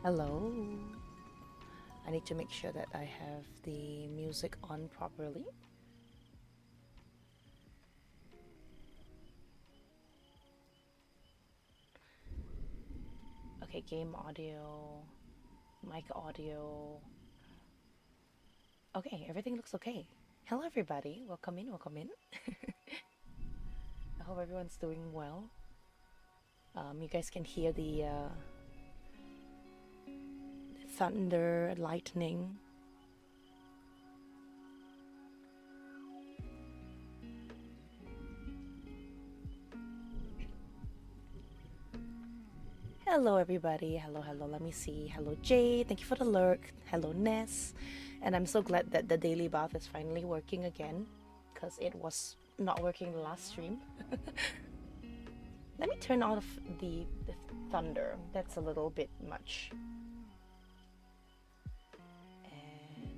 Hello. I need to make sure that I have the music on properly. Okay, game audio, mic audio. Okay, everything looks okay. Hello, everybody. Welcome in, welcome in. I hope everyone's doing well. You guys can hear the thunder, lightning. Hello, everybody. Hello, hello. Let me see. Hello, Jay. Thank you for the lurk. Hello, Ness. And I'm so glad that the daily bath is finally working again because it was not working the last stream. Let me turn off the thunder. That's a little bit much. And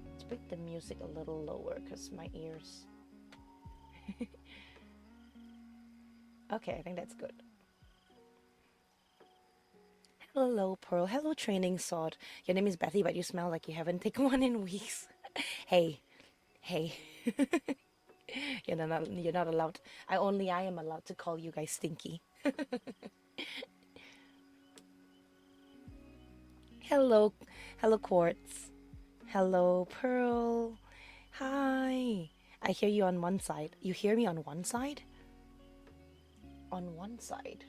let's bring the music a little lower because my ears. Okay, I think that's good. Hello, Pearl. Hello, Training Sword. Your name is Betty, but you smell like you haven't taken one in weeks. Hey, hey. You're not allowed. I am allowed to call you guys stinky. Hello, hello, Quartz. Hello, Pearl. Hi. I hear you on one side. You hear me on one side? On one side.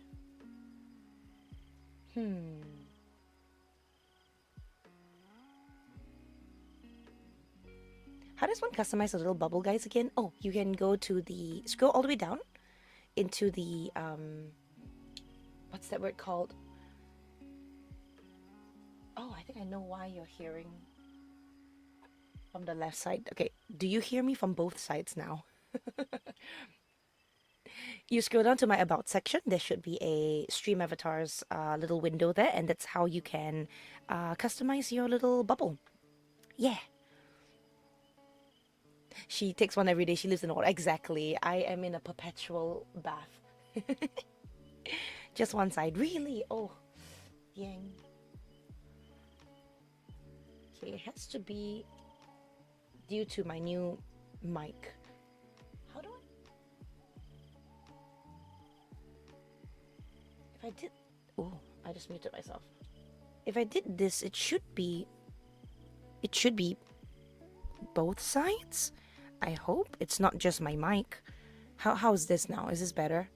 Hmm. How does one customize the little bubble guys again? Oh, you can go to the scroll all the way down into the what's that word called? Oh, I think I know why you're hearing from the left side. Okay, do you hear me from both sides now? You scroll down to my about section. There should be a stream avatars little window there, and that's how you can customize your little bubble. Yeah, she takes one every day. She lives in water. Exactly. I am in a perpetual bath. Just one side. Really? Oh, yang. Okay, it has to be due to my new mic. How do I? If I did. Oh, I just muted myself. If I did this, it should be. It should be both sides. I hope it's not just my mic. How is this now? Is this better?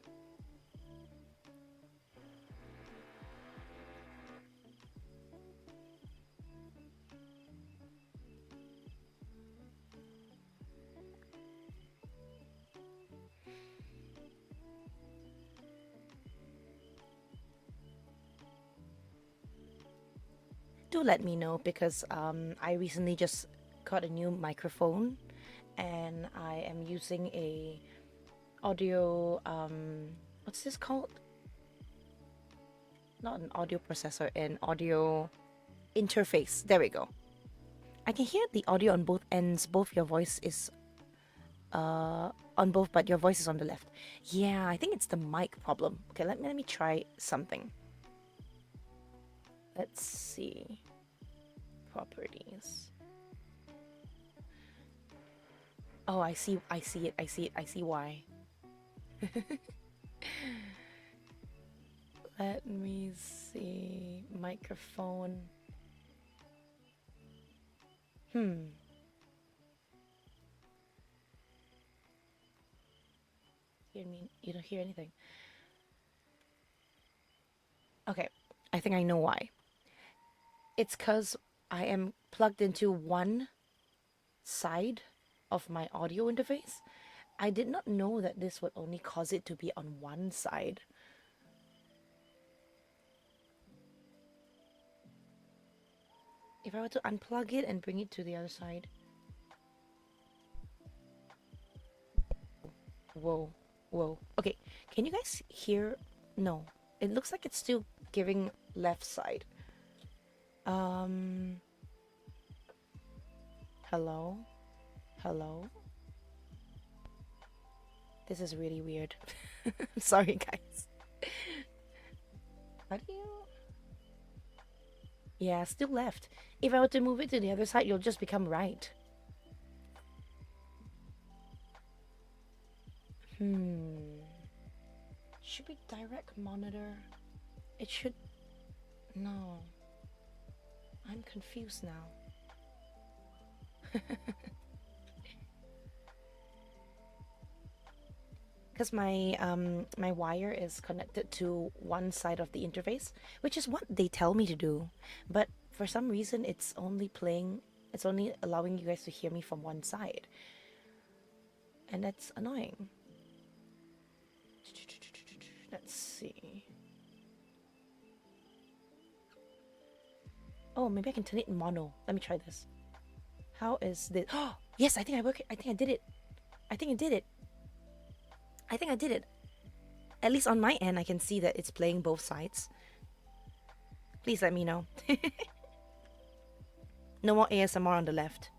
Do let me know because I recently just got a new microphone and I am using a audio what's this called? Not an audio processor, an audio interface. There we go. I can hear the audio on both ends. Both your voice is on both, but your voice is on the left. Yeah, I think it's the mic problem. Okay, let me try something. Let's see. Properties. Oh, I see it, I see why. Let me see. Microphone. Hmm. Hear me? You don't hear anything. Okay, I think I know why. It's because I am plugged into one side of my audio interface. I did not know that this would only cause it to be on one side. If I were to unplug it and bring it to the other side. Whoa, whoa. Okay, can you guys hear? No, it looks like it's still giving left side. Um, hello? Hello? This is really weird. Sorry, guys. How do you? Yeah, still left. If I were to move it to the other side, you'll just become right. Hmm. Should be direct monitor. It should. No. I'm confused now. Because my wire is connected to one side of the interface, which is what they tell me to do. But for some reason, it's only allowing you guys to hear me from one side, and that's annoying. Let's see. Oh, maybe I can turn it in mono. Let me try this. How is this? Oh, yes, I think I work. I think I did it. I think I did it. I think I did it. At least on my end, I can see that it's playing both sides. Please let me know. No more ASMR on the left.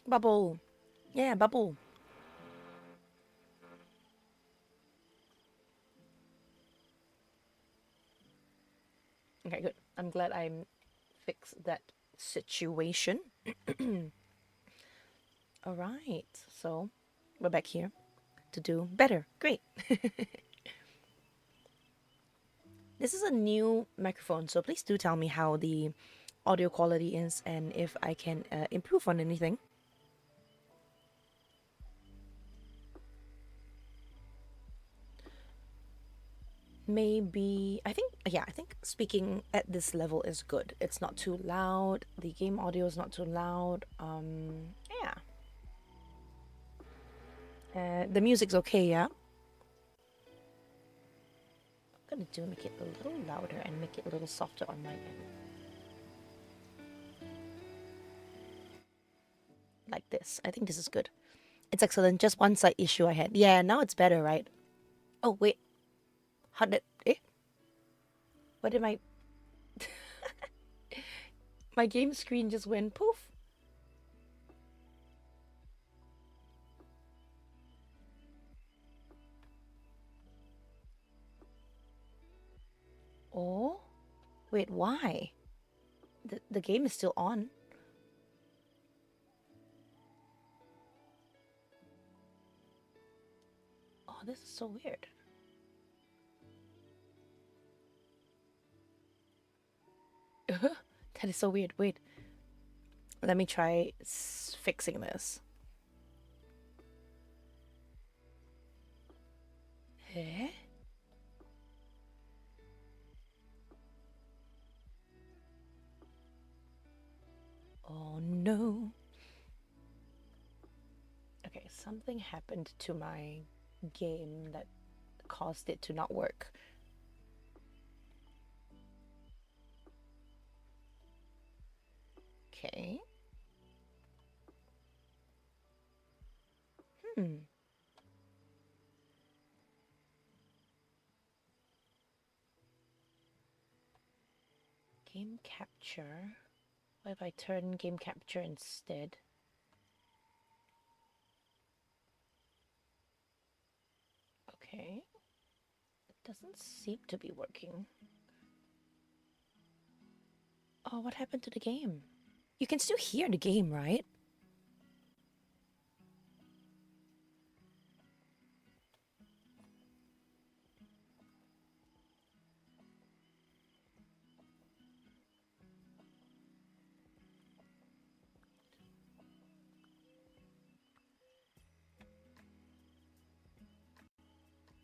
Bubble. Yeah, bubble. Okay, good. I'm glad I fixed that situation. All right. So we're back here to do better. Great. This is a new microphone, so please do tell me how the audio quality is and if I can improve on anything. Maybe I think speaking at this level is good. It's not too loud. The game audio is not too loud. Yeah. The music's okay, yeah. I'm gonna do make it a little louder and make it a little softer on my end. Like this. I think this is good. It's excellent. Just one slight issue I had. Yeah, now it's better, right? Oh wait. How did what did my game screen just went poof? Oh, wait, why? The game is still on. Oh, this is so weird. That is so weird. Wait, let me try fixing this. Eh? Oh no. Okay, something happened to my game that caused it to not work. Okay. Hmm. Game capture. What if I turn game capture instead? Okay. It doesn't seem to be working. Oh, what happened to the game? You can still hear the game, right?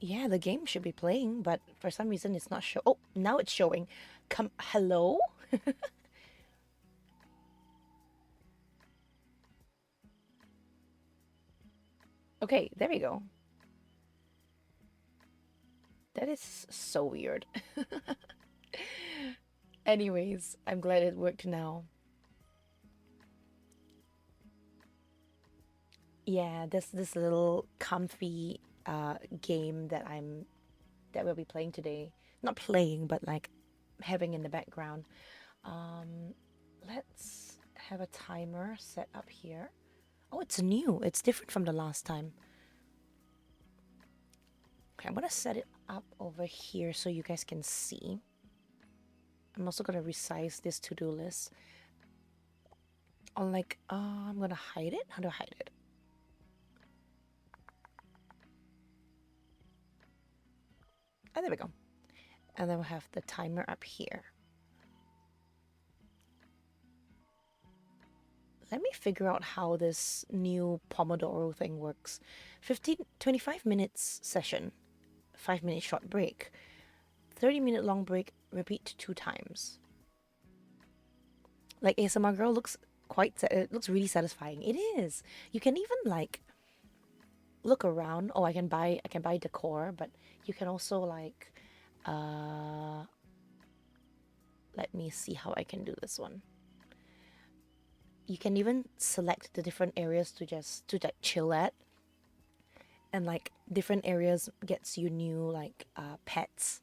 Yeah, the game should be playing, but for some reason it's not show. Oh, now it's showing. Come, hello? Okay, there we go. That is so weird. Anyways, I'm glad it worked now. Yeah, this little comfy game that we'll be playing today. Not playing, but like having in the background. Um, let's have a timer set up here. Oh, it's new. It's different from the last time. Okay, I'm gonna set it up over here so you guys can see. I'm also gonna resize this to-do list. Like, I'm gonna hide it. How do I hide it? Oh, there we go. And then we'll have the timer up here. Let me figure out how this new Pomodoro thing works. 25 minutes session, 5-minute short break, 30-minute long break, repeat 2 times. Like ASMR Girl looks it looks really satisfying. It is. You can even like look around. Oh, I can buy decor, but you can also like let me see how I can do this one. You can even select the different areas to like chill at, and like different areas gets you new like pets.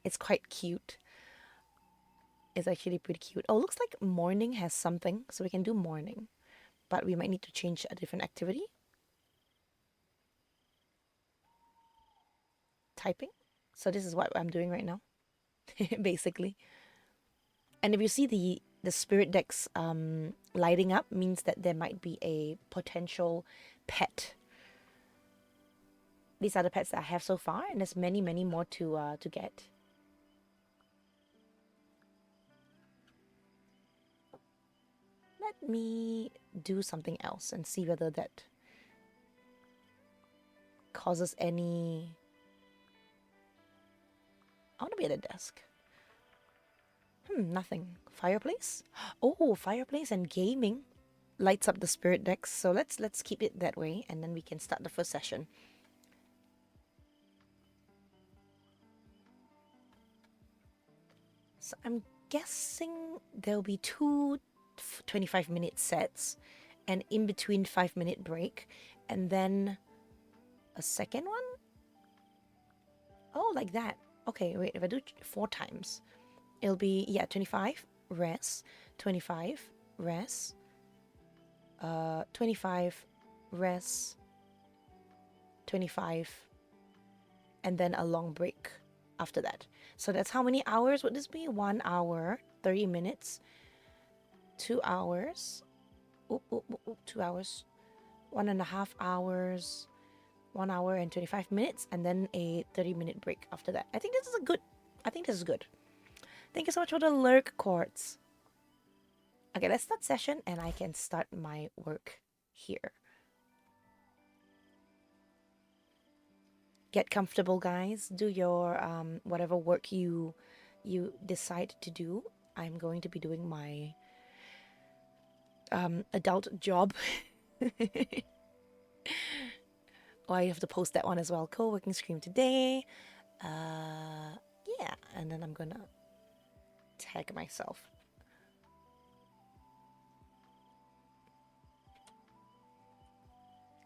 It's quite cute. It's actually pretty cute. Oh, looks like morning has something, so we can do morning, but we might need to change a different activity. Typing. So this is what I'm doing right now, basically. And if you see the spirit decks lighting up, means that there might be a potential pet. These are the pets that I have so far, and there's many, many more to get. Let me do something else and see whether that causes any. I want to be at a desk. Nothing. Fireplace? Oh, fireplace and gaming lights up the spirit decks. So let's keep it that way, and then we can start the first session. So I'm guessing there'll be two 25-minute sets, and in between 5-minute break, and then a second one. Oh, like that. Okay, wait. If I do 4 times, it'll be 25 rest, 25 rest, 25 rest, 25, and then a long break after that. So that's how many hours would this be? 1 hour, 30 minutes, 2 hours, 2 hours, 1.5 hours, 1 hour and 25 minutes, and then a 30-minute break after that. I think this is good. Thank you so much for the lurk quartz. Okay, let's start session and I can start my work here. Get comfortable, guys. Do your whatever work you decide to do. I'm going to be doing my adult job. Oh, I have to post that one as well. Co-working stream today. Yeah, and then I'm gonna tag myself.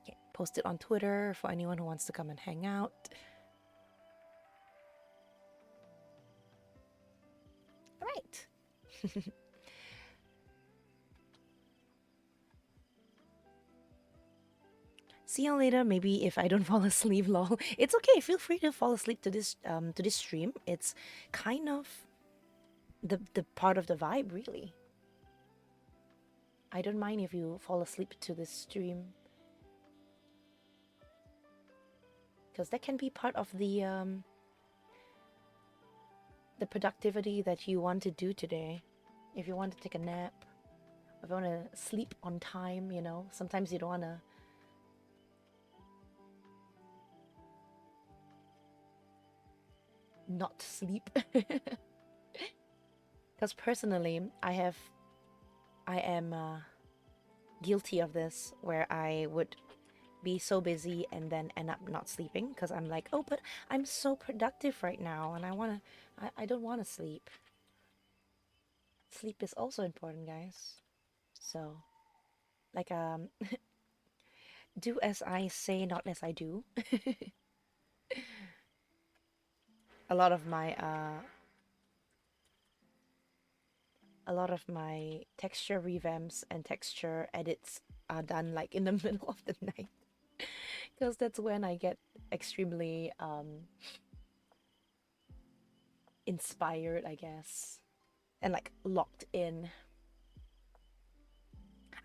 Okay, post it on Twitter for anyone who wants to come and hang out. All right. See you later. Maybe if I don't fall asleep, lol. It's okay. Feel free to fall asleep to this stream. It's kind of the part of the vibe, really. I don't mind if you fall asleep to this stream, because that can be part of the productivity that you want to do today. If you want to take a nap, if you want to sleep on time, sometimes you don't want to. Not sleep. Because personally, I am guilty of this, where I would be so busy and then end up not sleeping because I'm like, oh, but I'm so productive right now and I don't want to sleep. Sleep is also important, guys. So, like, do as I say, not as I do. A lot of my a lot of my texture revamps and texture edits are done like in the middle of the night because that's when I get extremely inspired, I guess, and like locked in.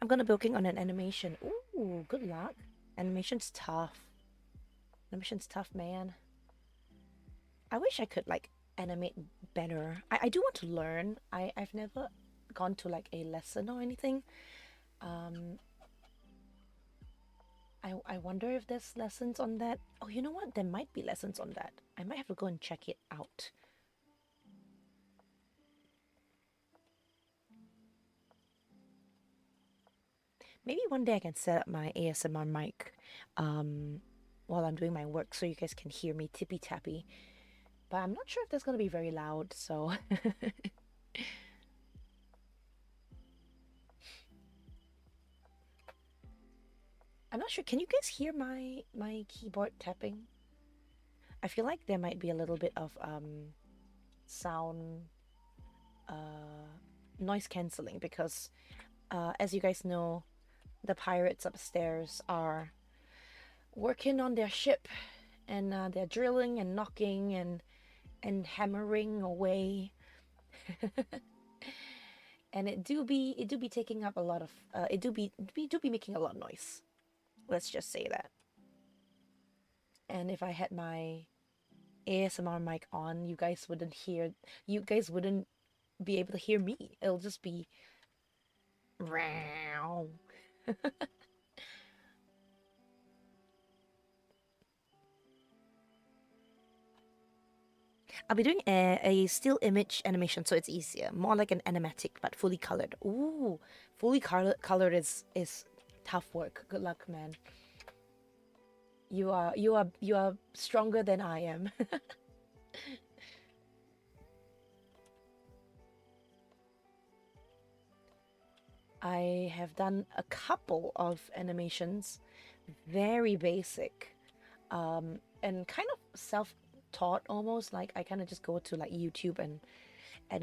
I'm gonna be working on an animation. Ooh, good luck. Animation's tough. Animation's tough, man. I wish I could like animate better. I do want to learn. I've never gone to like a lesson or anything. Um, I wonder if there's lessons on that. Oh, you know what? There might be lessons on that. I might have to go and check it out. Maybe one day I can set up my ASMR mic um, while I'm doing my work so you guys can hear me tippy tappy. But I'm not sure if that's gonna be very loud, so I'm not sure. Can you guys hear my keyboard tapping? I feel like there might be a little bit of sound uh noise cancelling because as you guys know, the pirates upstairs are working on their ship and they're drilling and knocking and hammering away. And it do be taking up a lot of it do be making a lot of noise. Let's just say that. And if I had my ASMR mic on, you guys wouldn't be able to hear me. It'll just be I'll be doing a still image animation, so it's easier. More like an animatic, but fully colored. Ooh, fully colored is tough work. Good luck, man. You are stronger than I am. I have done a couple of animations, very basic, and kind of self-taught almost. Like I kind of just go to like YouTube and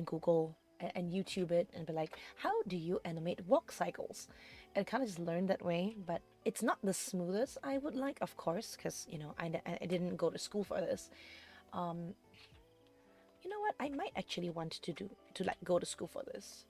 Google and YouTube it and be like, how do you animate walk cycles? And kind of just learn that way. But it's not the smoothest I would like, of course, because I didn't go to school for this. Um, you know what? I might actually want to like go to school for this.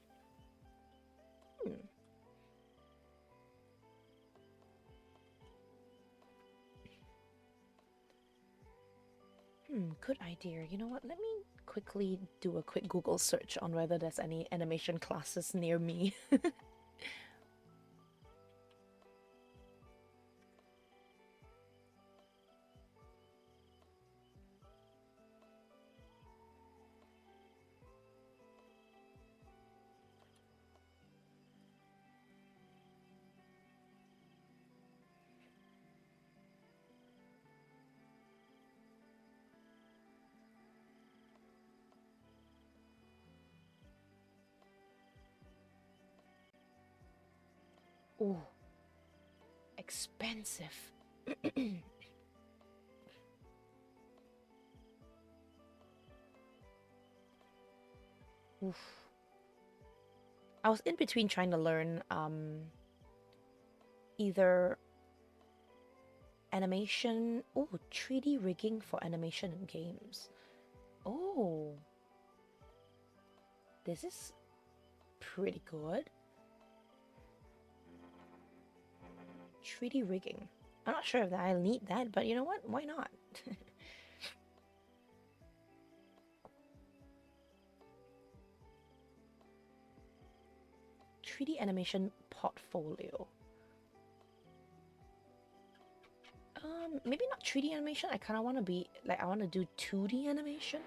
Hmm. Good idea. You know what? Let me quickly do a quick Google search on whether there's any animation classes near me. Ooh, expensive. Oof. I was in between trying to learn either animation. Oh, 3D rigging for animation in games. Oh, this is pretty good. 3D rigging. I'm not sure if I'll need that, but you know what? Why not? 3D animation portfolio. Maybe not 3D animation. I kind of want to be like I want to do 2D animation.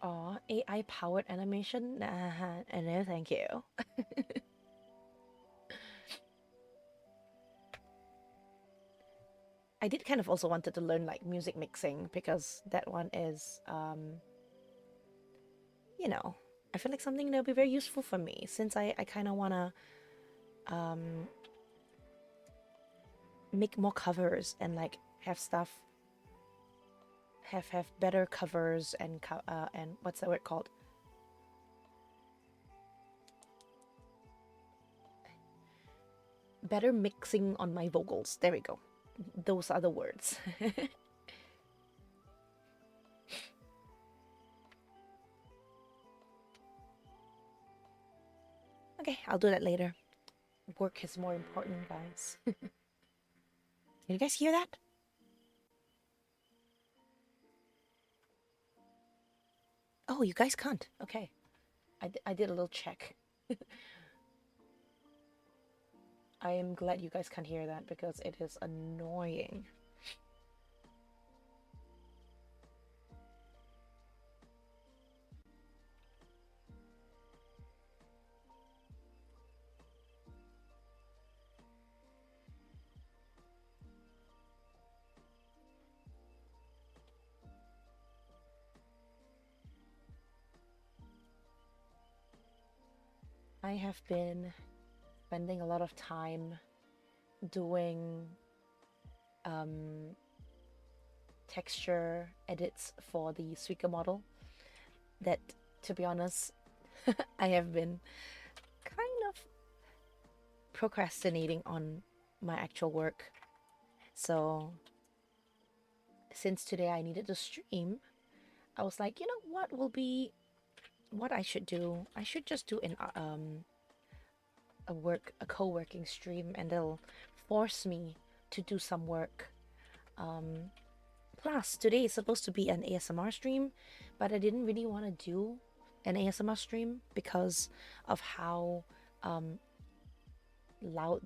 Oh, AI powered animation? No, thank you. I did kind of also wanted to learn like music mixing because that one is I feel like something that would be very useful for me since I kind of want to um make more covers and like have stuff have better covers and what's that word called? Better mixing on my vocals. There we go. Those are the words. Okay, I'll do that later. Work is more important, guys. Can you guys hear that? Oh, you guys can't. Okay. I did a little check. I am glad you guys can't hear that because it is annoying. I have been spending a lot of time doing texture edits for the Suica model that, to be honest, I have been kind of procrastinating on my actual work. So since today I needed to stream, I was like, you know what will be what I should do? I should just do a co-working stream, and they'll force me to do some work. Plus today is supposed to be an ASMR stream, but I didn't really want to do an ASMR stream because of how loud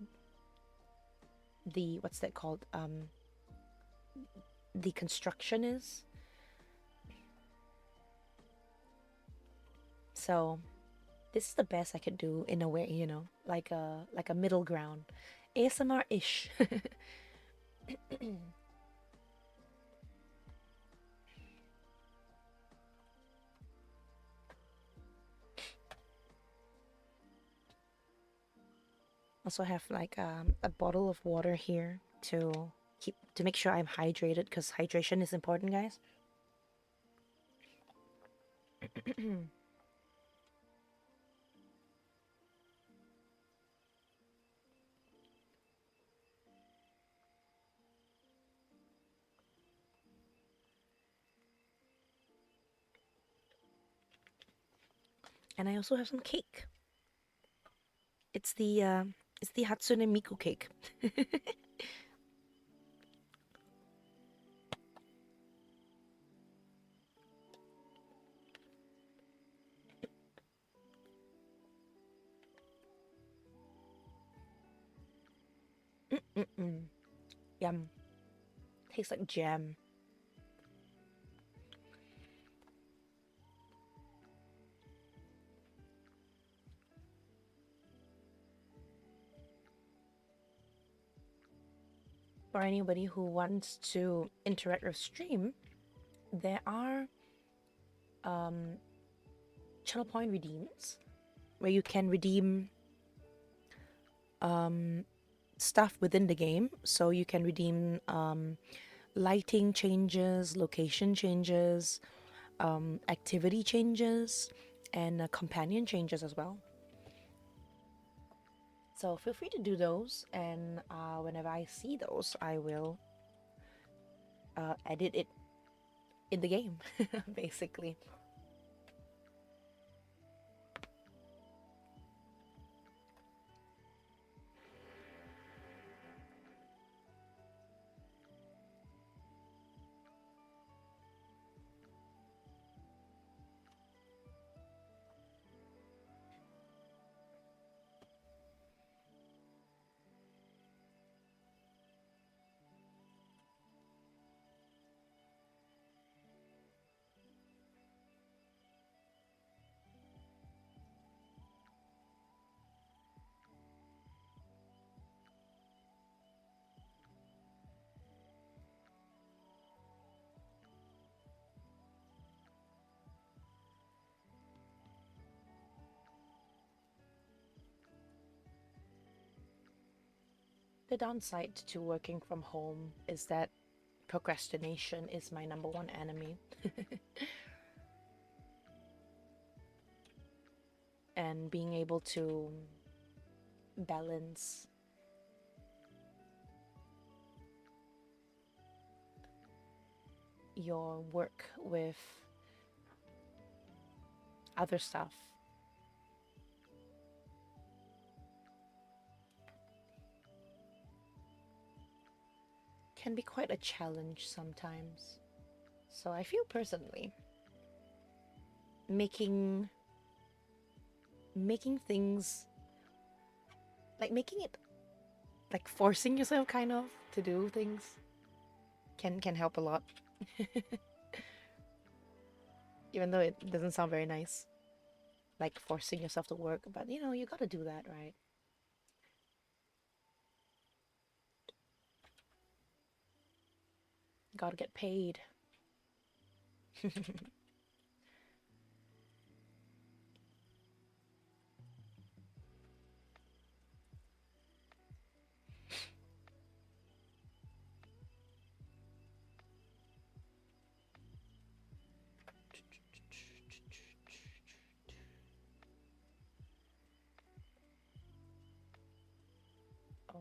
the what's that called the construction is. So this is the best I could do in a way, you know, like a middle ground, ASMR-ish. Also have like a bottle of water here to make sure I'm hydrated because hydration is important, guys. And I also have some cake. It's the Hatsune Miku cake. Mm-mm. Yum. Tastes like jam. For anybody who wants to interact with stream, there are channel point redeems where you can redeem stuff within the game. So you can redeem lighting changes, location changes, activity changes, and companion changes as well. So feel free to do those, and whenever I see those, I will edit it in the game, basically. The downside to working from home is that Procrastination is my number one enemy. And being able to balance your work with other stuff can be quite a challenge sometimes. So I feel personally making things, like making it, like forcing yourself kind of to do things, can help a lot. Even though it doesn't sound very nice, like forcing yourself to work, but you know, you gotta do that, right? Gotta get paid. Oh.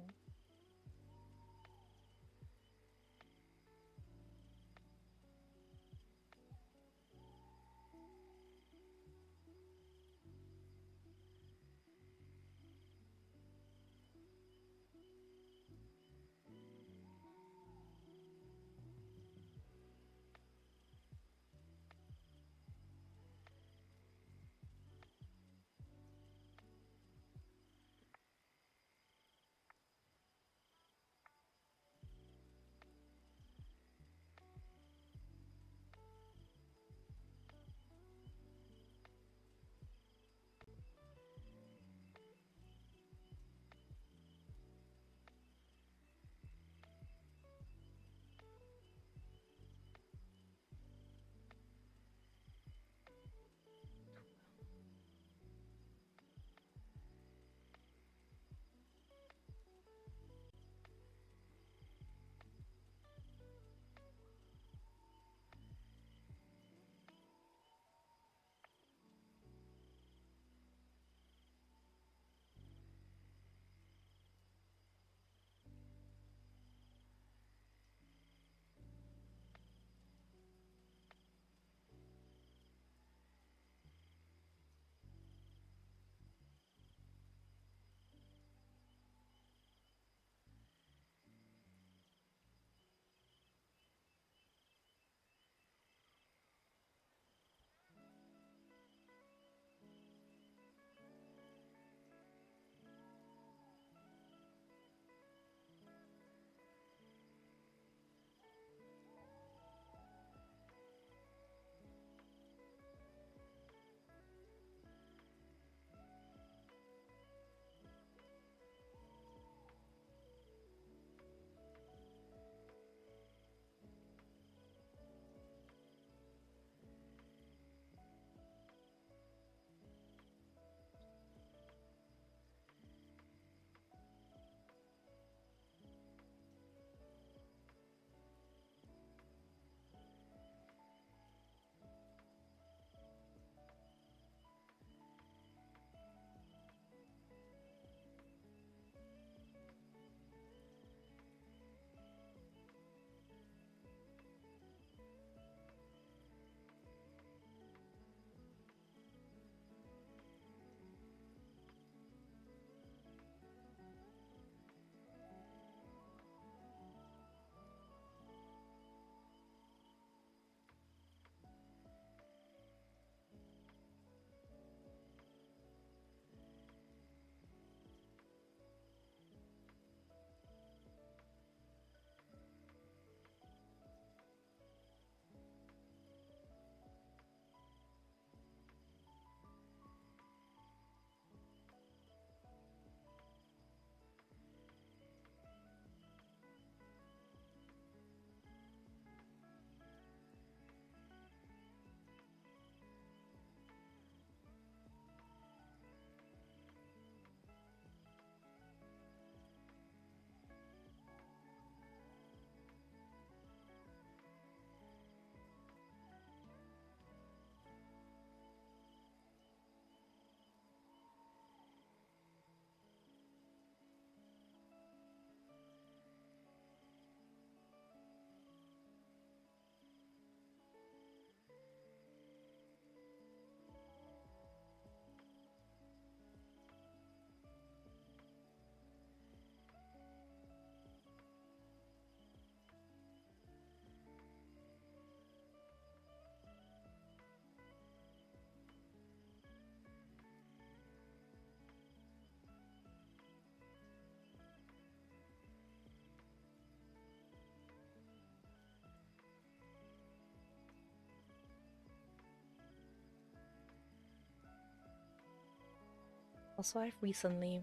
Also, I've recently,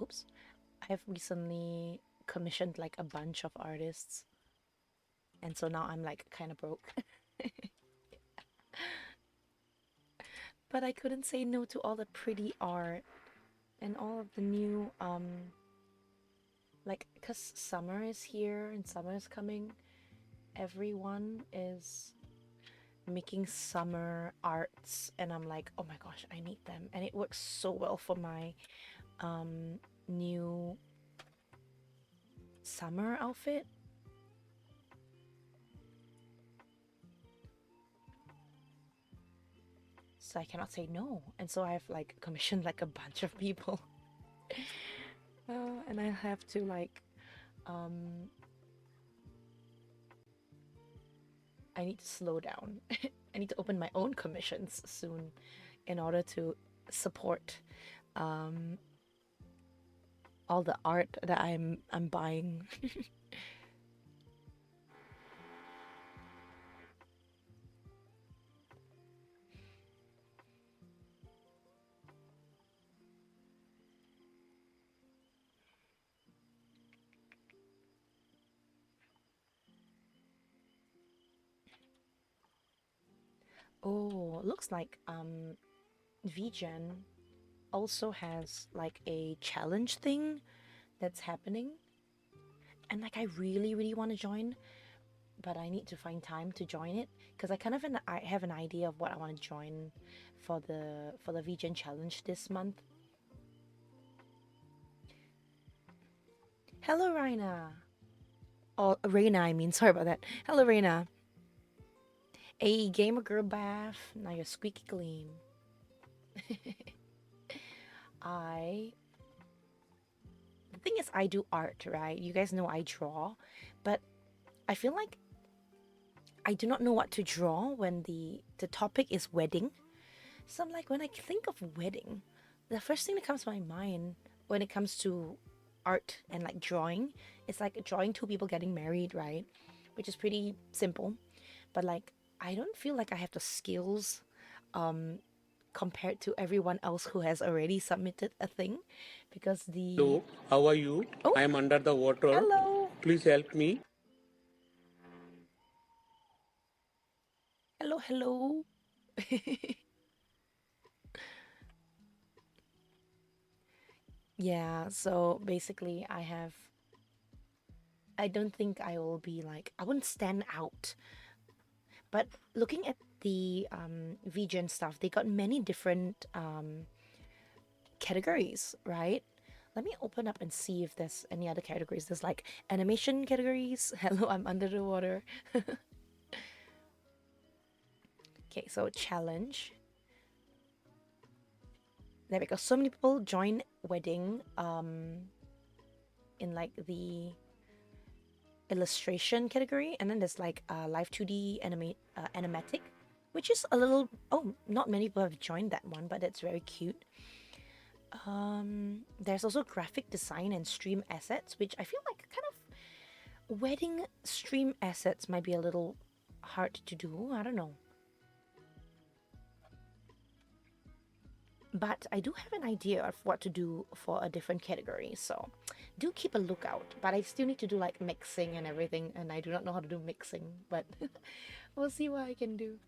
oops, I've recently commissioned like a bunch of artists, and so now I'm like kind of broke. But I couldn't say no to all the pretty art and all of the new like because summer is here and summer is coming. Everyone is making summer arts, and I'm like, oh my gosh, I need them, and it works so well for my new summer outfit. So I cannot say no, and so I've like commissioned like a bunch of people. And I have to like um I need to slow down. I need to open my own commissions soon in order to support um all the art that I'm buying. Oh, looks like VGen also has like a challenge thing that's happening, and like I really want to join, but I need to find time to join it because I have an idea of what I want to join for the VGen challenge this month. Hello, Raina. Oh, Reina, I mean, sorry about that. Hello, Reina. A gamer girl bath. Now you're squeaky clean. I. The thing is, I do art, right? You guys know I draw, but I feel like I do not know what to draw when the topic is wedding. So I'm like, when I think of wedding, the first thing that comes to my mind when it comes to art and like drawing, it's like drawing two people getting married, right? Which is pretty simple. But like, I don't feel like I have the skills compared to everyone else who has already submitted a thing because the Hello, how are you? oh, I am under the water. hello, Please help me. hello. Yeah, so basically I don't think I will be like I wouldn't stand out. But looking at the vegan stuff, they got many different categories, right? Let me open up and see if there's any other categories. There's like animation categories. Hello, I'm under the water. Okay, so challenge. There we go. So many people join wedding in like the illustration category, and then there's like live 2D animatic, which is a little not many people have joined that one, but it's very cute. There's also graphic design and stream assets, which I feel like kind of wedding stream assets might be a little hard to do. I don't know. But I do have an idea of what to do for a different category, so do keep a lookout. But I still need to do like mixing and everything, and I do not know how to do mixing, but we'll see what I can do.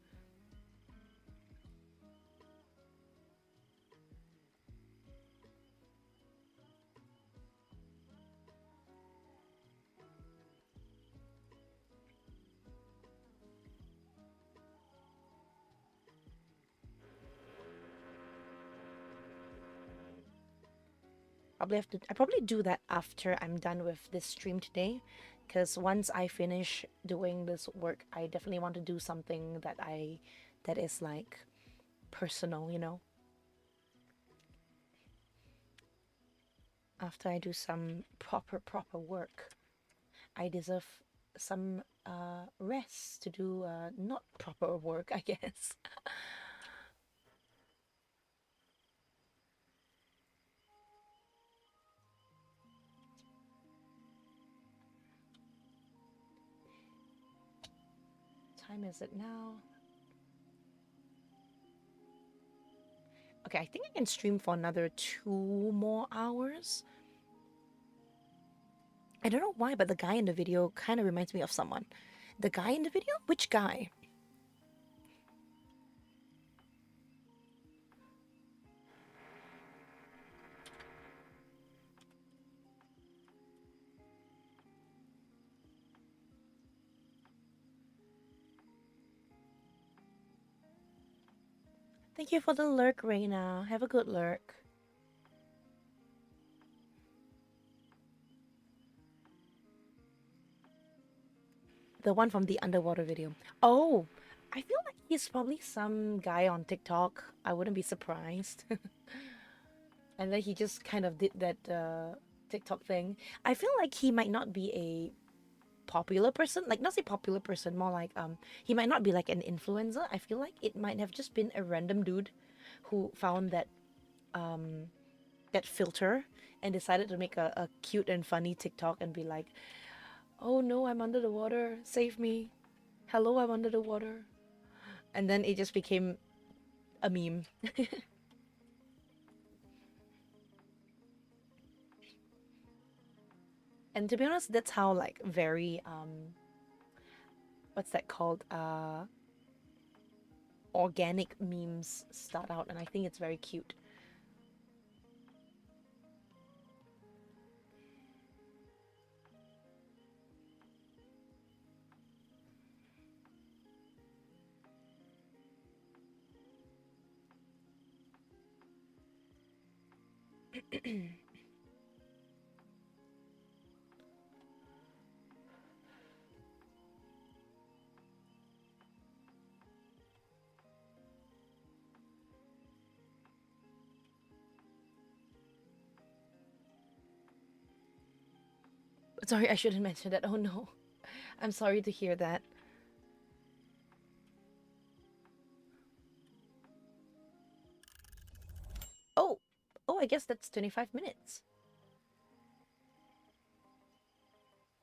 I probably do that after I'm done with this stream today, because once I finish doing this work, I definitely want to do something that is like personal, you know. After I do some proper work, I deserve some rest to do not proper work, I guess. Time is it now? Okay, I think I can stream for another 2 more hours. I don't know why, but the guy in the video kind of reminds me of someone. The guy in the video? Which guy? Thank you for the lurk, Reina. Have a good lurk. The one from the underwater video. Oh, I feel like he's probably some guy on TikTok. I wouldn't be surprised. And then he just kind of did that TikTok thing. I feel like he might not be a popular person, like not say popular person, more like he might not be like an influencer. I feel like it might have just been a random dude who found that filter and decided to make a cute and funny TikTok and be like, oh no, I'm under the water, save me, hello, I'm under the water. And then it just became a meme. And to be honest, that's how like very what's that called, organic memes start out, and I think it's very cute. Sorry, I shouldn't mention that. Oh no. I'm sorry to hear that. Oh, oh, I guess that's 25 minutes.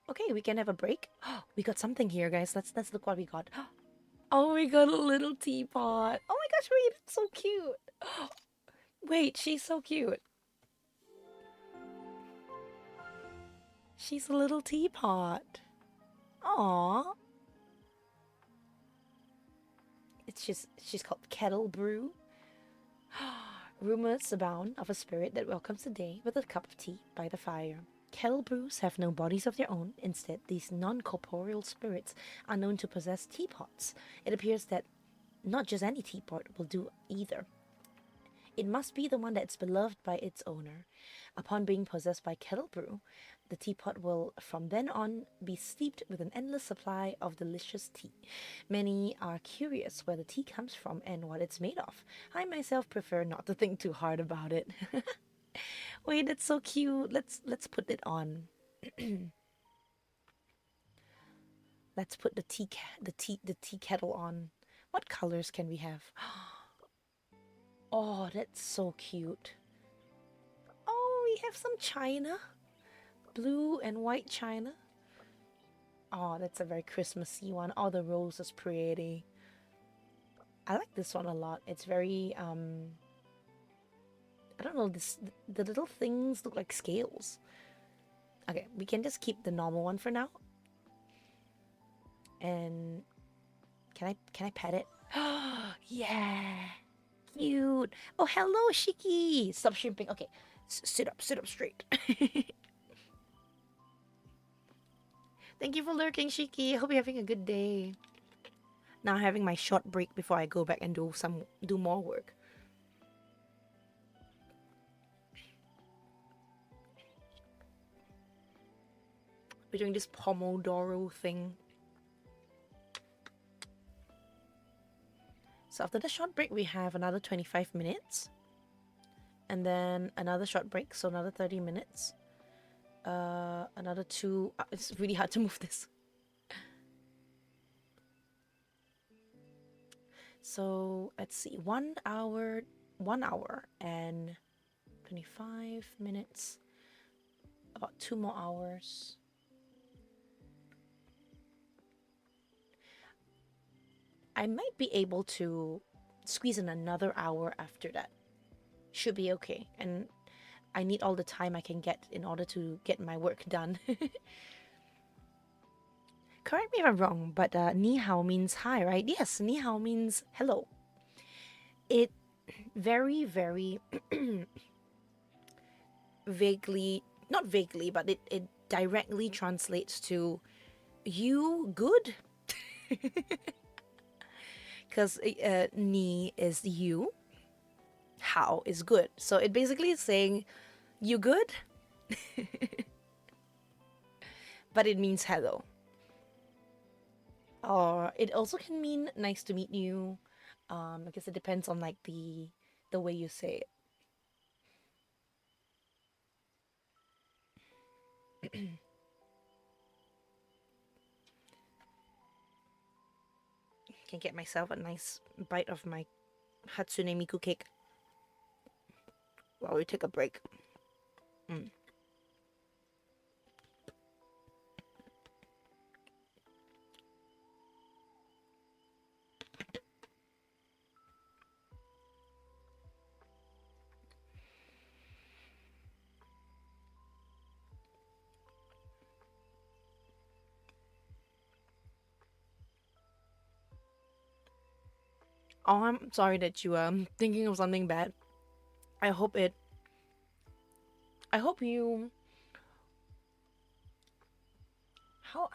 Okay, we can have a break. We got something here, guys. Let's look what we got. Oh, we got a little teapot. Oh my gosh, wait, it's so cute. Wait, she's so cute. She's a little teapot. Aww. She's called Kettle Brew. Rumors abound of a spirit that welcomes the day with a cup of tea by the fire. Kettle brews have no bodies of their own. Instead, these non corporeal spirits are known to possess teapots. It appears that not just any teapot will do either. It must be the one that's beloved by its owner. Upon being possessed by Kettle Brew, the teapot will from then on be steeped with an endless supply of delicious tea. Many are curious where the tea comes from and what it's made of. I myself prefer not to think too hard about it. Wait, that's so cute. Let's put it on. Let's put the tea kettle on. What colors can we have? Oh, that's so cute. Oh, we have some china. Blue and white china. Oh, that's a very Christmassy one. All the roses pretty. I like this one a lot. It's very I don't know, the little things look like scales. Okay, we can just keep the normal one for now. And can I pet it? Yeah. Cute. Oh, hello, Shiki. Stop shrimping. Okay. Sit up straight. Thank you for lurking, Shiki. I hope you're having a good day. Now having my short break before I go back and do more work. We're doing this pomo-doro thing. So after the short break, we have another 25 minutes. And then another short break, so another 30 minutes. Another two. It's really hard to move this. So let's see, 1 hour, 1 hour and 25 minutes. About 2 more hours. I might be able to squeeze in another hour after that. should be okay. And I need all the time I can get in order to get my work done. Correct me if I'm wrong, but ni hao means hi, right? Yes, ni hao means hello. It very, very vaguely, not vaguely, but it directly translates to you good? Because ni is you, hao is good. So it basically is saying, you good? But it means hello. Or it also can mean nice to meet you. I guess it depends on like the way you say it. Can get myself a nice bite of my Hatsune Miku cake while we take a break. Mm. Oh, I'm sorry that you are thinking of something bad. I hope it. I hope you. How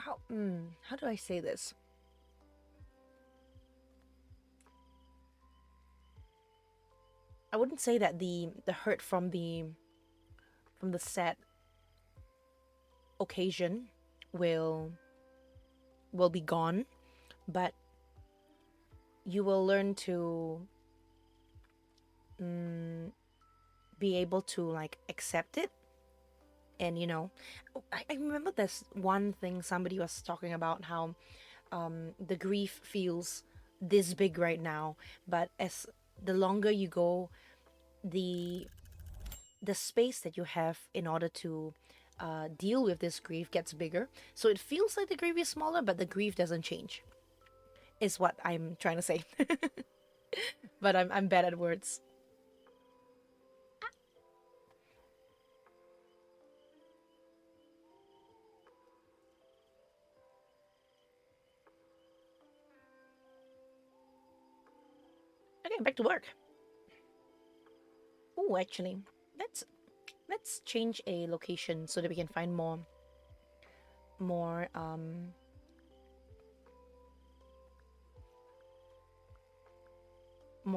do I say this? I wouldn't say that the hurt from the sad occasion will will be gone, but you will learn to be able to like accept it. And I remember there's one thing somebody was talking about how the grief feels this big right now, but as the longer you go, the the space that you have in order to deal with this grief gets bigger. So it feels like the grief is smaller, but the grief doesn't change. Is what I'm trying to say. But I'm bad at words. Okay, back to work. Oh, actually, let's let's change a location so that we can find more more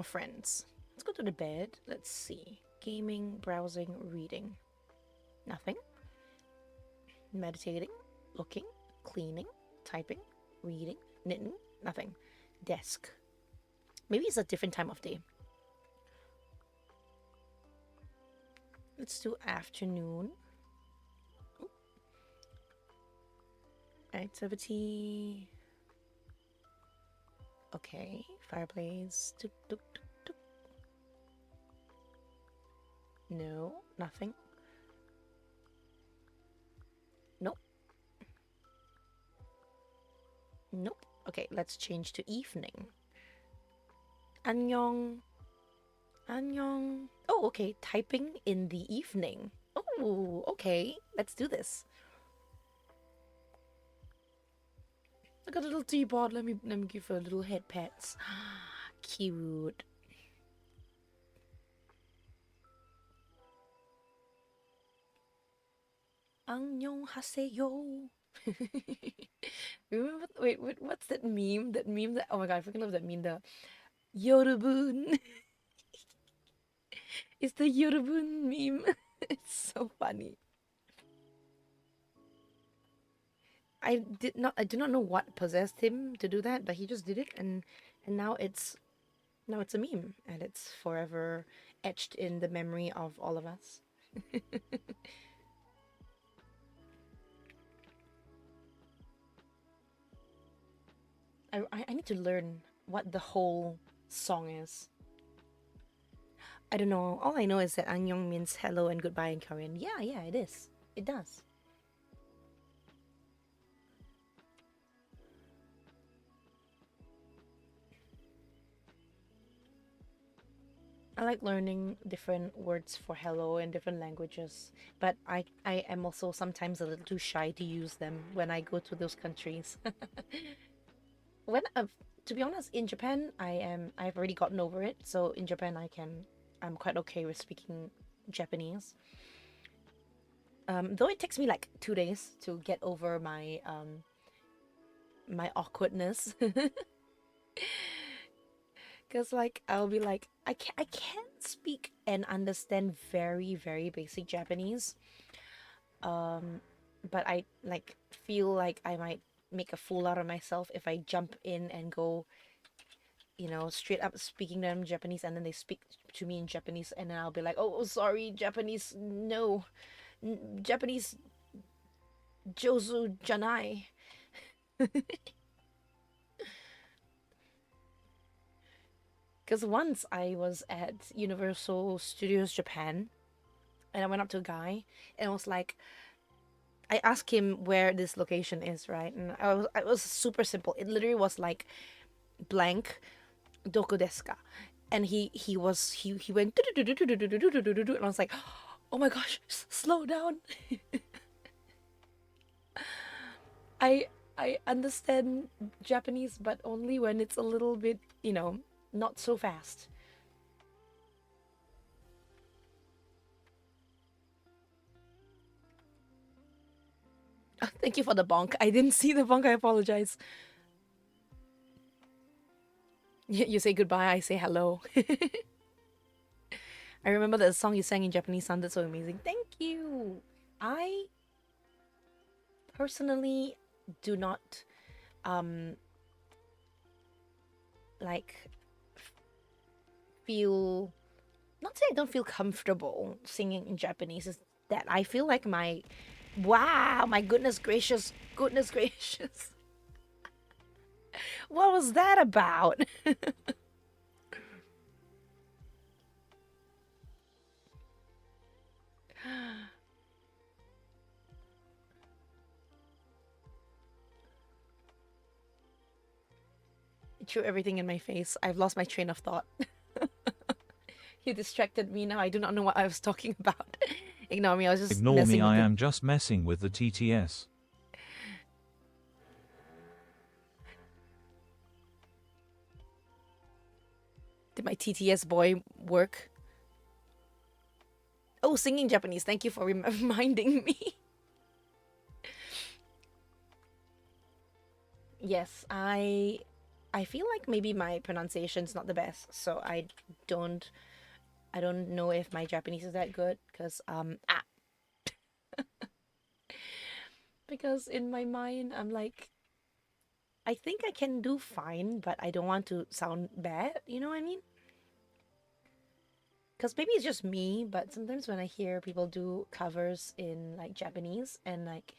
friends. Let's go to the bed. Let's see. Gaming, browsing, reading. Nothing. Meditating, looking, cleaning, typing, reading, knitting. Nothing. Desk. Maybe it's a different time of day. Let's do afternoon. Activity. Okay. Fireplace. Tuk, tuk, tuk, tuk. No, nothing. Nope. Nope. Okay, let's change to evening. Annyeong. Annyeong. Oh, okay. Typing in the evening. Oh, okay. Let's do this. I got a little teapot. Let me give her little head pats. Cute. Annyeonghaseyo. Remember? Wait, what's that meme? That meme that, oh my god, I freaking love that meme. The Yorubun. It's the Yorubun meme. It's so funny. I do not know what possessed him to do that, but he just did it, and now it's a meme, and it's forever etched in the memory of all of us. I need to learn what the whole song is. I don't know. All I know is that Annyeong means hello and goodbye in Korean. Yeah, yeah, it is. It does. I like learning different words for hello in different languages, but I am also sometimes a little too shy to use them when I go to those countries. when to be honest, in Japan, I've already gotten over it. So in Japan, I'm quite okay with speaking Japanese. Though it takes me like 2 days to get over my awkwardness, because like I'll be like I can't speak and understand very basic Japanese. Um, but I like feel like I might make a fool out of myself if I jump in and go, straight up speaking to them Japanese, and then they speak to me in Japanese, and then I'll be like, oh, sorry, Japanese, no, Japanese, Jozu Janai. Because once I was at Universal Studios Japan, and I went up to a guy, and I was like, I asked him where this location is, right? And I was super simple. It literally was like blank, doku desu ka? And he went and I was like, oh my gosh, slow down. I I understand Japanese, but only when it's a little bit, not so fast. Thank you for the bonk. I didn't see the bonk. I apologize. You say goodbye. I say hello. I remember that song you sang in Japanese sounded so amazing. Thank you. I personally do not um like feel, not say I don't feel comfortable singing in Japanese, is that I feel like my goodness gracious. What was that about? It threw everything in my face. I've lost my train of thought. You distracted me now. I do not know what I was talking about. Ignore me. I was just Ignore me, messing I with it. am just messing with the TTS. Did my TTS boy work? Oh, singing Japanese. Thank you for reminding me. Yes, I feel like maybe my pronunciation's not the best, so don't I don't know if my Japanese is that good because in my mind I'm like, I think I can do fine, but I don't want to sound bad, you know what I mean? Because maybe it's just me, but sometimes when I hear people do covers in like Japanese and like,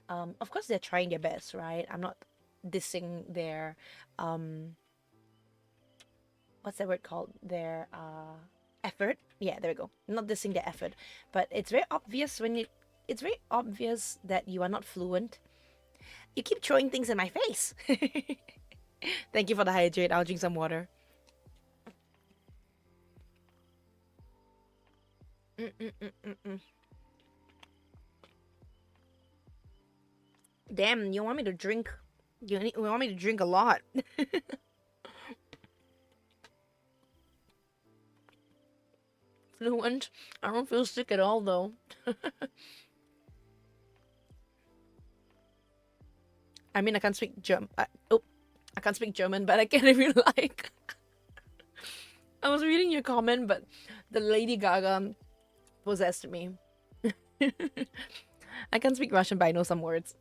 of course they're trying their best, right? I'm not dissing their, um, what's that word called? Their effort. Yeah, there we go. I'm not dissing their effort, but it's very obvious that you are not fluent. You keep throwing things in my face. Thank you for the hydrate. I'll drink some water. Mm-mm-mm-mm-mm. Damn, you want me to drink? You want me to drink a lot? Fluent. I don't feel sick at all though. I mean, I can't speak German. I can't speak German, but I can if you like. I was reading your comment, but the Lady Gaga possessed me. I can't speak Russian, but I know some words.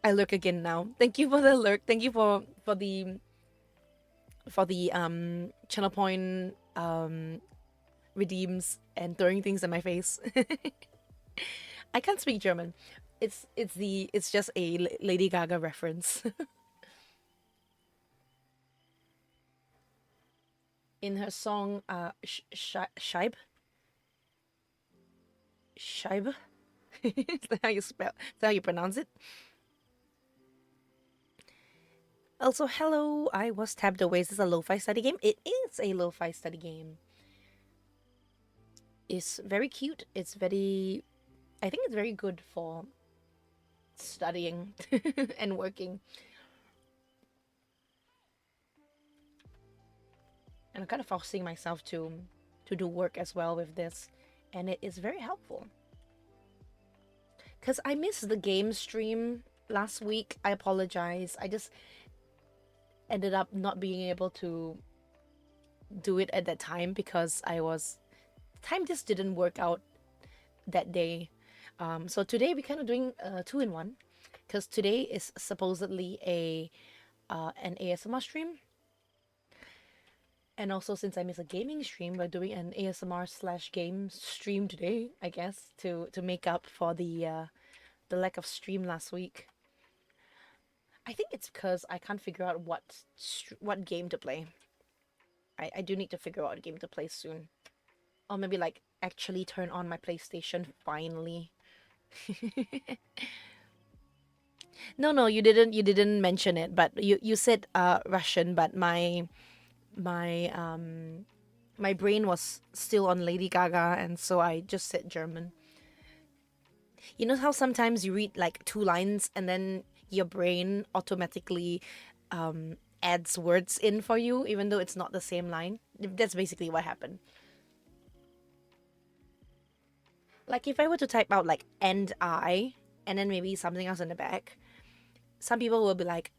I lurk again now. Thank you for the lurk. Thank you for the channel point redeems and throwing things in my face. I can't speak German. It's just a Lady Gaga reference. In her song Scheib. Scheib. Is that how you spell? Is that how you pronounce it? Also, hello, I was tapped away. Is this a lo-fi study game? It is a lo-fi study game. It's very cute. It's very... I think it's very good for studying and working. And I'm kind of forcing myself to do work as well with this. And it is very helpful. Because I missed the game stream last week. I apologize. I just ended up not being able to do it at that time because time just didn't work out that day. So today we're kind of doing two in one, because today is supposedly an ASMR stream, and also since I missed a gaming stream, we're doing an ASMR/game stream today, I guess, to make up for the lack of stream last week. I think it's because I can't figure out what game to play. I do need to figure out a game to play soon, or maybe like actually turn on my PlayStation finally. No, you didn't mention it, but you said Russian, but my my brain was still on Lady Gaga, and so I just said German. You know how sometimes you read like two lines and then your brain automatically adds words in for you even though it's not the same line? That's basically what happened. Like if I were to type out like "and I" and then maybe something else in the back, some people will be like,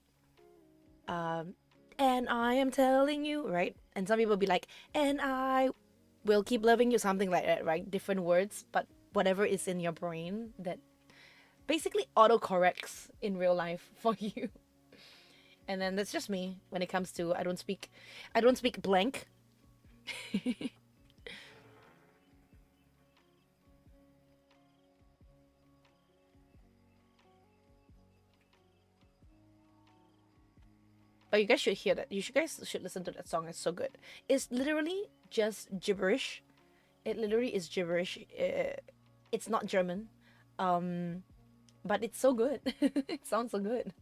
and I am telling you, right? And some people will be like, and I will keep loving you, something like that, right? Different words, but whatever is in your brain that basically autocorrects in real life for you. And then that's just me when it comes to I don't speak blank. But you guys should hear that. Guys should listen to that song. It's so good. It's literally just gibberish. It literally is gibberish. It's not German, um, but it's so good. It sounds so good.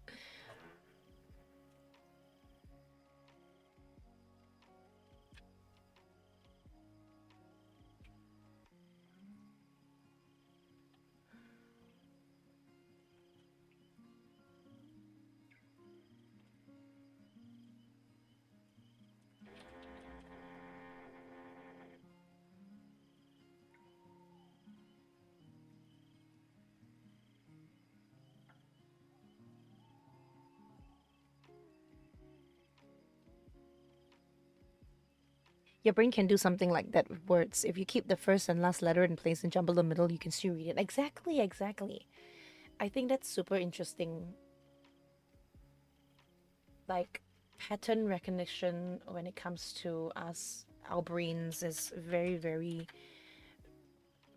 Your brain can do something like that with words. If you keep the first and last letter in place and jumble the middle, you can still read it. Exactly, exactly. I think that's super interesting. Like pattern recognition when it comes to us, our brains is very, very,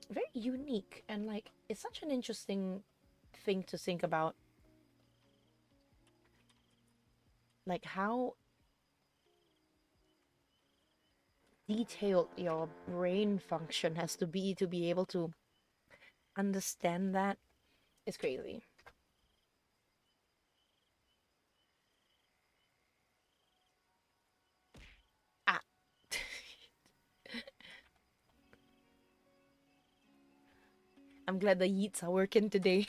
very unique, and like it's such an interesting thing to think about. Like how detailed your brain function has to be able to understand that. It's crazy. Ah. I'm glad the yeets are working today.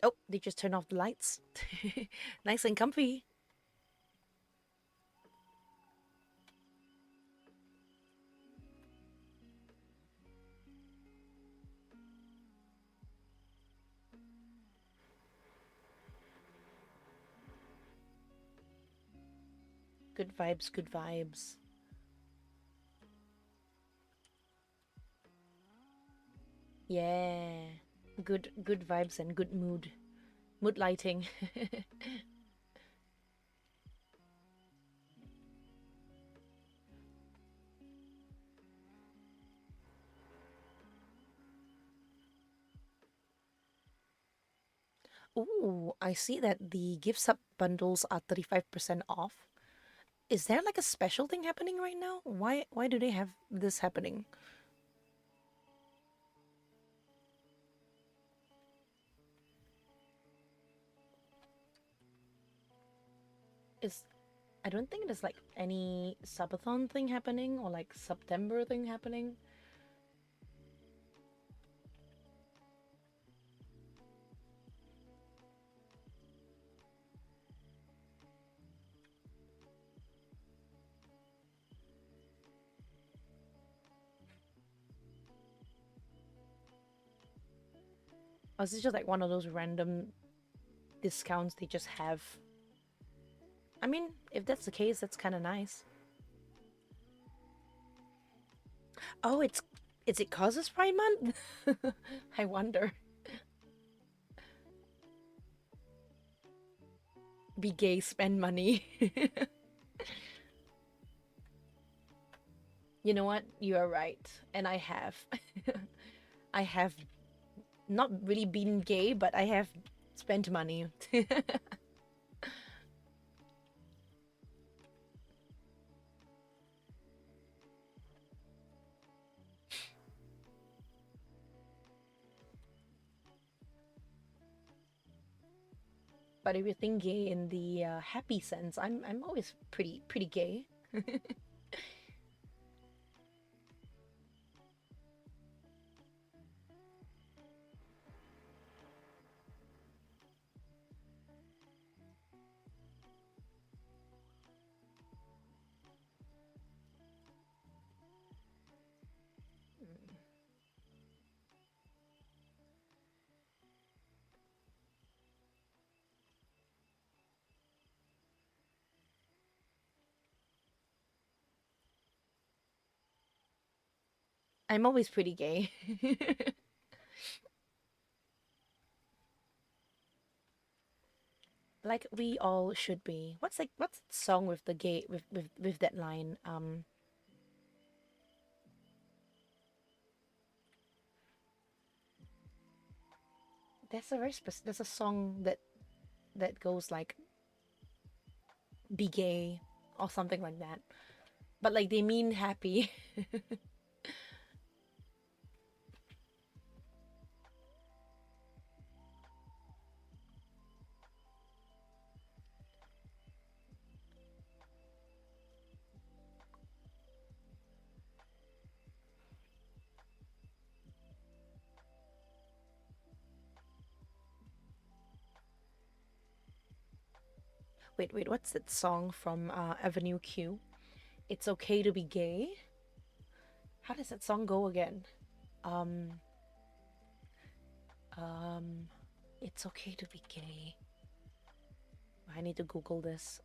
Oh, they just turned off the lights. Nice and comfy. Good vibes, good vibes. Yeah. Good vibes and good mood. Mood lighting. Ooh, I see that the gift sub bundles are 35% off. Is there like a special thing happening right now? Why do they have this happening? Is I don't think there's like any subathon thing happening or like September thing happening. Or is it just like one of those random discounts they just have? I mean, if that's the case, that's kind of nice. Oh, is it causes Pride Month? I wonder. Be gay, spend money. You know what? You are right. And I have. I have not really been gay, but I have spent money. But if you think gay in the happy sense, I'm always pretty gay. I'm always pretty gay. Like we all should be. What's that song with the gay with that line? There's a song that goes like be gay or something like that. But like they mean happy. Wait, what's that song from Avenue Q? It's okay to be gay. How does that song go again? Um, um, it's okay to be gay. I need to Google this.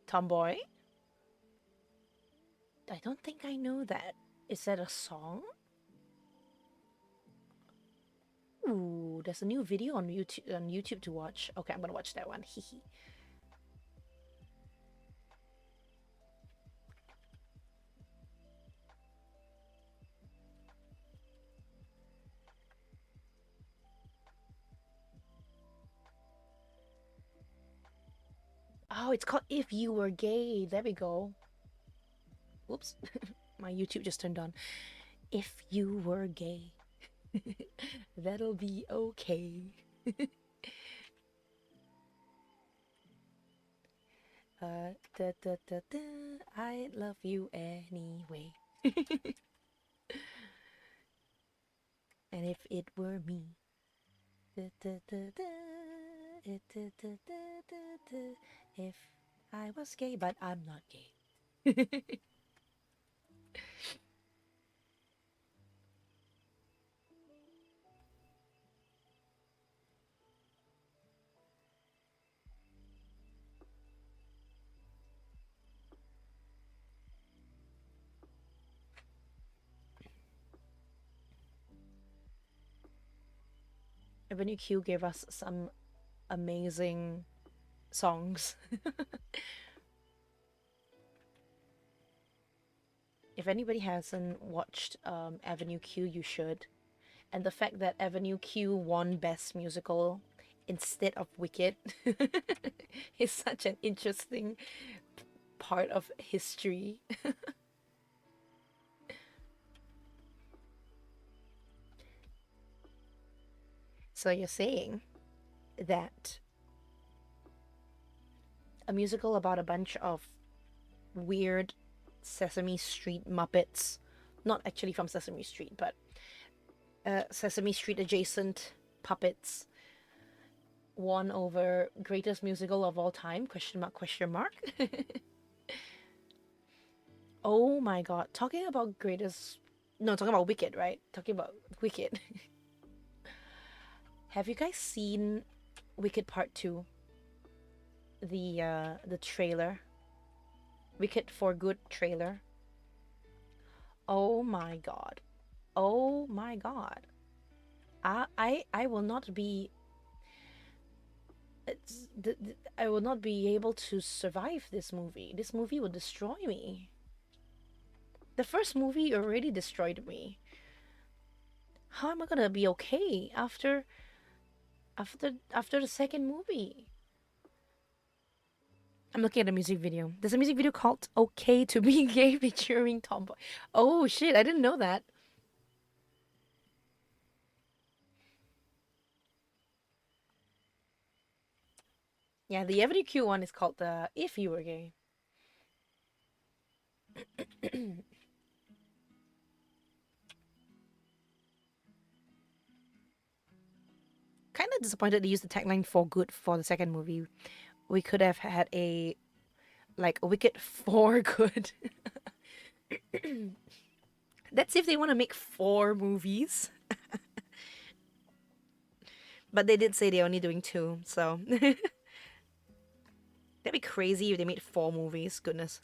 Tomboy? I don't think I know that. Is that a song? Ooh, there's a new video on YouTube to watch. Okay, I'm gonna watch that one. Hehe. Oh, it's called If You Were Gay. There we go. Whoops. My YouTube just turned on. If you were gay, that'll be okay. Da, da, da, da, I love you anyway. And if it were me, da, da, da, da, da, da, da, da, da, if I was gay, but I'm not gay. Avenue Q gave us some amazing songs. If anybody hasn't watched Avenue Q, you should. And the fact that Avenue Q won Best Musical instead of Wicked is such an interesting part of history. So you're saying that a musical about a bunch of weird Sesame Street Muppets, not actually from Sesame Street, but Sesame Street adjacent puppets, won over greatest musical of all time? Question mark, question mark. Oh my god. Talking about greatest. No, talking about Wicked, right? Talking about Wicked. Have you guys seen Wicked Part 2? The trailer. Wicked for Good trailer. Oh my god. Oh my god. I will not be I will not be able to survive this movie. This movie will destroy me. The first movie already destroyed me. How am I gonna be okay after the second movie? I'm looking at a music video. There's a music video called "Okay to Be Gay" featuring Tomboy. Oh shit! I didn't know that. Yeah, the Avenue Q one is called the "If You Were Gay." Kind of disappointed they used the tagline "For Good" for the second movie. We could have had a Wicked for Good. That's if they want to make 4 movies. But they did say they're only doing 2, so that'd be crazy if they made 4 movies. Goodness.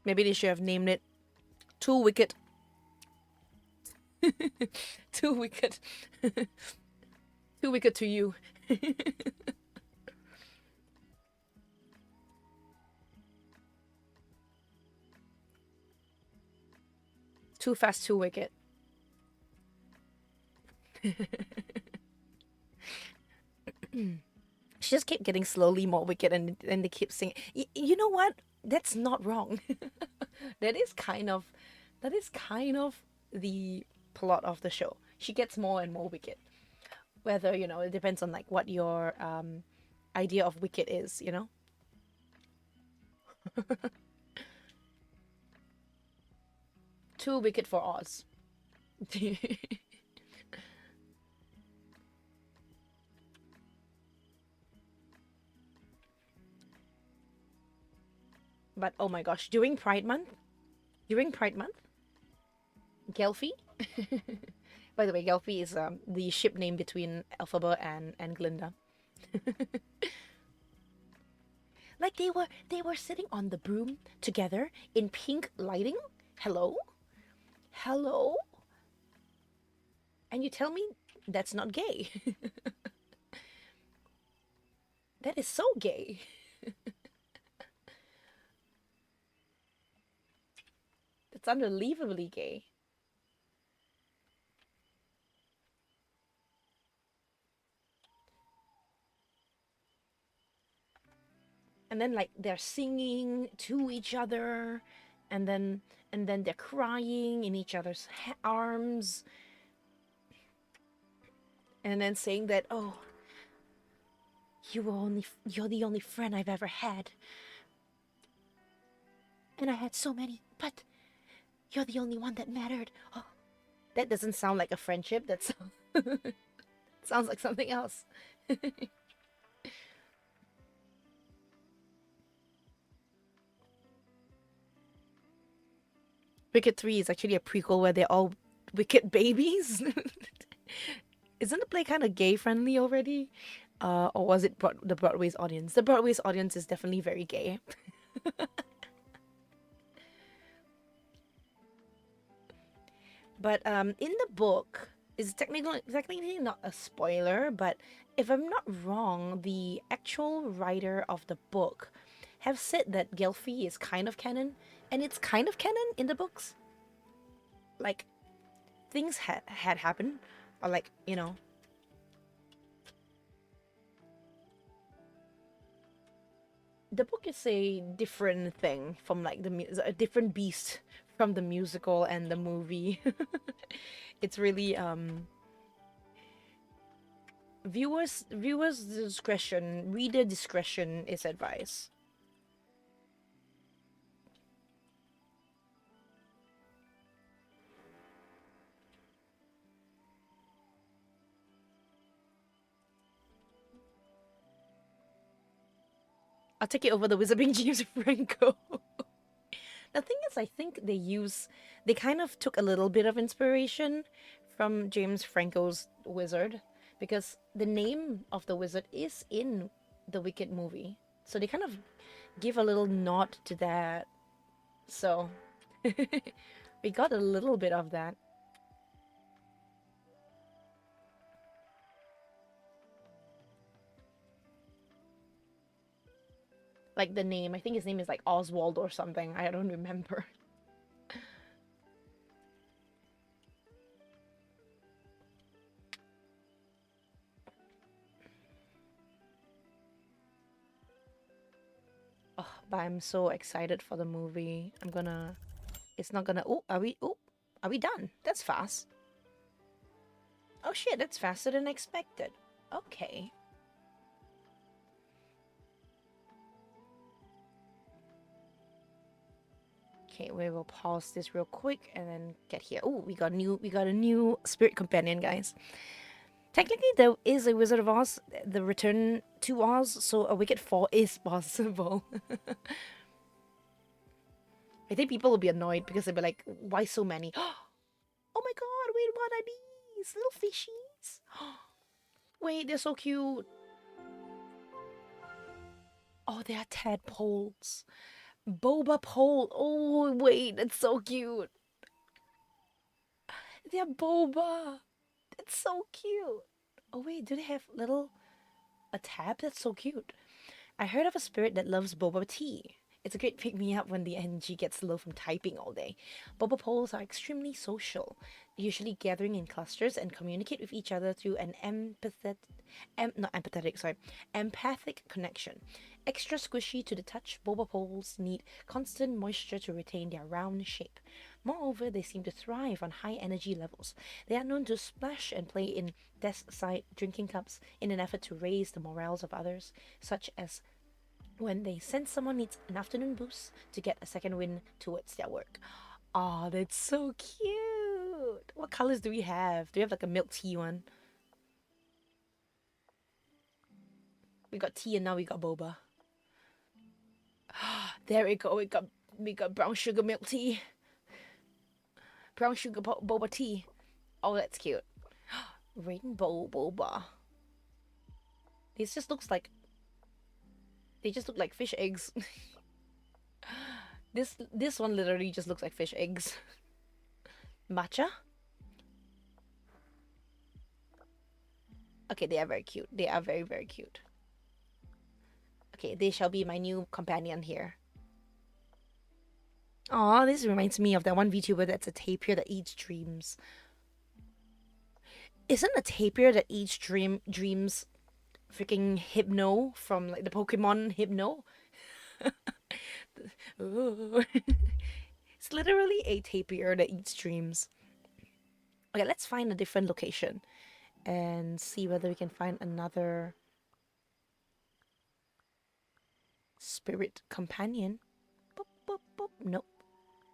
Maybe they should have named it Too Wicked. Too Wicked. Too Wicked to You. Too Fast, Too Wicked. She just kept getting slowly more wicked, and they keep singing. You know what? That's not wrong. that is kind of the plot of the show. She gets more and more wicked. Whether, it depends on like what your idea of wicked is, Too wicked for Oz. But oh my gosh, during Pride Month, Gelfie. By the way, Gelfie is the ship name between Elphaba and Glinda. Like they were sitting on the broom together in pink lighting. Hello? Hello? And you tell me that's not gay. That is so gay. It's unbelievably gay. And then like they're singing to each other, and then they're crying in each other's arms, and then saying that, oh, you're the only friend I've ever had, and I had so many, but you're the only one that mattered. Oh, that doesn't sound like a friendship. That sounds like something else. Wicked 3 is actually a prequel where they're all wicked babies. Isn't the play kind of gay friendly already? Or was it the Broadway's audience? The Broadway's audience is definitely very gay. But in the book, it's technically not a spoiler, but if I'm not wrong, the actual writer of the book have said that Gelfie is kind of canon, and it's kind of canon in the books. Like things had happened, or like the book is a different thing from like a different beast from the musical and the movie. It's really viewers discretion, reader discretion is advised. I'll take it over the wizard being James Franco. The thing is, I think they kind of took a little bit of inspiration from James Franco's wizard because the name of the wizard is in the Wicked movie. So they kind of give a little nod to that. So we got a little bit of that. Like the name, I think his name is like Oswald or something. I don't remember. Oh, but I'm so excited for the movie. It's not gonna. Oh, are we done? That's fast. Oh shit, that's faster than expected. Okay. Okay, we will pause this real quick and then get here. Oh, we got a new spirit companion, guys. Technically, there is a Wizard of Oz, the Return to Oz, so a Wicked 4 is possible. I think people will be annoyed because they'll be like, why so many? Oh my god, wait, what are these? Little fishies? Wait, they're so cute. Oh, they are tadpoles. Boba pole. Oh, wait, that's so cute. They're boba. That's so cute. Oh, wait, do they have a tab? That's so cute. I heard of a spirit that loves boba tea. It's a great pick me up when the energy gets low from typing all day. Boba poles are extremely social, usually gathering in clusters and communicate with each other through an empathic connection. Extra squishy to the touch, boba poles need constant moisture to retain their round shape. Moreover, they seem to thrive on high energy levels. They are known to splash and play in desk side drinking cups in an effort to raise the morals of others, such as when they sense someone needs an afternoon boost to get a second wind towards their work. Oh, that's so cute. What colors do we have? Do we have like a milk tea one? We got tea and now we got boba. There we go. We got brown sugar milk tea. Brown sugar boba tea. Oh, that's cute. Rainbow boba. These just looks like they just look like fish eggs. This one literally just looks like fish eggs. Matcha? Okay, they are very cute. They are very, very cute. Okay, they shall be my new companion here. Aw, this reminds me of that one VTuber that's a tapir that eats dreams. Isn't a tapir that eats dreams freaking Hypno from like the Pokemon Hypno? Ooh. It's literally a tapir that eats dreams. Okay, let's find a different location and see whether we can find another spirit companion. Boop, boop, boop. Nope.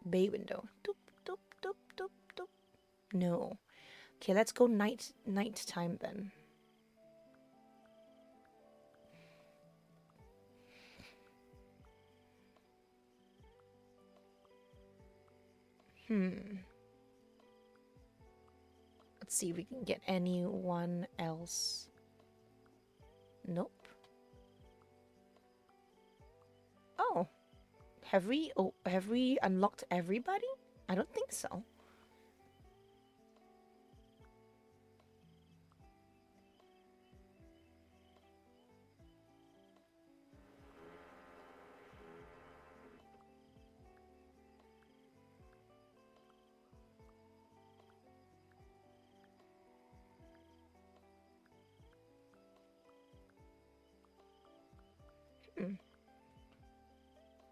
Bay window. Doop, doop, doop, doop, doop. No. Okay, let's go night time then. Let's see if we can get anyone else. Nope. Oh, have we unlocked everybody? I don't think so.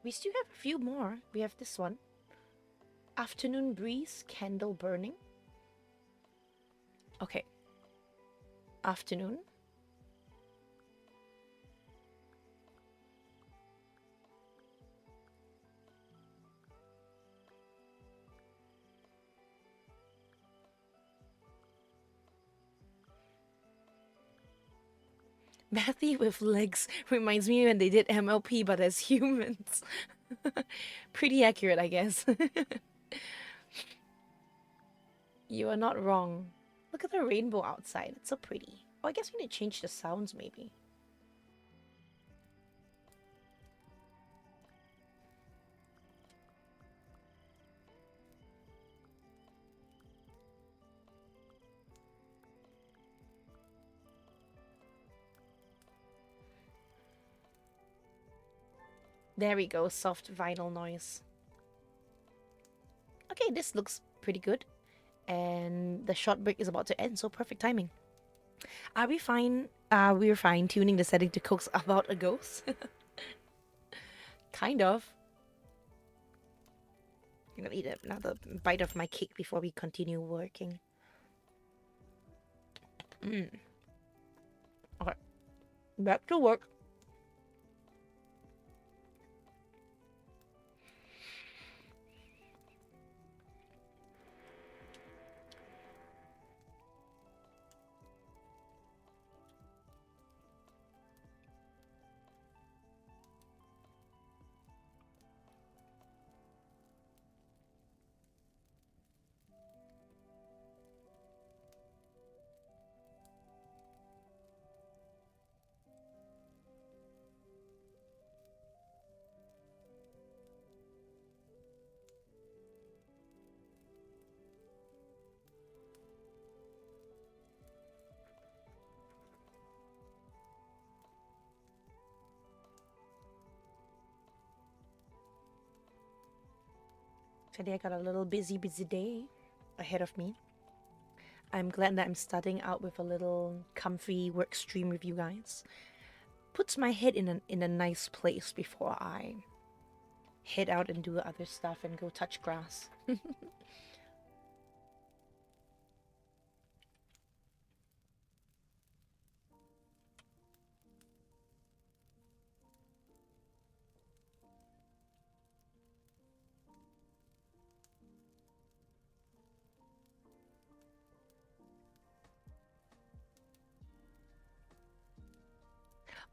We still have a few more. We have this one. Afternoon breeze, candle burning. Okay. Afternoon. Matthew with legs reminds me when they did MLP but as humans. Pretty accurate, I guess. You are not wrong. Look at the rainbow outside. It's so pretty. Oh, I guess we need to change the sounds maybe. There we go, soft vinyl noise. Okay, this looks pretty good. And the short break is about to end, so perfect timing. Are we fine? We're fine tuning the setting to coax about a ghost. Kind of. I'm gonna eat another bite of my cake before we continue working. Okay, back to work. Today I got a little busy day ahead of me. I'm glad that I'm starting out with a little comfy work stream with you guys. Puts my head in a nice place before I head out and do other stuff and go touch grass.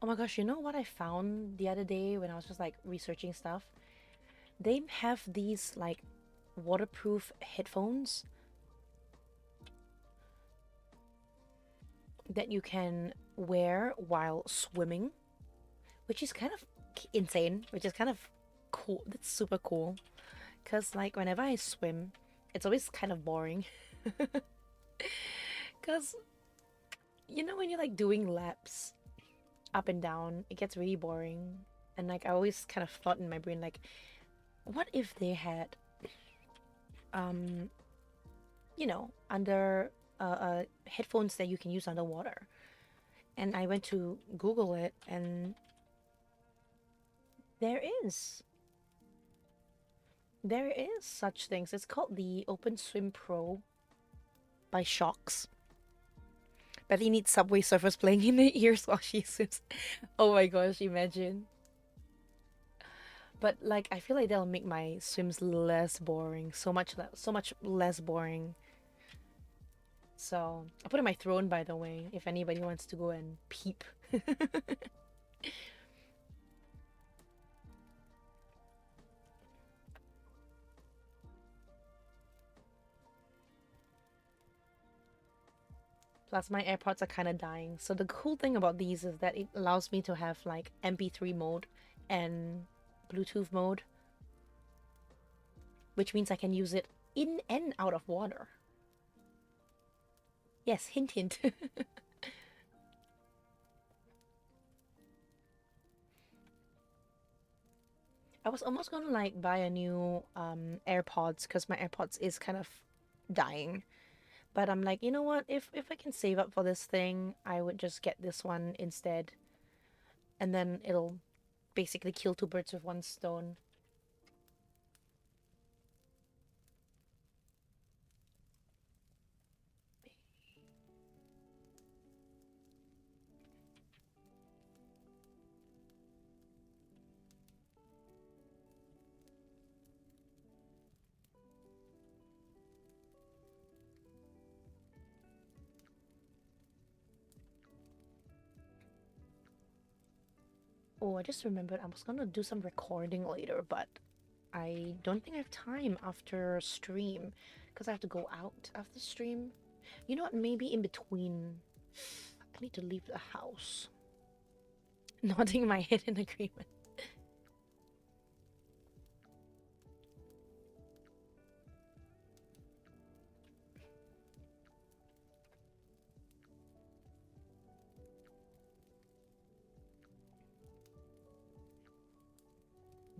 Oh my gosh, you know what I found the other day when I was just like researching stuff? They have these like waterproof headphones that you can wear while swimming, which is kind of insane, which is kind of cool. That's super cool. Because, like, whenever I swim, it's always kind of boring. Because, you know, when you're like doing laps up and down, it gets really boring. And, like, I always kind of thought in my brain, like, what if they had, um, you know, under headphones that you can use underwater? And I went to Google it, and there is. There is such things. It's called the Open Swim Pro by Shocks. But he needs Subway Surfers playing in the ears while she swims. Oh my gosh, imagine. But like, I feel like that'll make my swims less boring. So much less boring. So I put in my throne, by the way, if anybody wants to go and peep. Plus, my AirPods are kind of dying. So the cool thing about these is that it allows me to have like MP3 mode and Bluetooth mode, which means I can use it in and out of water. Yes, hint, hint. I was almost gonna like buy a new AirPods because my AirPods is kind of dying. But I'm like, you know what? If I can save up for this thing, I would just get this one instead. And then it'll basically kill two birds with one stone. Oh, I just remembered I was gonna do some recording later, but I don't think I have time after stream because I have to go out after stream. You know what? Maybe in between, I need to leave the house. Nodding my head in agreement.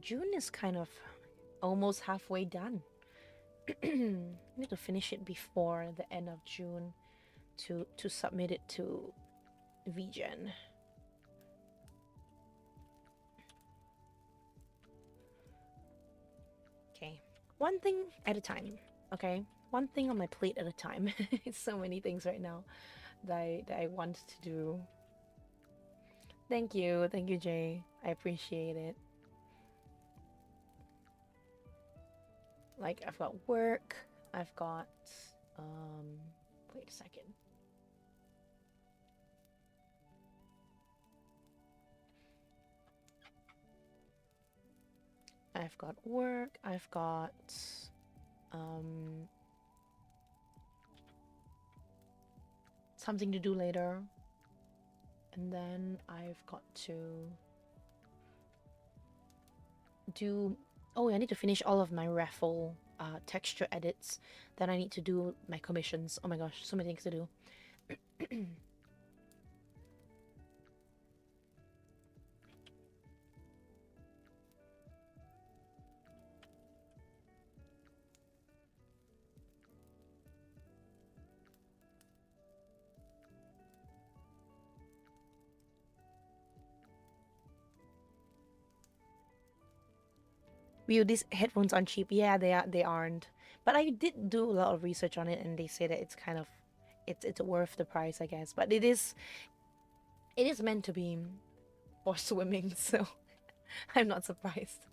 June is kind of almost halfway done. I need to finish it before the end of June to submit it to VGen. Okay, one thing at a time. Okay, one thing on my plate at a time. It's so many things right now that I want to do. Thank you, Jay. I appreciate it. Like I've got work. I've got wait a second. I've got work, I've got something to do later, and then I've got to do, oh, I need to finish all of my raffle texture edits. Then I need to do my commissions. Oh my gosh, so many things to do. Whew, these headphones aren't cheap. Yeah, they aren't. But I did do a lot of research on it and they say that it's kind of it's worth the price, I guess. But it is meant to be for swimming, so I'm not surprised.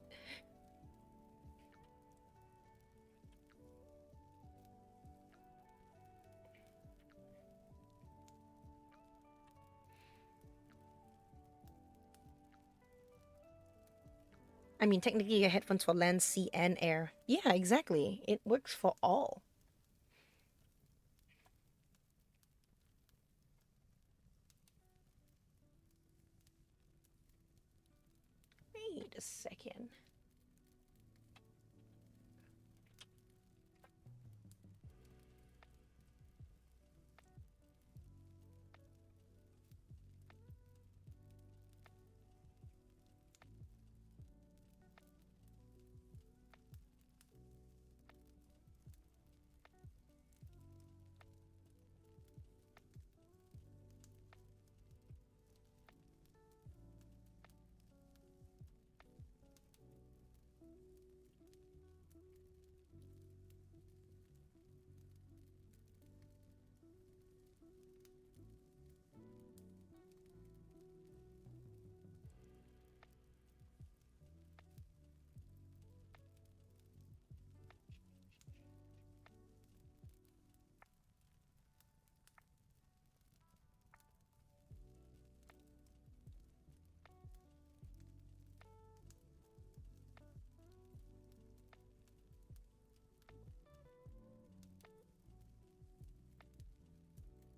I mean, technically, your headphones for land, sea, and air. Yeah, exactly. It works for all. Wait a second.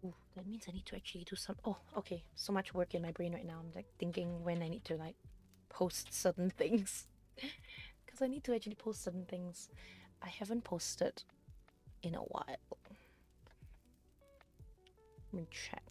Ooh, that means I need to actually do some. Oh, okay. So much work in my brain right now. I'm like thinking when I need to like post certain things. Because I need to actually post certain things. I haven't posted in a while. Let me check.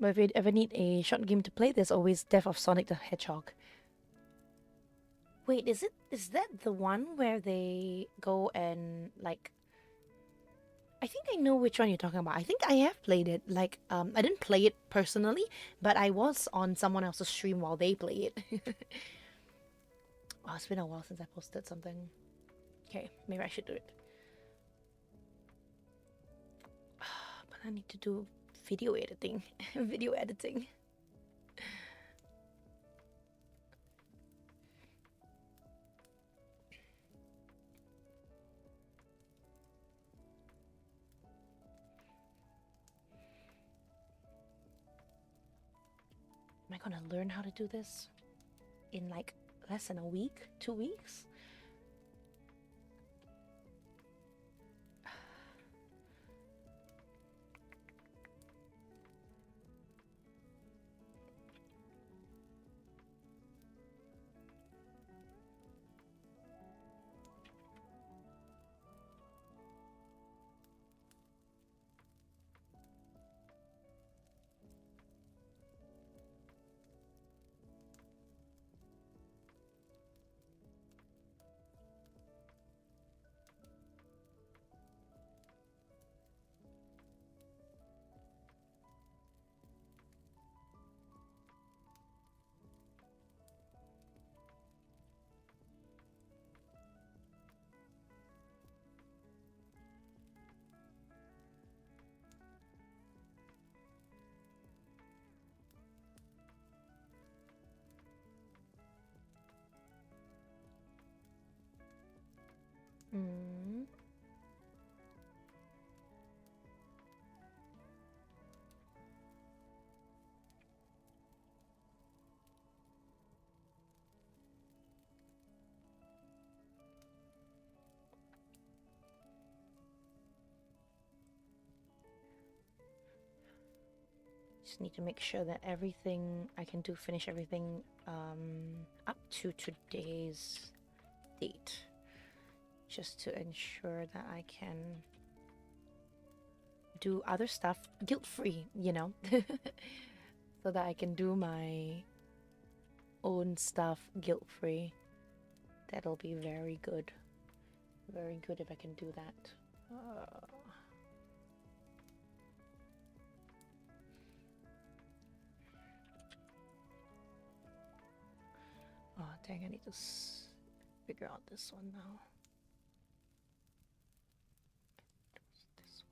But if you ever need a short game to play, there's always Death of Sonic the Hedgehog. Wait, is that the one where they go and like I think I know which one you're talking about. I think I have played it. Like, I didn't play it personally, but I was on someone else's stream while they play it. Oh, it's been a while since I posted something. Okay, maybe I should do it. But I need to do video editing. Video editing. Am I gonna learn how to do this in like less than a week? 2 weeks? Mm. Just need to make sure that everything I can do, finish everything up to today's date. Just to ensure that I can do other stuff guilt-free, you know? So that I can do my own stuff guilt-free. That'll be very good. Very good if I can do that. Oh, dang, I need to figure out this one now. This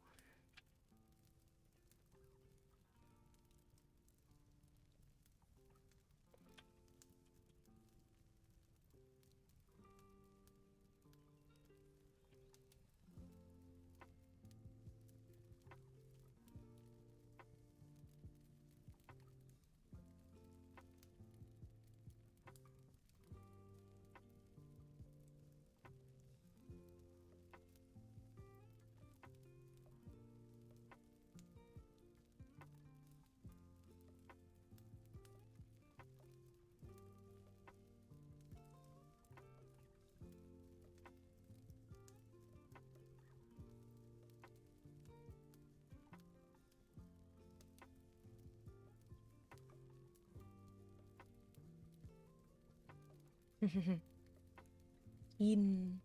one. In.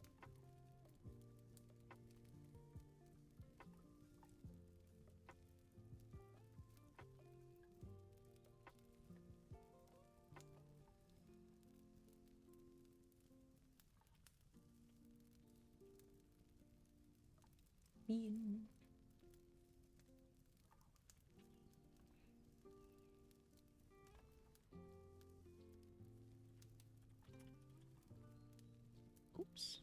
bean. Oops.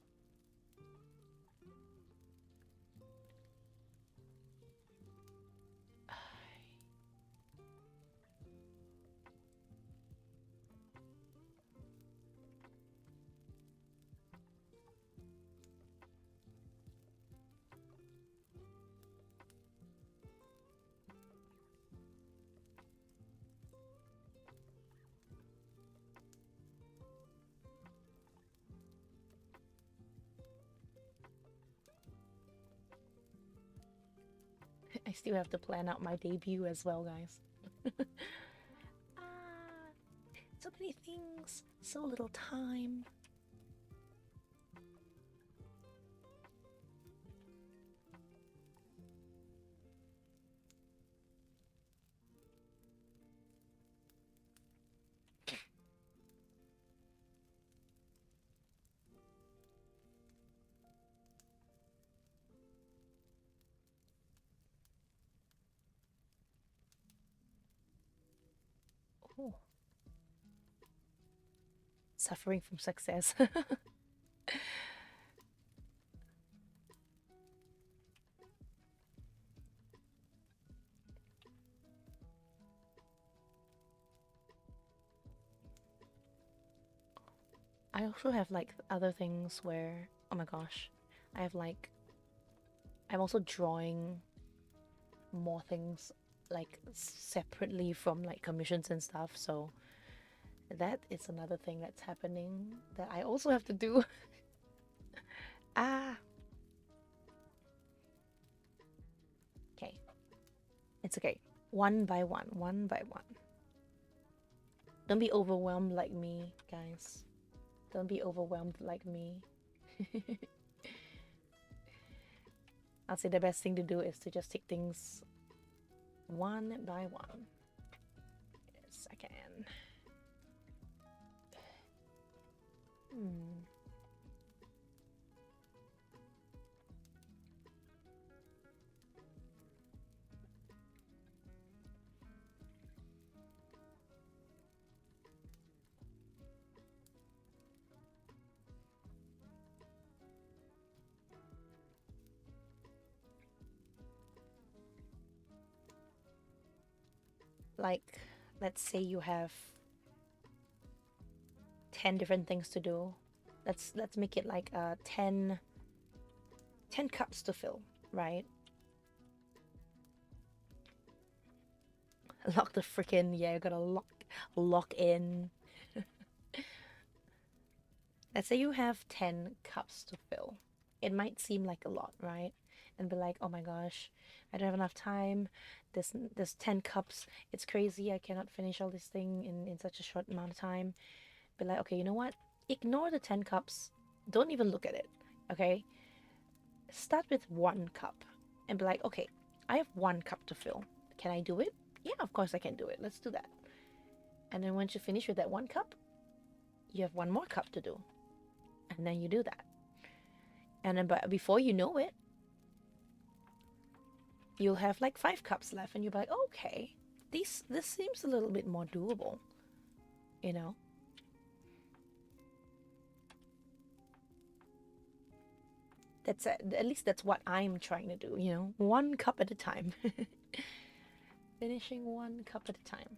I still have to plan out my debut as well, guys. Ah, so many things, so little time. Oh, suffering from success. I also have like other things where, oh my gosh, I have like, I'm also drawing more things like separately from like commissions and stuff. So that is another thing that's happening that I also have to do. Ah, okay. It's okay. One by one, one by one. Don't be overwhelmed like me, guys. Don't be overwhelmed like me. I'll say the best thing to do is to just take things one by one. Yes, I can. Hmm. Like, let's say you have 10 different things to do. Let's make it like 10 cups to fill, right? Lock the freaking, yeah, you gotta lock in. Let's say you have 10 cups to fill. It might seem like a lot, right? And be like, oh my gosh, I don't have enough time. There's 10 cups. It's crazy. I cannot finish all this thing in such a short amount of time. Be like, okay, you know what? Ignore the 10 cups. Don't even look at it, okay? Start with 1 cup and be like, okay, I have 1 cup to fill. Can I do it? Yeah, of course I can do it. Let's do that. And then once you finish with that 1 cup, you have 1 more cup to do. And then you do that. And then but before you know it, you'll have like 5 cups left and you'll be like, okay, this seems a little bit more doable, you know? That's at least that's what I'm trying to do, you know? 1 cup at a time. Finishing 1 cup at a time.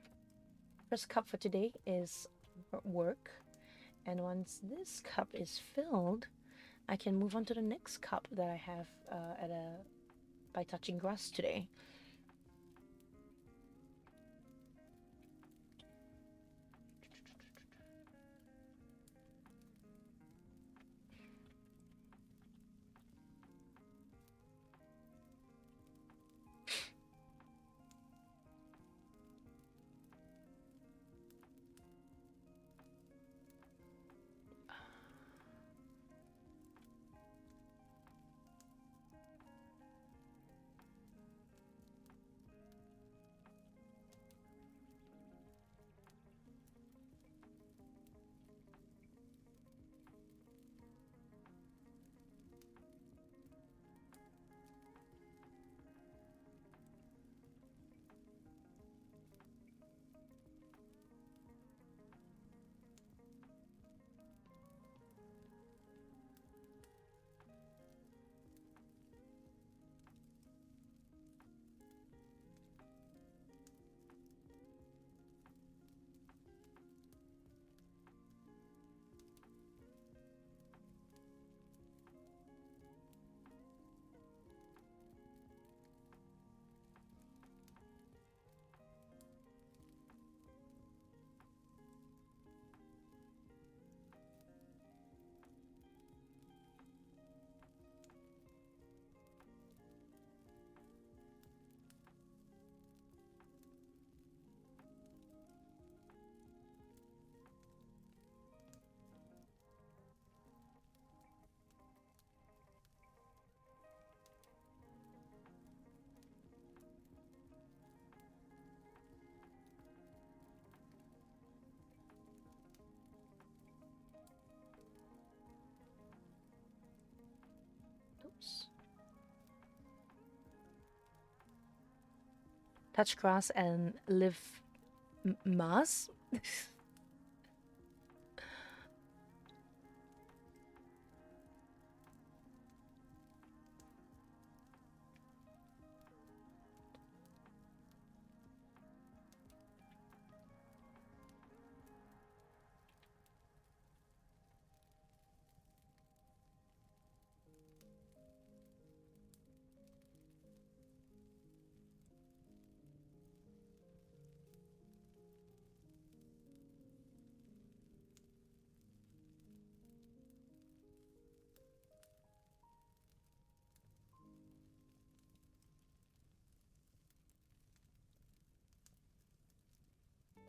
First cup for today is work. And once this cup is filled, I can move on to the next cup that I have by touching grass today. Touch grass and live mass.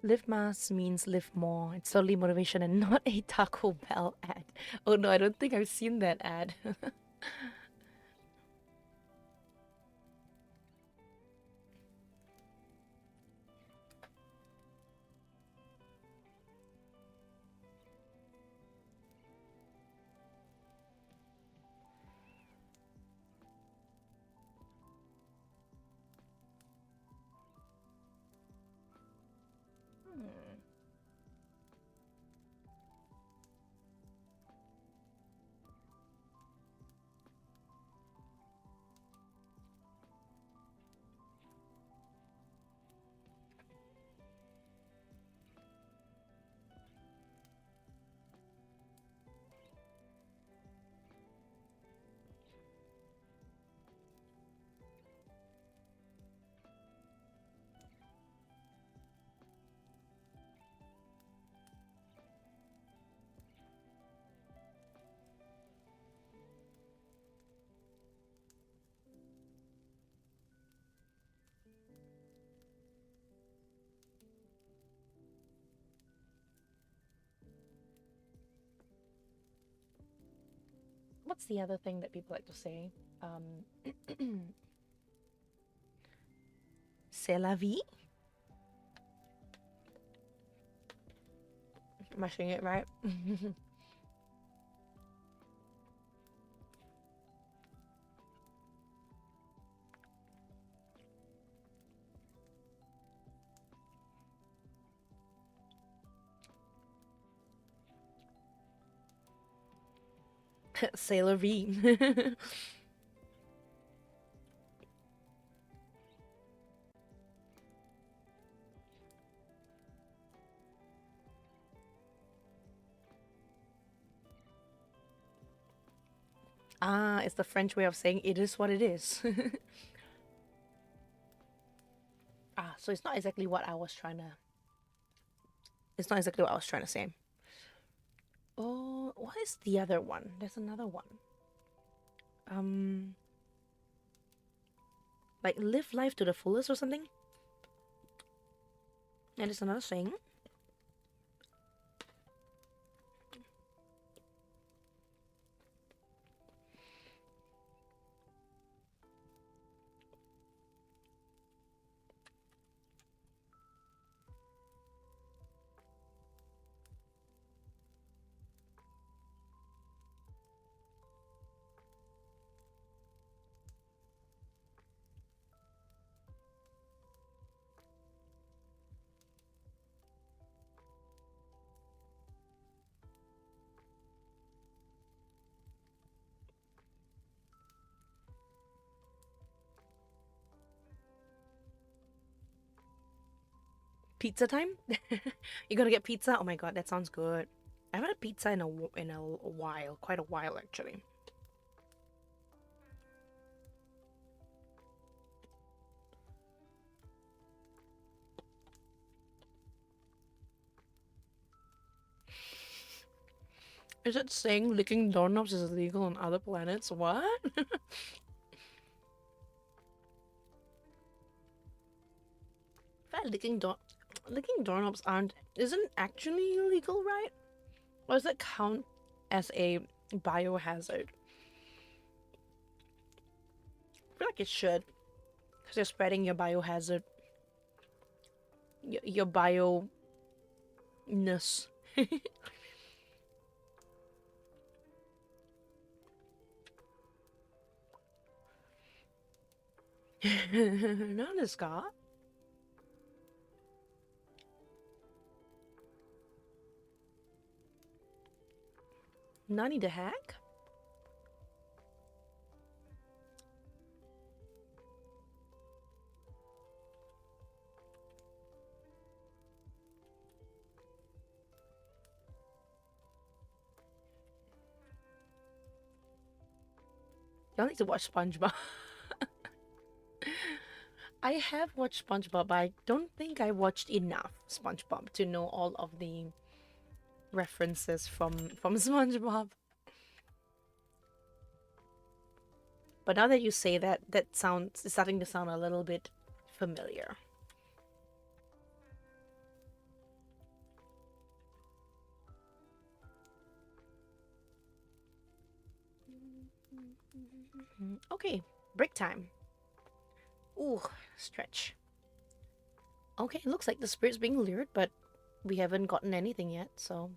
Live mass means live more. It's totally motivation and not a Taco Bell ad. Oh no, I don't think I've seen that ad. What's the other thing that people like to say? C'est la vie? Am I saying it right? C'est la vie. Ah, it's the French way of saying it is what it is. Ah, so it's not exactly what I was trying to. It's not exactly what I was trying to say. Oh, what is the other one? There's another one. Like live life to the fullest or something. And there's another saying. Pizza time? You're gonna get pizza? Oh my god, that sounds good. I haven't had pizza in a while, quite a while actually. Is it saying licking doorknobs is illegal on other planets? What? licking doorknobs isn't actually illegal, right? Or does it count as a biohazard? I feel like it should, because you're spreading your biohazard, your bio-ness. 何ですか? Nani the heck? Y'all need to watch SpongeBob. I have watched SpongeBob, but I don't think I watched enough SpongeBob to know all of the references from SpongeBob. But now that you say that, that sounds it's starting to sound a little bit familiar. Okay, break time. Ooh, stretch. Okay, looks like the spirit's being lured, but we haven't gotten anything yet, so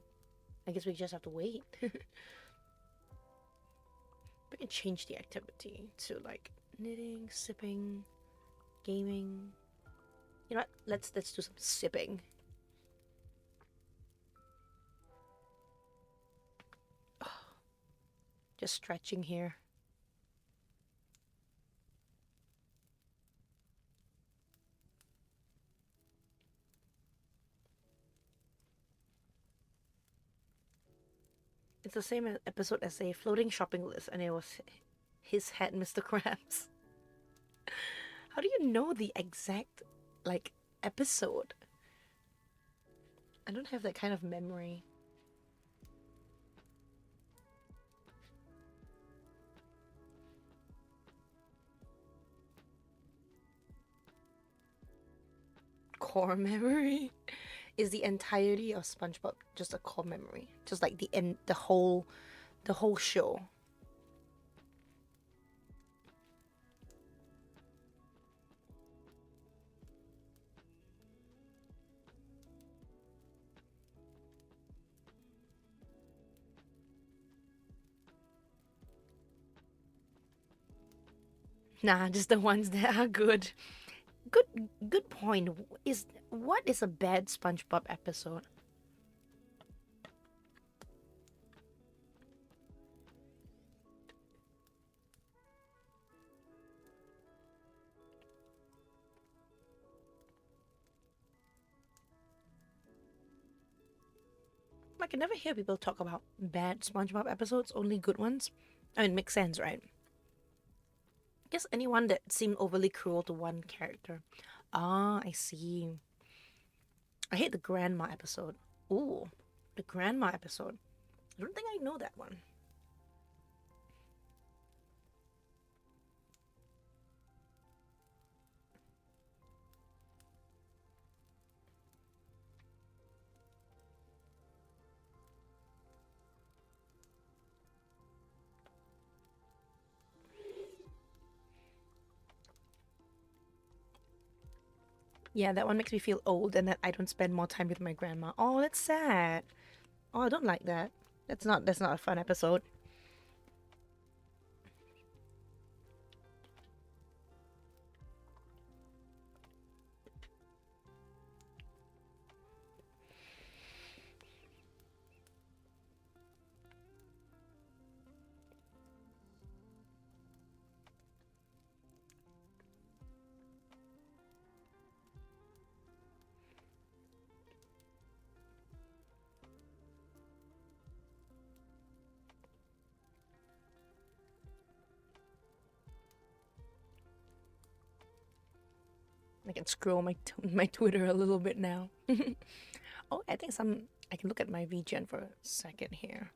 I guess we just have to wait. We can change the activity to like knitting, sipping, gaming. You know what? Let's do some sipping. Just stretching here. It's the same episode as a floating shopping list, and it was his head, Mr. Krabs. How do you know the exact like episode? I don't have that kind of memory. Core memory? Is the entirety of SpongeBob just a core memory? Just like the end, the whole show. Nah, just the ones that are good. Good point. What is a bad SpongeBob episode? I can never hear people talk about bad SpongeBob episodes, only good ones. I mean, makes sense, right? I guess anyone that seemed overly cruel to one character. Ah, I see. I hate the grandma episode. Ooh, the grandma episode. I don't think I know that one. Yeah, that one makes me feel old and that I don't spend more time with my grandma. Oh, that's sad. Oh, I don't like that. That's not a fun episode. I can scroll my my Twitter a little bit now. Oh, I think I can look at my VGen for a second here.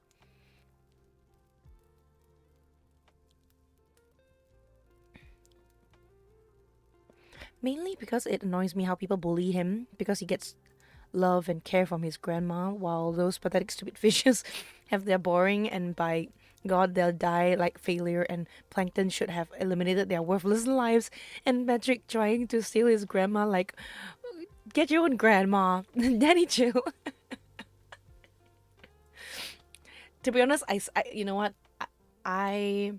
Mainly because it annoys me how people bully him because he gets love and care from his grandma, while those pathetic stupid fishes have their boring and by God they'll die like failure, and Plankton should have eliminated their worthless lives, and Patrick trying to steal his grandma like get your own grandma. Danny chill. To be honest, you know what? I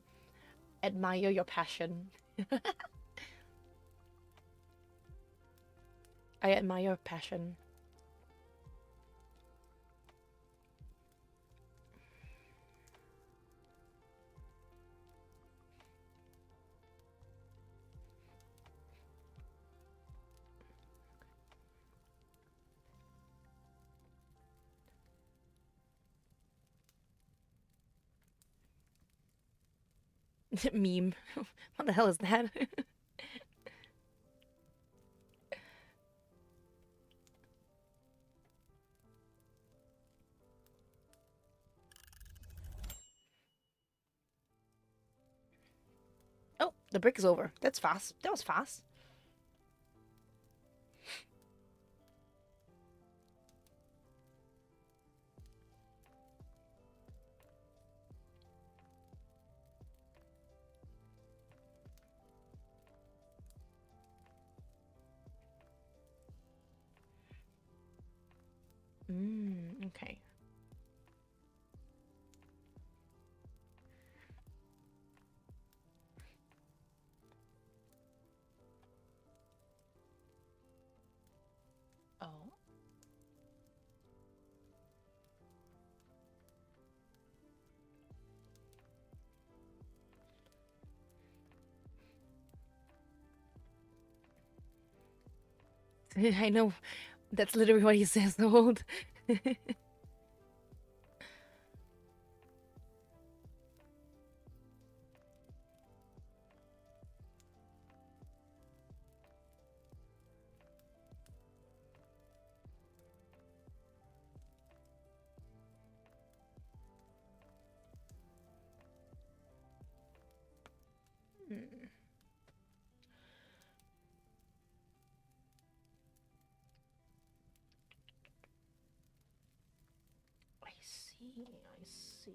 admire your passion. I admire your passion. Meme. What the hell is that? Oh, the brick is over. That's fast. That was fast. Okay. Oh. I know. That's literally what he says. Hold. I see. I see.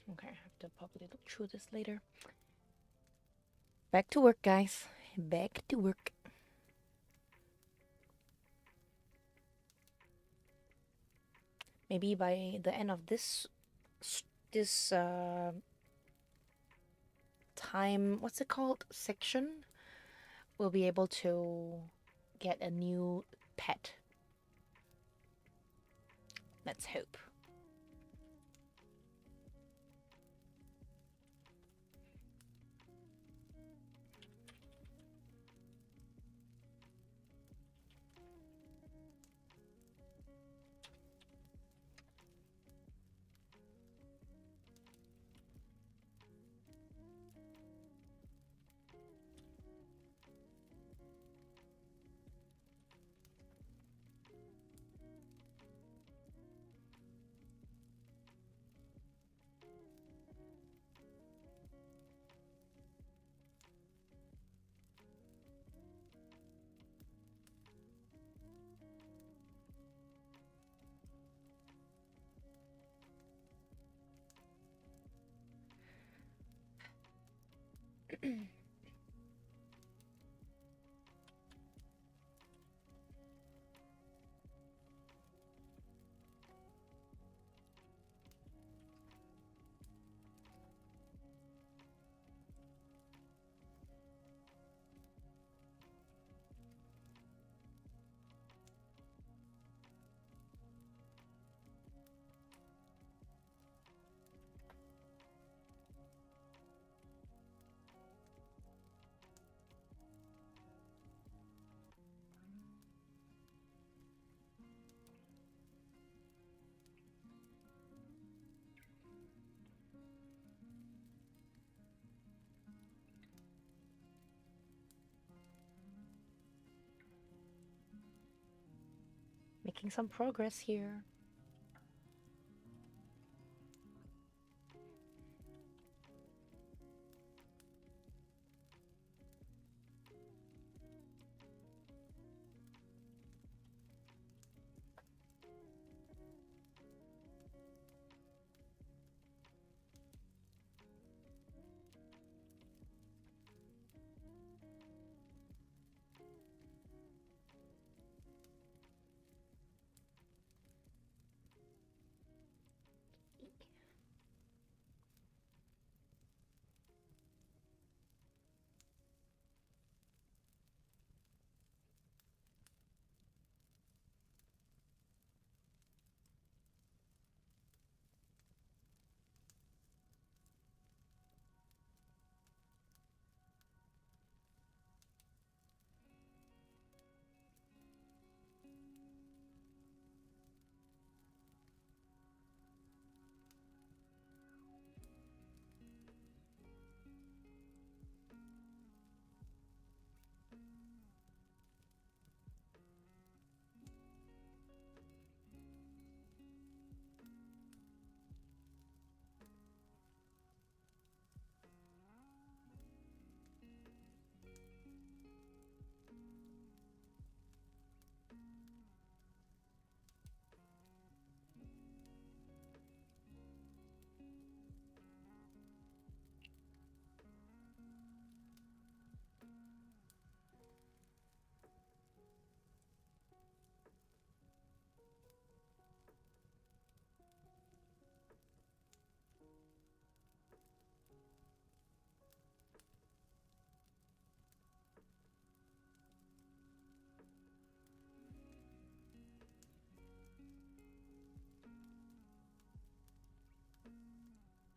Okay, I have to probably look through this later. Back to work, guys. Back to work. Maybe by the end of this time, what's it called? Section, we'll be able to get a new pet. Let's hope. Making some progress here.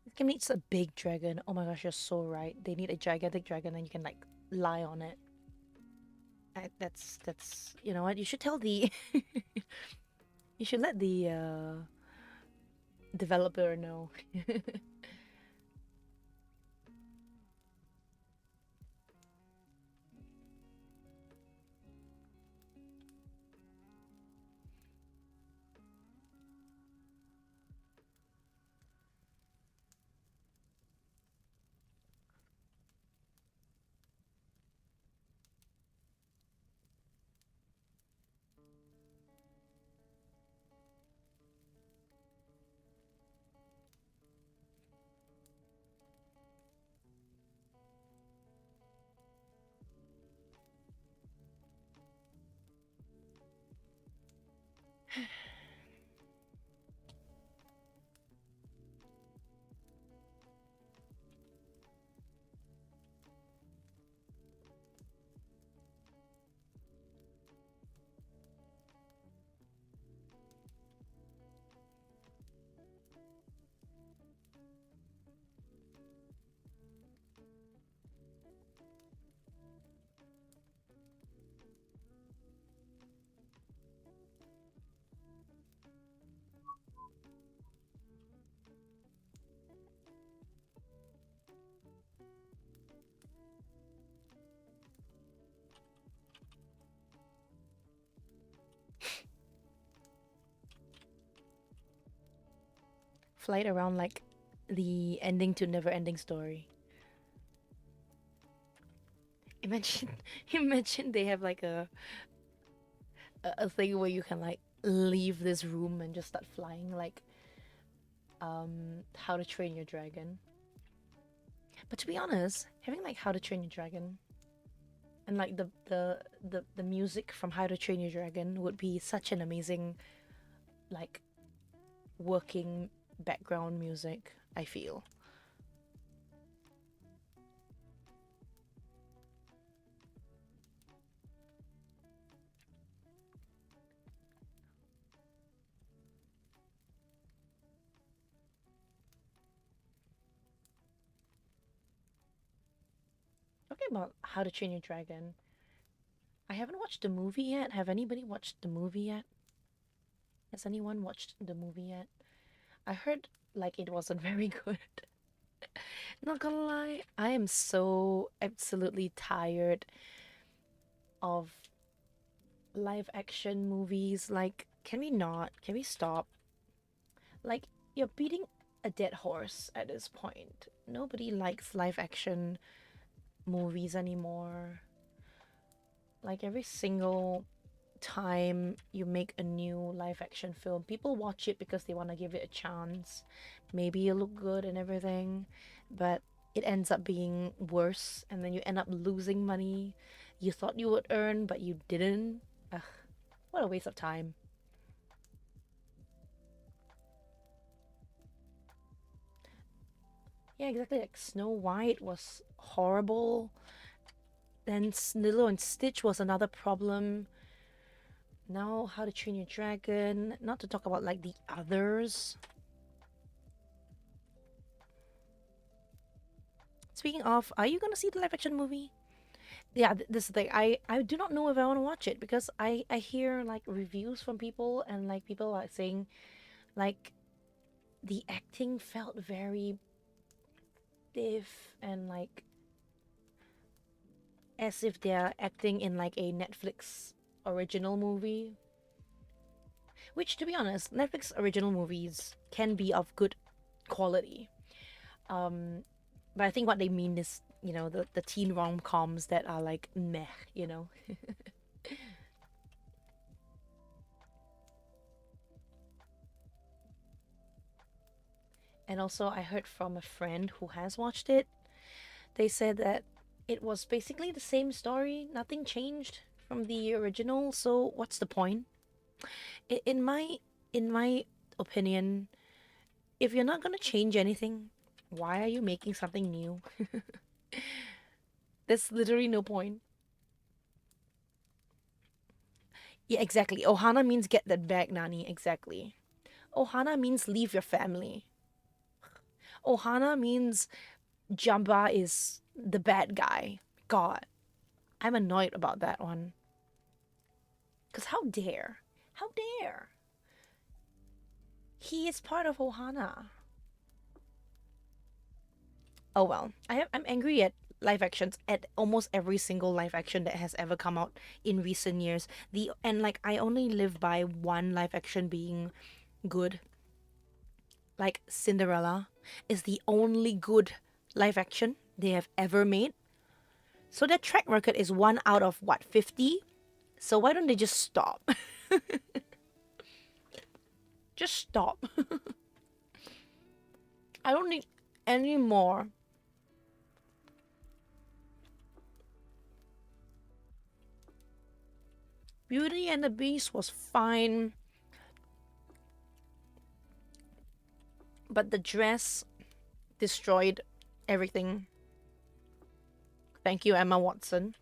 This game needs a big dragon. Oh my gosh, you're so right. They need a gigantic dragon and you can like lie on it. That's you know what? You should tell the you should let the developer know. Flight around like the ending to never ending story. Imagine imagine they have like a thing where you can like leave this room and just start flying like How to Train Your Dragon. But to be honest, having like How to Train Your Dragon and like the music from How to Train Your Dragon would be such an amazing like working background music, I feel. Talking about How to Train Your Dragon, I haven't watched the movie yet. Have anybody watched the movie yet? Has anyone watched the movie yet? I heard like it wasn't very good. Not gonna lie, I am so absolutely tired of live action movies. Like, can we not? Can we stop? Like, you're beating a dead horse at this point. Nobody likes live action movies anymore. Like, every single time you make a new live action film, people watch it because they want to give it a chance. Maybe it look good and everything, but it ends up being worse, and then you end up losing money you thought you would earn, but you didn't. Ugh, what a waste of time. Yeah, exactly. Like Snow White was horrible. Then Lilo and Stitch was another problem. Now, How to Train Your Dragon. Not to talk about like the others. Speaking of, are you gonna see the live action movie? Yeah, this is the thing. I do not know if I want to watch it because I hear like reviews from people, and like people are saying like the acting felt very stiff and like as if they're acting in like a Netflix original movie. Which, to be honest, Netflix original movies can be of good quality. Um, but I think what they mean is, the teen rom coms that are like meh. And also, I heard from a friend who has watched it. They said that it was basically the same story, nothing changed from the original. So what's the point? In my opinion, if you're not gonna change anything, why are you making something new? There's literally no point. Yeah, exactly. Ohana means get that bag, Nani. Exactly. Ohana means leave your family. Ohana means Jamba is the bad guy. God, I'm annoyed about that one. Because how dare? How dare? He is part of Ohana. Oh well. I'm angry at live actions, at almost every single live action that has ever come out in recent years. Like I only live by one live action being good. Like Cinderella is the only good live action they have ever made. So their track record is one out of what, 50? So why don't they just stop? Just stop. I don't need any more. Beauty and the Beast was fine, but the dress destroyed everything. Thank you, Emma Watson.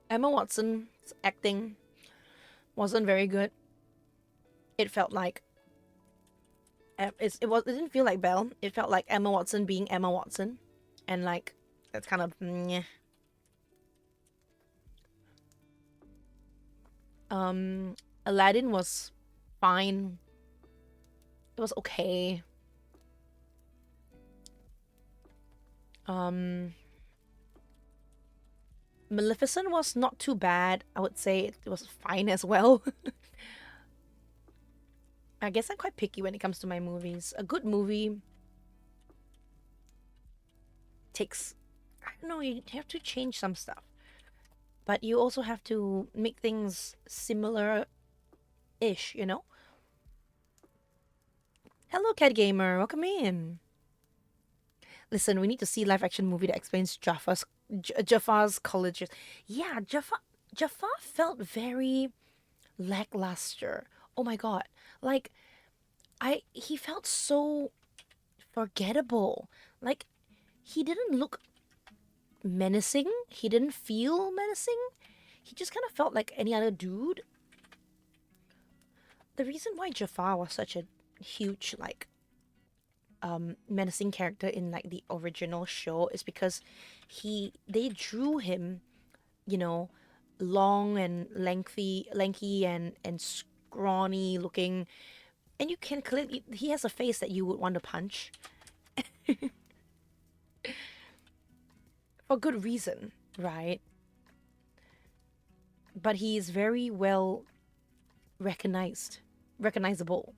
Emma Watson's acting wasn't very good. It felt like it didn't feel like Belle. It felt like Emma Watson being Emma Watson, and like that's kind of meh. Aladdin was fine. It was okay. Um, Maleficent was not too bad. I would say it was fine as well. I guess I'm quite picky when it comes to my movies. A good movie takes, I don't know, you have to change some stuff. But you also have to make things similar ish, you know? Hello, Cat Gamer. Welcome in. Listen, we need to see live action movie that explains Jafar's colleges. Yeah, Jafar felt very lackluster. Oh my god. Like he felt so forgettable. Like he didn't look menacing. He didn't feel menacing. He just kind of felt like any other dude. The reason why Jafar was such a huge like menacing character in like the original show is because they drew him, you know, long and lanky and scrawny looking, and you can clearly he has a face that you would want to punch for good reason, right? But he is very well recognized. recognizable.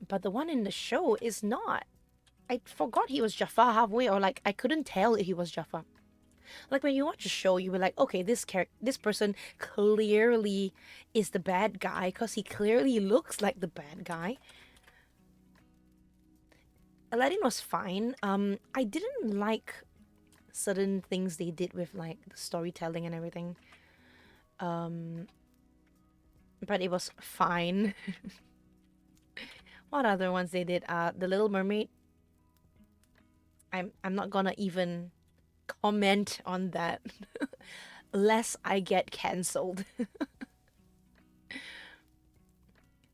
But the one in the show is not. I forgot he was Jafar halfway, or like I couldn't tell if he was Jafar. Like when you watch a show, you were like, okay, this person clearly is the bad guy because he clearly looks like the bad guy. Aladdin was fine. I didn't like certain things they did with like the storytelling and everything. But it was fine. What other ones they did? The Little Mermaid. I'm not gonna even comment on that, lest I get cancelled.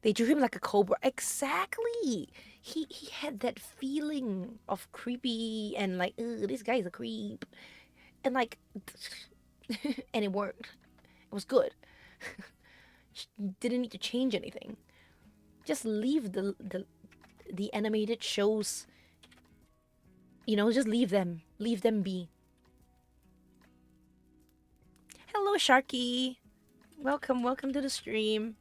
They drew him like a cobra. Exactly. He had that feeling of creepy and like, ugh, this guy is a creep, and like, and it worked. It was good. Didn't need to change anything. Just leave the animated shows. You know, just leave them. Leave them be. Hello, Sharky. Welcome to the stream.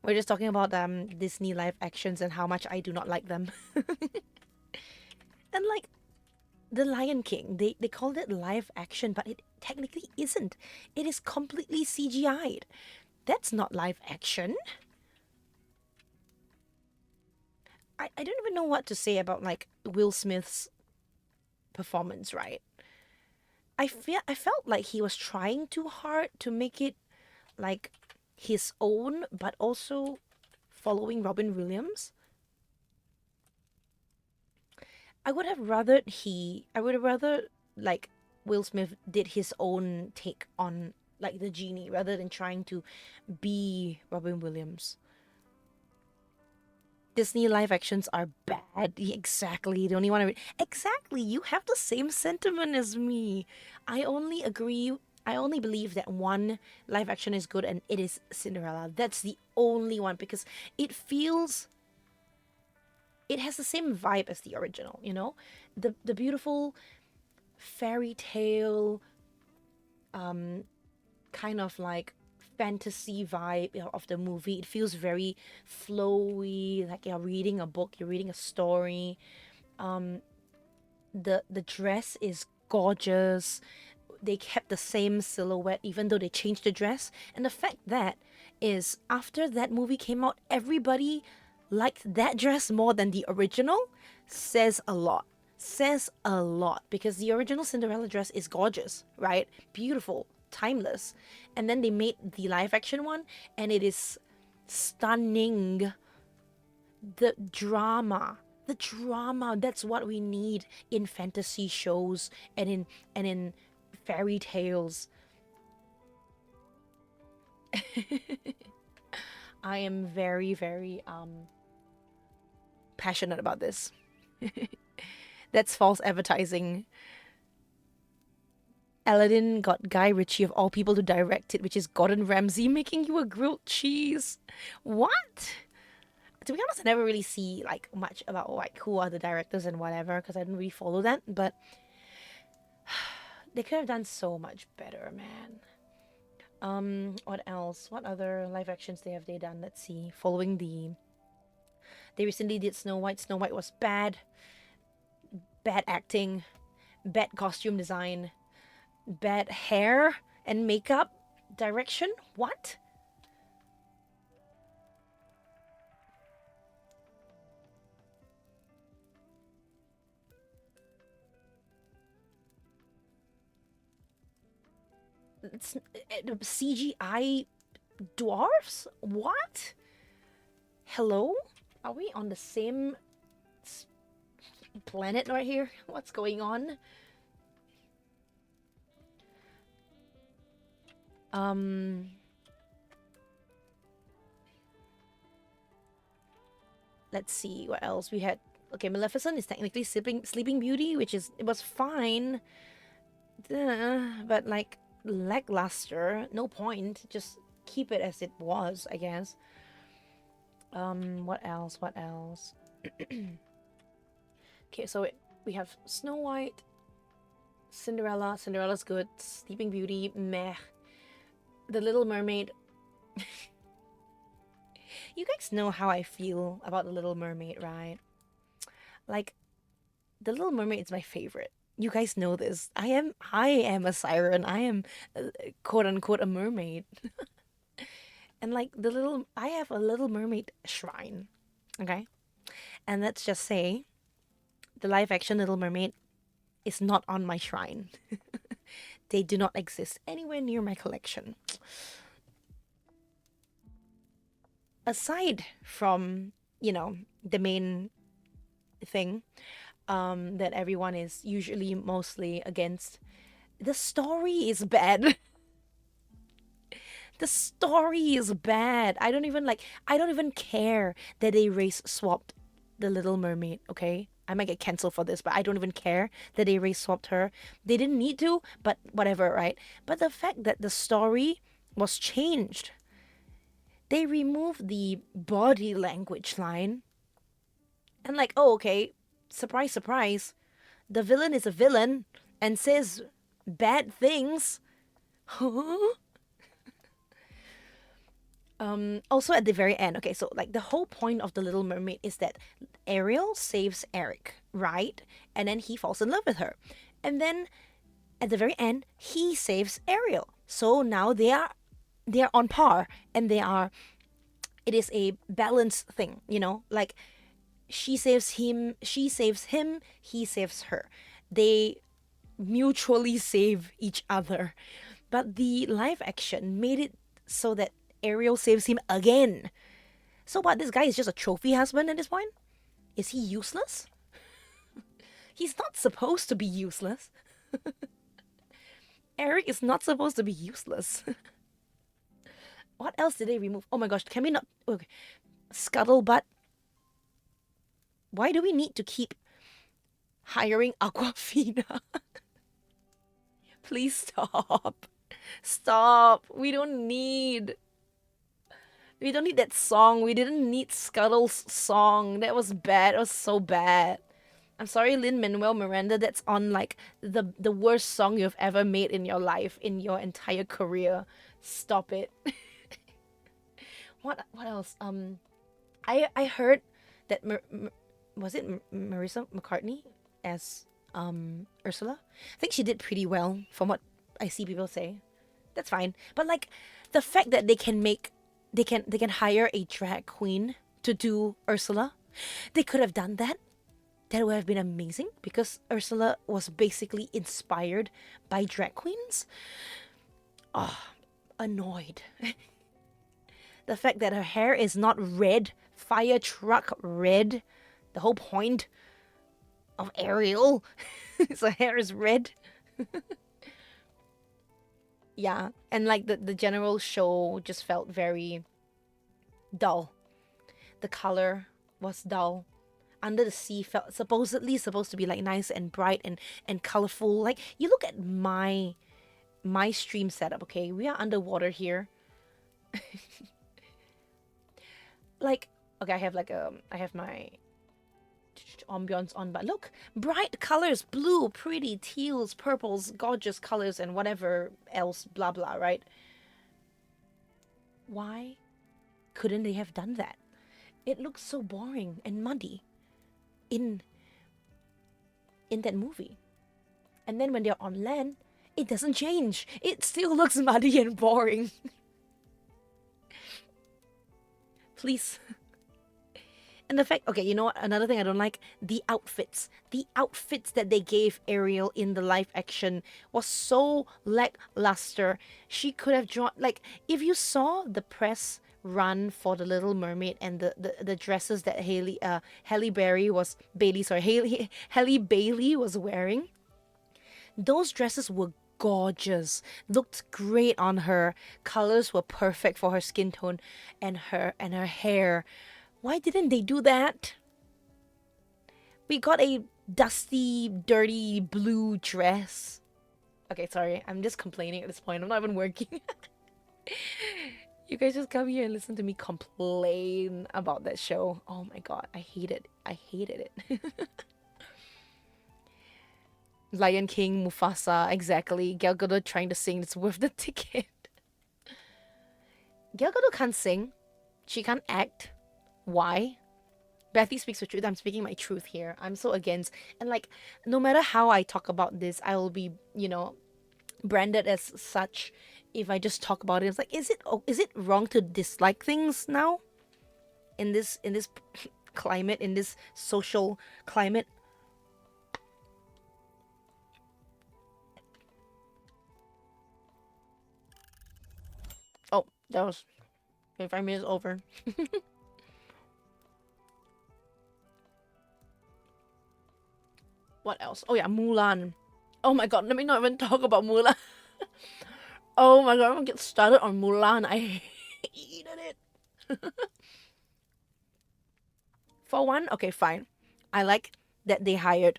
We're just talking about Disney live actions and how much I do not like them. And like The Lion King, they called it live action, but it technically isn't. It is completely CGI'd. That's not live action. I don't even know what to say about like Will Smith's performance, right? I felt like he was trying too hard to make it like his own, but also following Robin Williams. I would have rather like Will Smith did his own take on like the genie rather than trying to be Robin Williams. Disney live actions are bad. Exactly. The only one exactly. You have the same sentiment as me. I only agree. I only believe that one live action is good, and it is Cinderella. That's the only one because it feels. It has the same vibe as the original. You know, the beautiful fairy tale, kind of like fantasy vibe of the movie. It feels very flowy, like you're reading a book, you're reading a story. The dress is gorgeous. They kept the same silhouette even though they changed the dress. And the fact that is after that movie came out, everybody liked that dress more than the original says a lot. Says a lot because the original Cinderella dress is gorgeous, right? Beautiful, timeless. And then they made the live action one and it is stunning. The drama, that's what we need in fantasy shows and in fairy tales. I am very, very passionate about this. That's false advertising. Aladdin got Guy Ritchie of all people to direct it, which is Gordon Ramsay making you a grilled cheese. What? To be honest, I never really see like much about like who are the directors and whatever because I don't really follow that. But they could have done so much better, man. What else? What other live actions have they done? Let's see. They recently did Snow White. Snow White was bad. Bad acting, bad costume design, bad hair and makeup direction. What? It's CGI dwarfs? What? Hello? Are we on the same planet right here? What's going on? Let's see what else we had. Okay, Maleficent is technically Sleeping Beauty, which is it was fine, but like lackluster. No point. Just keep it as it was, I guess. What else? What else? Okay, so we have Snow White, Cinderella. Cinderella's good. Sleeping Beauty, meh. The Little Mermaid. You guys know how I feel about The Little Mermaid, right? Like, The Little Mermaid is my favorite. You guys know this. I am a siren. I am quote unquote a mermaid. And like I have a Little Mermaid shrine. Okay? And let's just say the live action Little Mermaid is not on my shrine. They do not exist anywhere near my collection. Aside from, the main thing that everyone is usually mostly against, the story is bad. The story is bad. I don't even care that they race swapped the Little Mermaid, okay? I might get cancelled for this, but I don't even care that they race swapped her. They didn't need to, but whatever, right? But the fact that the story was changed, they removed the body language line, and like, oh, okay, surprise, surprise, the villain is a villain and says bad things. Huh? Also at the very end, okay, so like the whole point of the Little Mermaid is that Ariel saves Eric, right? And then he falls in love with her. And then at the very end, he saves Ariel. So now they are on par, and it is a balanced thing, like she saves him, he saves her. They mutually save each other. But the live action made it so that Ariel saves him again. So what, this guy is just a trophy husband at this point? Is he useless? He's not supposed to be useless. Eric is not supposed to be useless. What else did they remove? Oh my gosh, can we not... Okay. Scuttlebutt. Why do we need to keep hiring Aquafina? Please stop. Stop. We don't need that song. We didn't need Scuttle's song. That was bad. It was so bad. I'm sorry, Lin-Manuel Miranda. That's on like the worst song you've ever made in your life, in your entire career. Stop it. What else? I heard that was it Marissa McCartney as Ursula? I think she did pretty well from what I see people say. That's fine. But like the fact that they can hire a drag queen to do Ursula. They could have done that. That would have been amazing because Ursula was basically inspired by drag queens. Oh, annoyed. The fact that her hair is not red, fire truck red. The whole point of Ariel is her hair is red. Yeah, and like the general show just felt very dull. The color was dull. Under the Sea felt supposedly supposed to be like nice and bright and colorful. Like you look at my stream setup, okay? We are underwater here. Like, okay, I have my ambience on, but look, bright colors, blue, pretty, teals, purples, gorgeous colors, and whatever else, blah blah, right? Why couldn't they have done that? It looks so boring and muddy in that movie. And then when they're on land, it doesn't change. It still looks muddy and boring. Please. And the fact, okay, you know what? Another thing I don't like, the outfits. The outfits that they gave Ariel in the live action was so lackluster. She could have drawn, like, if you saw the press run for the Little Mermaid and the dresses that Halle Berry was, Bailey, sorry, Halle Bailey was wearing, those dresses were gorgeous, looked great on her. Colors were perfect for her skin tone and her hair. Why didn't they do that? We got a dusty, dirty blue dress. Okay, sorry, I'm just complaining at this point. I'm not even working. You guys just come here and listen to me complain about that show. Oh my god, I hate it. I hated it. Lion King, Mufasa, exactly. Gal Gadot trying to sing, it's worth the ticket. Gal Gadot can't sing. She can't act. Why? Bethy speaks the truth. I'm speaking my truth here. I'm so against. And like, no matter how I talk about this, I will be, branded as such if I just talk about it. It's like, is it wrong to dislike things now? In this climate, in this social climate? Oh, that was 25 minutes over. What else? Oh yeah, Mulan. Oh my god, let me not even talk about Mulan. Oh my god, I'm gonna get started on Mulan. I hated it. For one, okay, fine. I like that they hired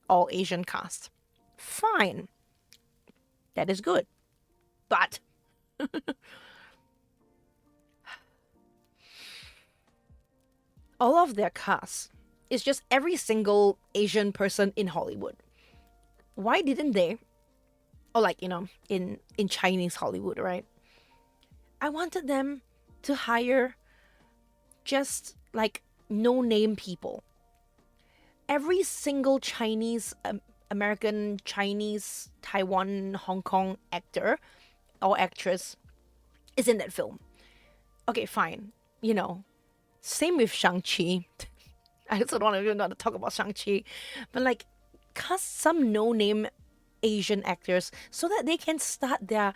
all Asian cast. Fine. That is good. But all of their cast is just every single Asian person in Hollywood. Why didn't they? Or like, in Chinese Hollywood, right? I wanted them to hire just like no name people. Every single Chinese, American, Chinese, Taiwan, Hong Kong actor or actress is in that film. Okay, fine. Same with Shang-Chi. I also don't even want to talk about Shang-Chi. But like, cast some no-name Asian actors so that they can start their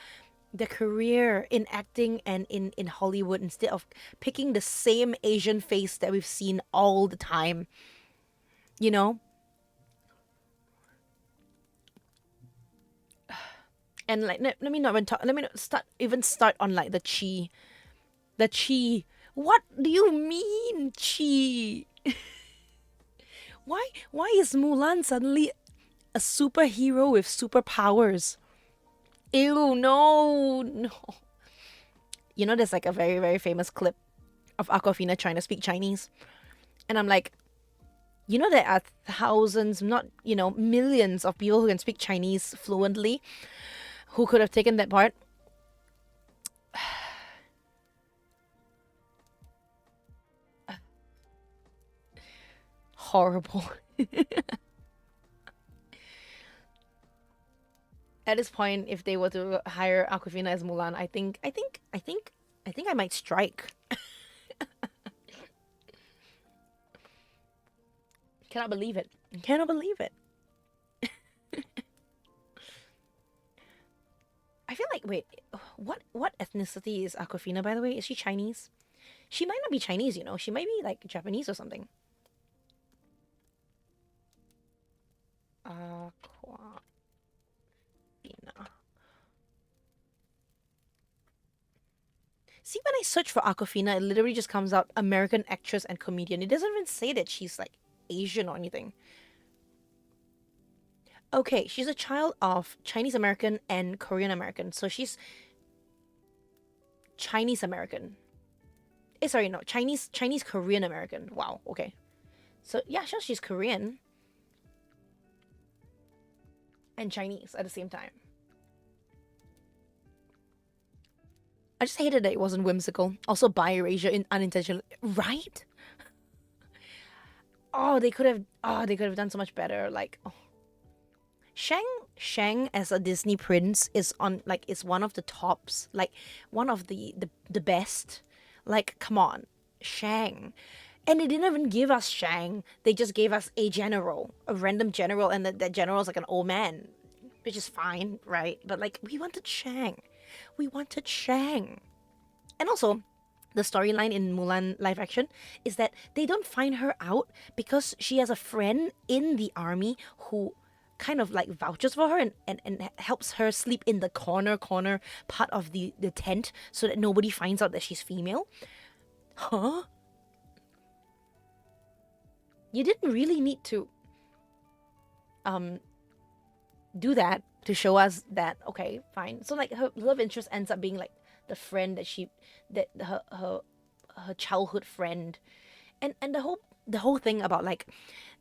career in acting and in Hollywood instead of picking the same Asian face that we've seen all the time. You know? And like let me not even talk let me not start on like the chi. The chi. What do you mean chi? Why is Mulan suddenly a superhero with superpowers? Ew, no. There's like a very, very famous clip of Aquafina trying to speak Chinese. And I'm like, there are thousands, not, millions of people who can speak Chinese fluently who could have taken that part. Horrible. At this point, if they were to hire Aquafina as Mulan, I think I might strike. Cannot believe it. Cannot believe it. I feel like what ethnicity is Aquafina, by the way? Is she Chinese? She might not be Chinese, She might be like Japanese or something. Aquafina. See, when I search for Aquafina, it literally just comes out American actress and comedian. It doesn't even say that she's like Asian or anything. Okay, she's a child of Chinese American and Korean American. So she's Chinese American. Sorry, no, Chinese Korean American. Wow, okay. So yeah, sure, she's Korean and Chinese at the same time. I just hated that it wasn't whimsical. Also, bi-erasure unintentionally, right? They could have done so much better. Like, Shang as a Disney prince is one of the tops, like one of the best. Like, come on, Shang. And they didn't even give us Shang. They just gave us a general, a random general, and that general is like an old man, which is fine, right? But like, we wanted Shang. We wanted Shang. And also, the storyline in Mulan live action is that they don't find her out because she has a friend in the army who kind of like vouches for her and helps her sleep in the corner part of the tent so that nobody finds out that she's female. Huh? You didn't really need to do that to show us that, okay, fine. So like her love interest ends up being like the friend that her childhood friend. And the whole thing about like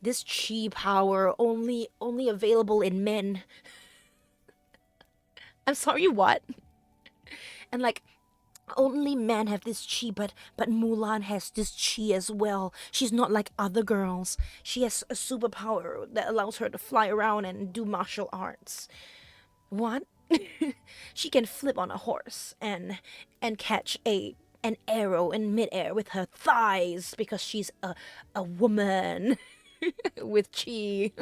this chi power only available in men. I'm sorry, what? And like only men have this chi, but Mulan has this chi as well. She's not like other girls. She has a superpower that allows her to fly around and do martial arts. What? She can flip on a horse and catch an arrow in midair with her thighs because she's a woman with chi.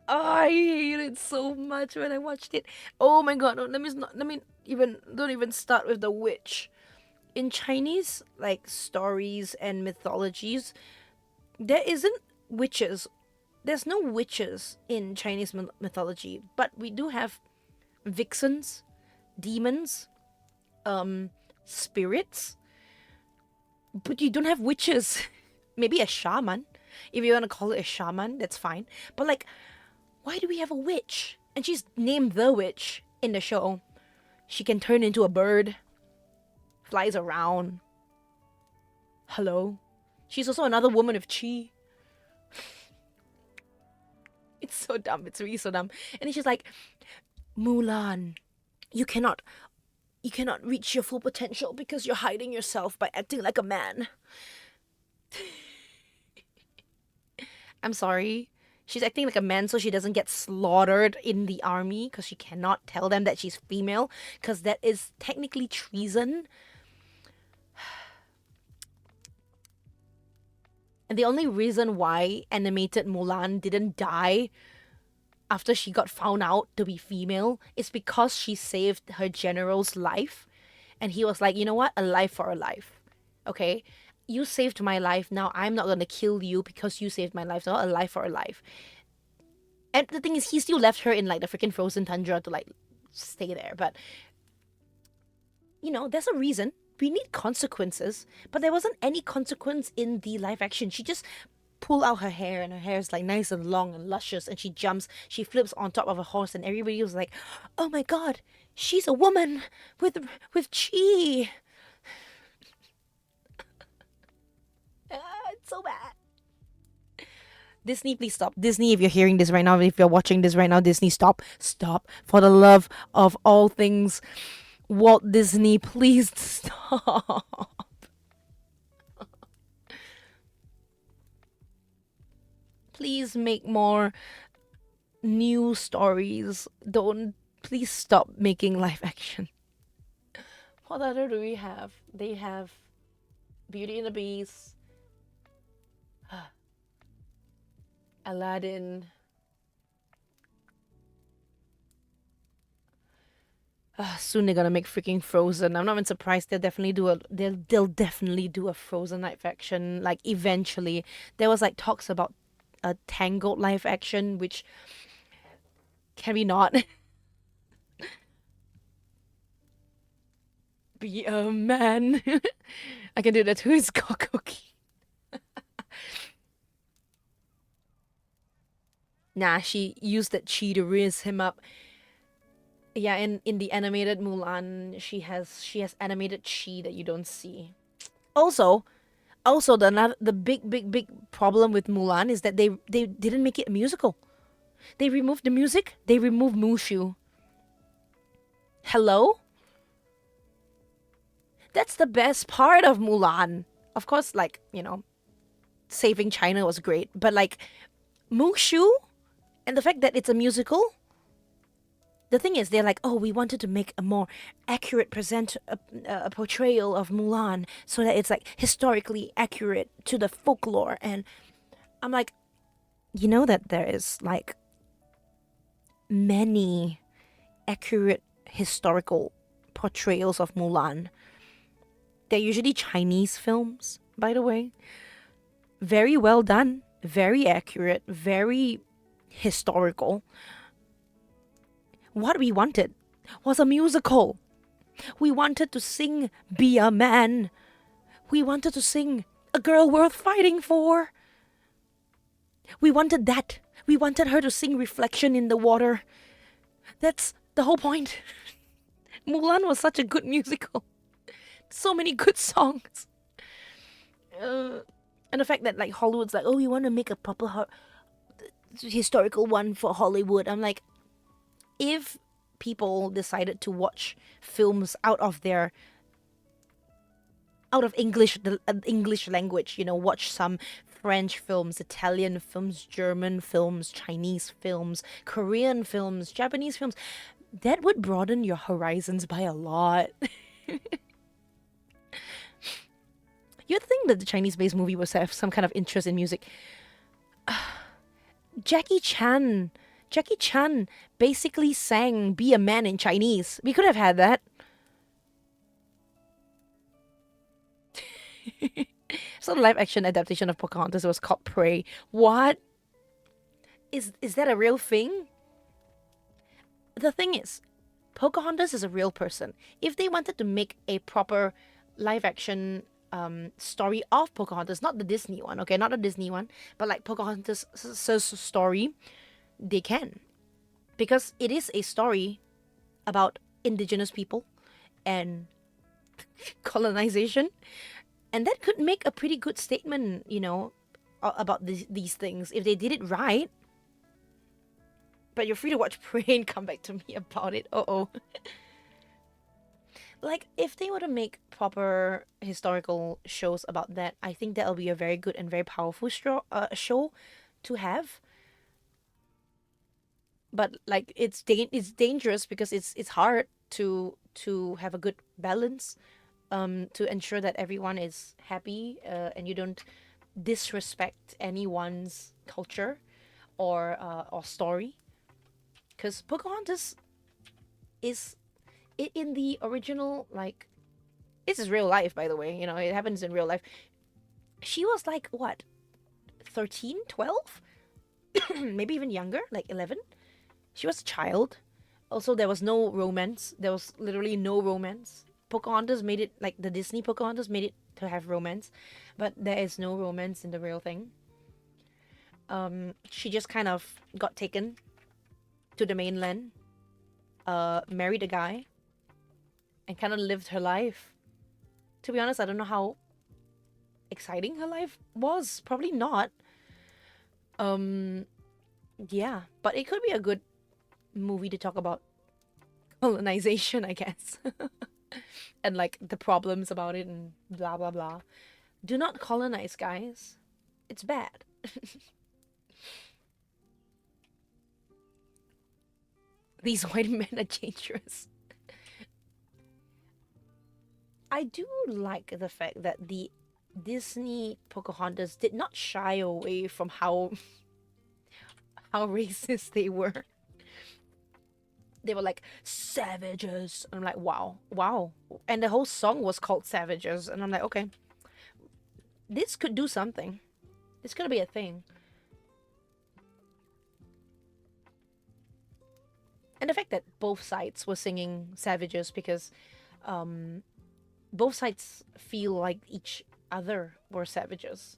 I hate it so much when I watched it. Oh my god! No, let me even don't even start with the witch. In Chinese like stories and mythologies, there isn't witches. There's no witches in Chinese mythology, but we do have vixens, demons, spirits. But you don't have witches. Maybe a shaman, if you want to call it a shaman, that's fine. But like, why do we have a witch? And she's named the witch in the show. She can turn into a bird, flies around. Hello. She's also another woman of chi. It's so dumb. It's really so dumb. And then she's like, Mulan, you cannot reach your full potential because you're hiding yourself by acting like a man. I'm sorry. She's acting like a man so she doesn't get slaughtered in the army because she cannot tell them that she's female because that is technically treason. And the only reason why animated Mulan didn't die after she got found out to be female is because she saved her general's life. And he was like, you know what? A life for a life. Okay? You saved my life. Now I'm not going to kill you because you saved my life. So a life for a life. And the thing is, he still left her in like the freaking frozen tundra to like stay there. But, you know, there's a reason. We need consequences. But there wasn't any consequence in the live action. She just pull out her hair and her hair is like nice and long and luscious and she jumps, she flips on top of a horse and everybody was like, oh my god, she's a woman with chi. It's so bad. Disney, please stop. Disney, if you're hearing this right now, if you're watching this right now, Disney, stop. Stop. For the love of all things, Walt Disney, please stop. Please make more new stories. Don't, please stop making live action. What other do we have? They have Beauty and the Beast, Aladdin. Soon they're gonna make freaking Frozen. I'm not even surprised. They'll definitely do a Frozen live action. Like eventually, there was like talks about a Tangled live action, which can we not be a man? I can do that too. It's cookie. Nah, she used that chi to raise him up. Yeah, in the animated Mulan, she has animated chi that you don't see. Also, the big problem with Mulan is that they didn't make it a musical. They removed the music. They removed Mushu. Hello? That's the best part of Mulan. Of course, like, you know, saving China was great, but like Mushu and the fact that it's a musical. The thing is, they're like, oh, we wanted to make a more accurate a portrayal of Mulan so that it's like historically accurate to the folklore. And I'm like, you know that there is like many accurate historical portrayals of Mulan. They're usually Chinese films, by the way. Very well done, very accurate, very historical. What we wanted was a musical. We wanted to sing Be a Man. We wanted to sing A Girl Worth Fighting For. We wanted that. We wanted her to sing Reflection in the Water. That's the whole point. Mulan was such a good musical. So many good songs. And the fact that like Hollywood's like, oh, we want to make a proper historical one for Hollywood. I'm like, if people decided to watch films out of English, the English language, watch some French films, Italian films, German films, Chinese films, Korean films, Japanese films, that would broaden your horizons by a lot. You'd think that the Chinese-based movie would have some kind of interest in music. Jackie Chan. Jackie Chan basically sang Be a Man in Chinese. We could have had that. So the live action adaptation of Pocahontas was called Prey. What? Is that a real thing? The thing is, Pocahontas is a real person. If they wanted to make a proper live action story of Pocahontas, not the Disney one, okay, not the Disney one, but like Pocahontas' story, they can. Because it is a story about indigenous people and colonization. And that could make a pretty good statement, about these things if they did it right. But you're free to watch Prey and come back to me about it. Uh-oh. Like, if they were to make proper historical shows about that, I think that'll be a very good and very powerful show to have. But like, it's dangerous because it's hard to have a good balance, to ensure that everyone is happy, and you don't disrespect anyone's culture or story. Because Pocahontas is in the original, like, this is real life, by the way, it happens in real life. She was like, what, 13, 12? Maybe even younger, like 11. She was a child. Also, there was no romance. There was literally no romance. Pocahontas made it, like the Disney Pocahontas made it to have romance, but there is no romance in the real thing. She just kind of got taken to the mainland, married a guy, and kind of lived her life. To be honest, I don't know how exciting her life was. Probably not. Yeah, but it could be a good movie to talk about colonization, I guess. And like the problems about it and blah blah blah. Do not colonize, guys. It's bad. These white men are dangerous. I do like the fact that the Disney Pocahontas did not shy away from how racist they were. They were like, savages. And I'm like, wow, wow. And the whole song was called Savages. And I'm like, okay, this could do something. This could be a thing. And the fact that both sides were singing Savages, because both sides feel like each other were savages.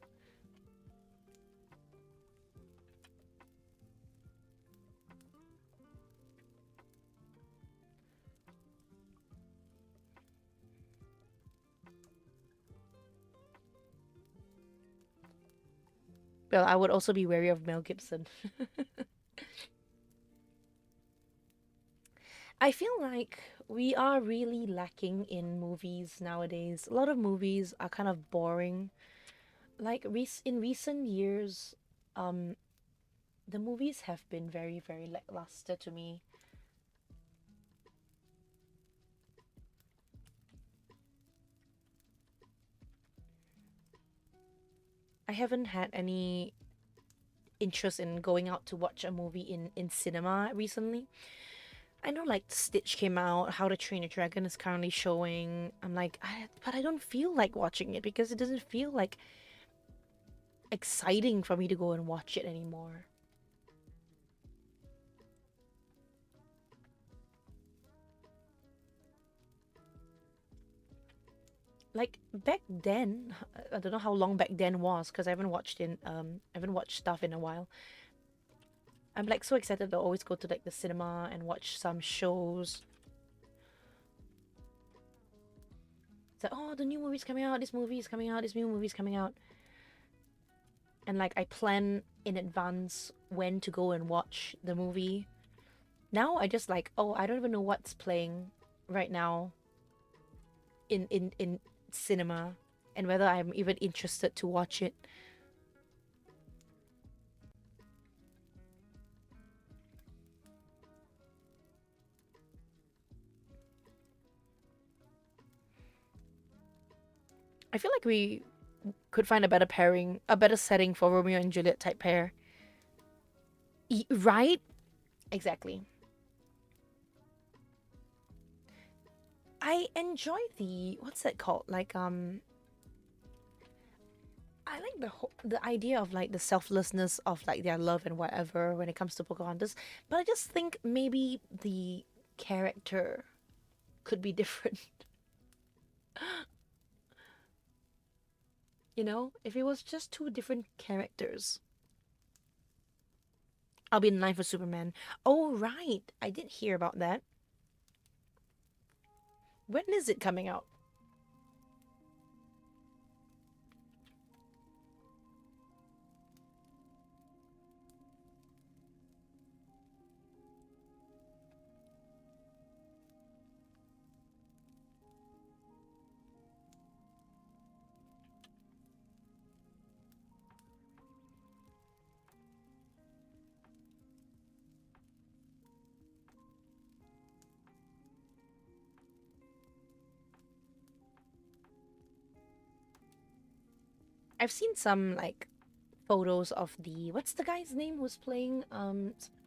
Well, I would also be wary of Mel Gibson. I feel like we are really lacking in movies nowadays. A lot of movies are kind of boring. Like in recent years, um, the movies have been very, very lackluster to me. I haven't had any interest in going out to watch a movie in cinema recently. I know like Stitch came out, How to Train a Dragon is currently showing. I'm like, but I don't feel like watching it because it doesn't feel like exciting for me to go and watch it anymore. Like back then, I don't know how long back then was because I haven't watched stuff in a while. I'm like so excited to always go to like the cinema and watch some shows. It's like, oh, the new movie's coming out, this movie is coming out, this new movie's coming out. And like I plan in advance when to go and watch the movie. Now I just like, oh, I don't even know what's playing right now in cinema, and whether I'm even interested to watch it. I feel like we could find a better pairing, a better setting for Romeo and Juliet type pair. Right? Exactly. I enjoy the what's that called? Like I like the idea of like the selflessness of like their love and whatever when it comes to Pocahontas, but I just think maybe the character could be different. You know, if it was just two different characters. I'll be in line for Superman. Oh right, I did hear about that. When is it coming out? I've seen some like photos of the what's the guy's name who's playing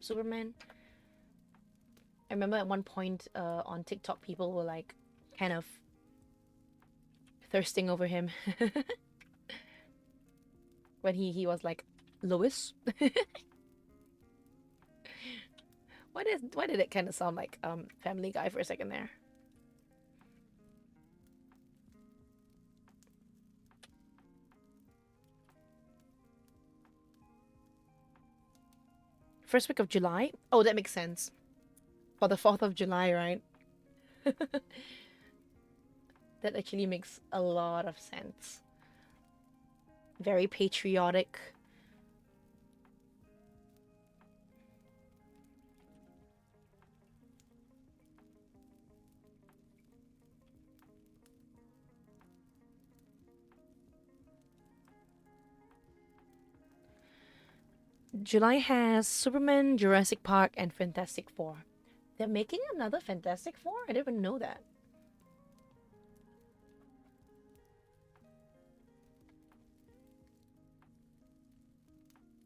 Superman? I remember at one point on TikTok people were like kind of thirsting over him when he was like Lois. Why did it kind of sound like Family Guy for a second there? First week of July? Oh, that makes sense. For the 4th of July, right? That actually makes a lot of sense. Very patriotic. July has Superman, Jurassic Park, and Fantastic Four. They're making another Fantastic Four? I didn't even know that.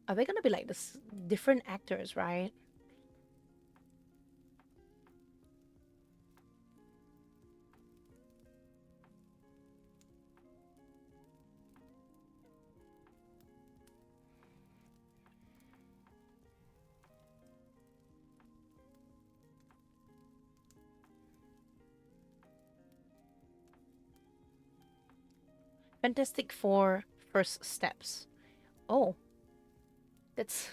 Are they gonna be like this different actors, right? Fantastic Four First Steps. Oh, that's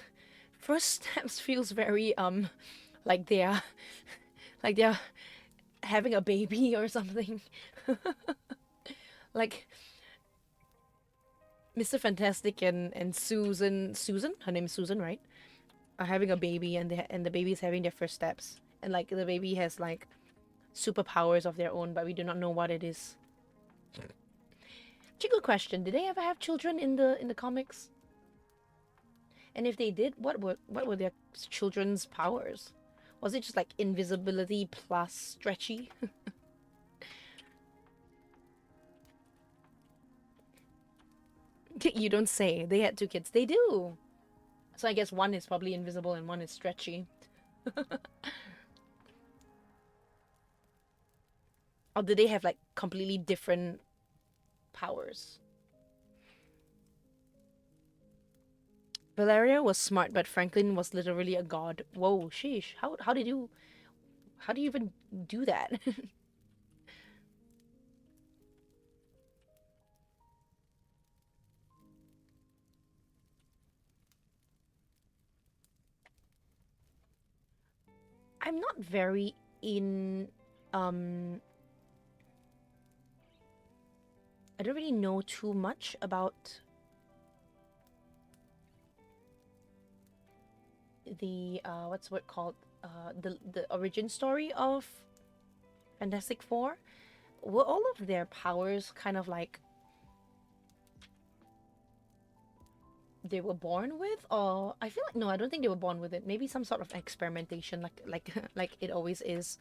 First Steps feels very like they're like they're having a baby or something. Like Mr. Fantastic and Susan, her name is Susan, right? Are having a baby and the baby is having their first steps. And like the baby has like superpowers of their own, but we do not know what it is. It's a good question. Did they ever have children in the comics? And if they did, what were their children's powers? Was it just like invisibility plus stretchy? You don't say. They had two kids. They do. So I guess one is probably invisible and one is stretchy. Or did they have like completely different powers? Valeria was smart, but Franklin was literally a god. Whoa, sheesh. How do you even do that? I'm not very in um I don't really know too much about the what's what called the origin story of Fantastic Four, were all of their powers kind of like they were born with, or I feel like no, I don't think they were born with it. Maybe some sort of experimentation, like like it always is.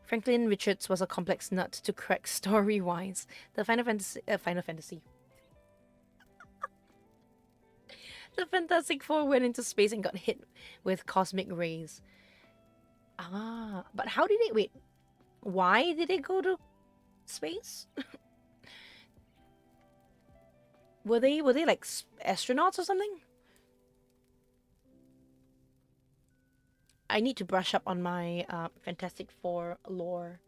Franklin Richards was a complex nut to crack story-wise. The Final Fantasy. The Fantastic Four went into space and got hit with cosmic rays. Ah, but how did it? Wait, why did it go to space? were they like astronauts or something? I need to brush up on my Fantastic Four lore.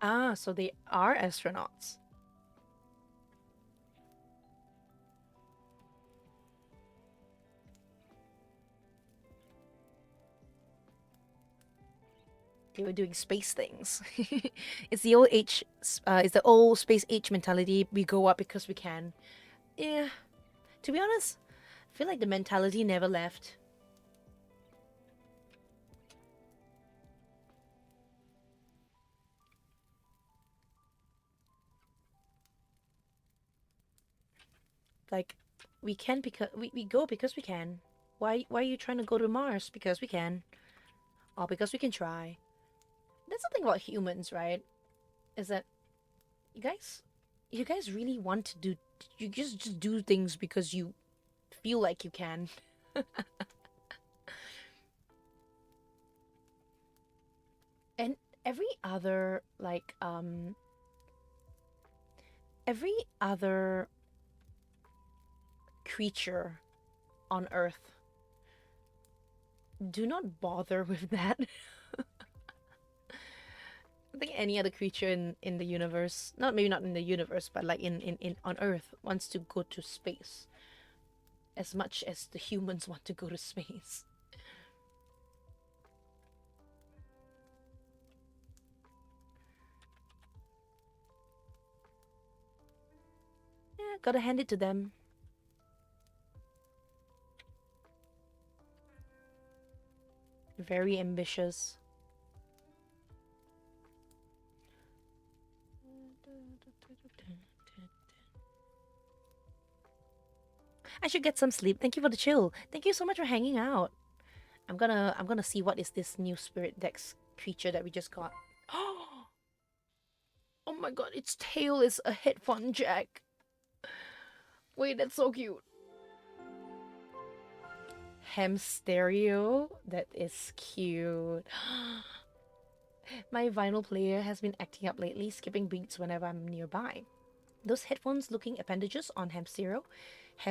Ah, so they are astronauts. They were doing space things. It's the old age. It's the old space age mentality. We go up because we can. Yeah. To be honest, I feel like the mentality never left. Like, we can because we go because we can. Why are you trying to go to Mars? Because we can. Or because we can try. That's the thing about humans, right? Is that you guys really want to do you just do things because you feel like you can. And every other like every other creature on Earth do not bother with that. I think any other creature in the universe, not maybe not in the universe, but like in on Earth wants to go to space as much as the humans want to go to space. Yeah, gotta hand it to them. Very ambitious. I should get some sleep. Thank you for the chill. Thank you so much for hanging out. I'm gonna see what is this new spirit dex creature that we just got. Oh my god, its tail is a headphone jack. Wait, that's so cute. Ham stereo. That is cute. My vinyl player has been acting up lately, skipping beats whenever I'm nearby. Those headphones looking appendages on ham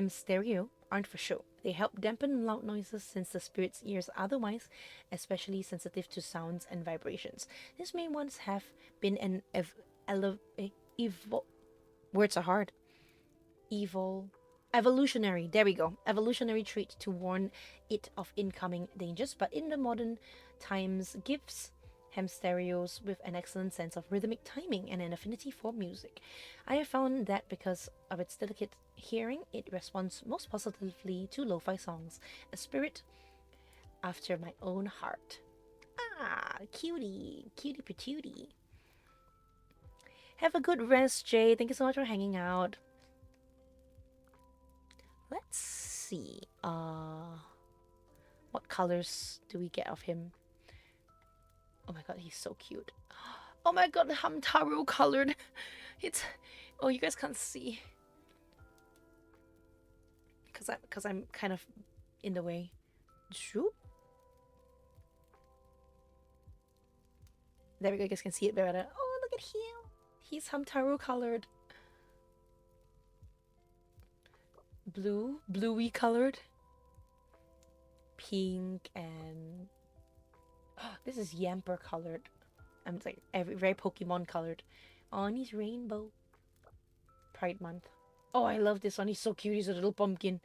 stereo aren't for show. They help dampen loud noises since the spirit's ears are otherwise especially sensitive to sounds and vibrations. This may once have been an words are hard. Evil. Evolutionary, there we go. Evolutionary trait to warn it of incoming dangers, but in the modern times gives ham stereos with an excellent sense of rhythmic timing and an affinity for music. I have found that because of its delicate hearing, it responds most positively to lo-fi songs, a spirit after my own heart. Ah, cutie, cutie patootie. Have a good rest, Jay. Thank you so much for hanging out. Let's see. What colors do we get of him? Oh my god, he's so cute. Oh my god, Hamtaro colored. It's oh, you guys can't see because I'm kind of in the way. Shoop. There we go. You guys can see it better. Oh, look at him. He's Hamtaro colored. Blue, bluey colored. Pink and this is Yamper colored. I'm like very Pokemon colored. Oh, and he's rainbow. Pride month. Oh, I love this one. He's so cute. He's a little pumpkin.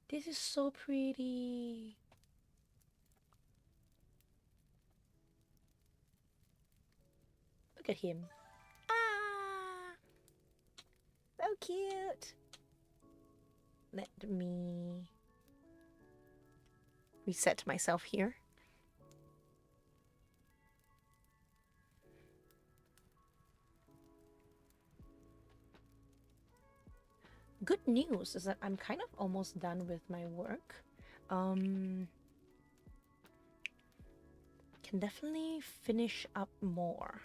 This is so pretty. Look at him. Ah, so cute. Let me reset myself here. Good news is that I'm kind of almost done with my work. Can definitely finish up more.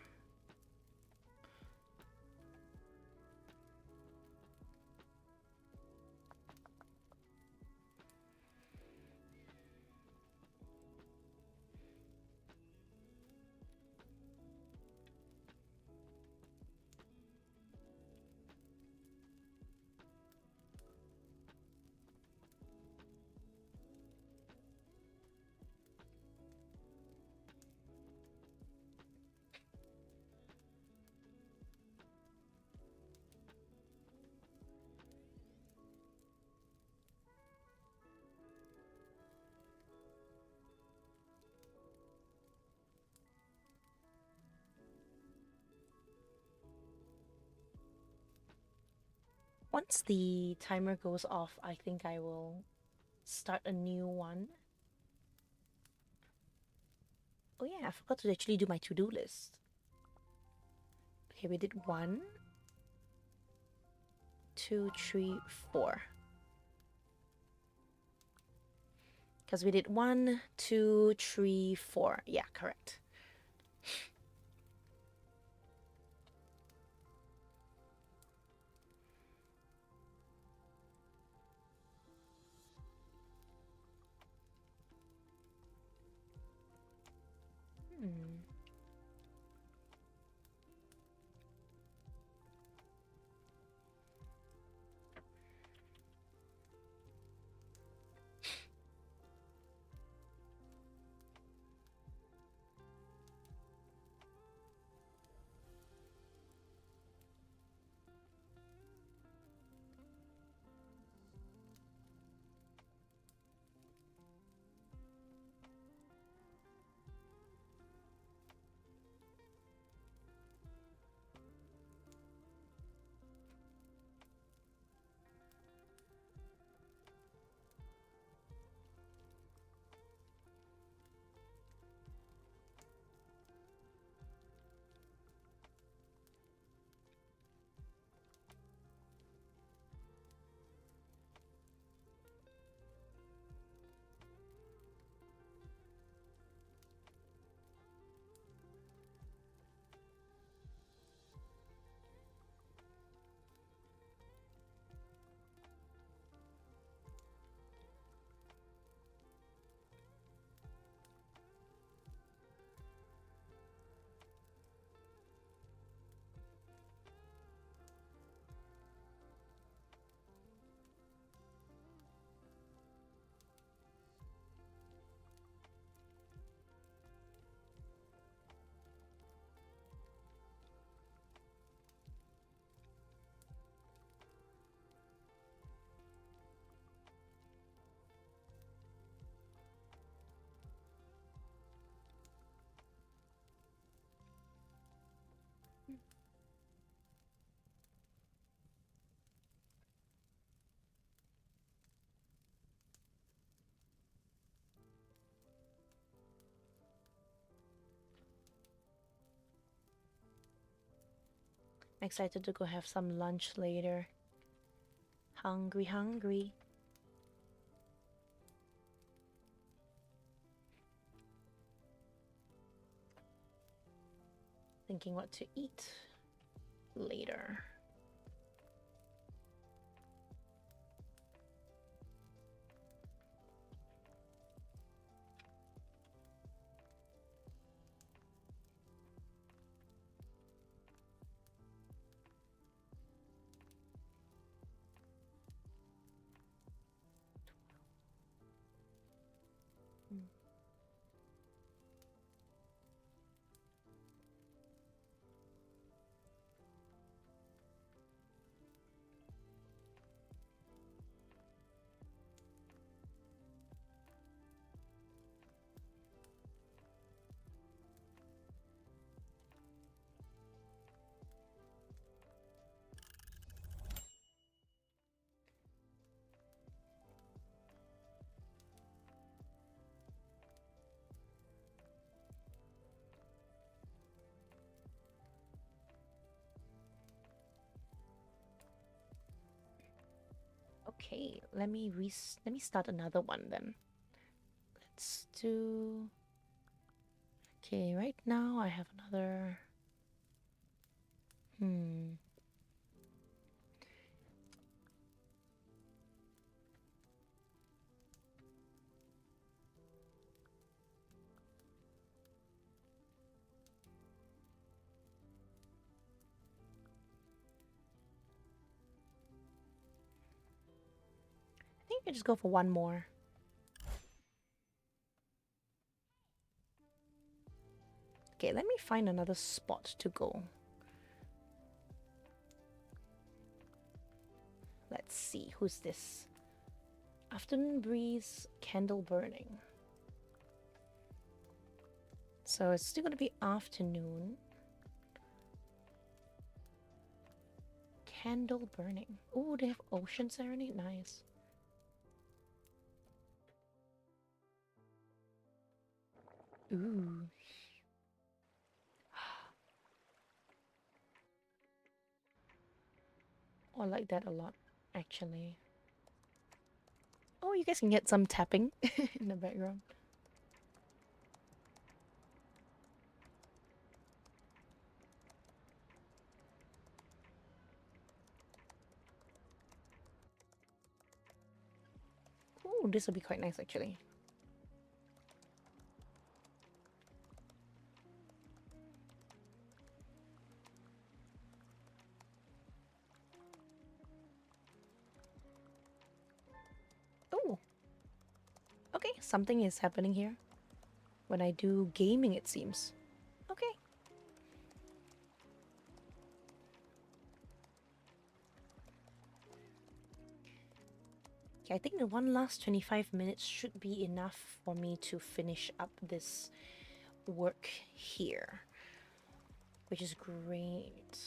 Once the timer goes off, I think I will start a new one. Oh yeah, I forgot to actually do my to-do list. Okay, we did 1, 2, 3, 4. Because we did 1, 2, 3, 4. Yeah, correct. Hmm. Excited to go have some lunch later. Hungry, hungry. Thinking what to eat later. Okay, let me start another one then. Let's do. Okay, right now I have another. I think I just go for one more. Okay, let me find another spot to go. Let's see, who's this? Afternoon breeze, candle burning. So it's still gonna be afternoon. Candle burning. Oh, they have ocean serenade. Nice. Ooh. Oh, I like that a lot, actually. Oh, you guys can get some tapping in the background. Oh, this will be quite nice, actually. Oh, okay, something is happening here. When I do gaming, it seems. Okay. Okay, I think the one last 25 minutes should be enough for me to finish up this work here, which is great.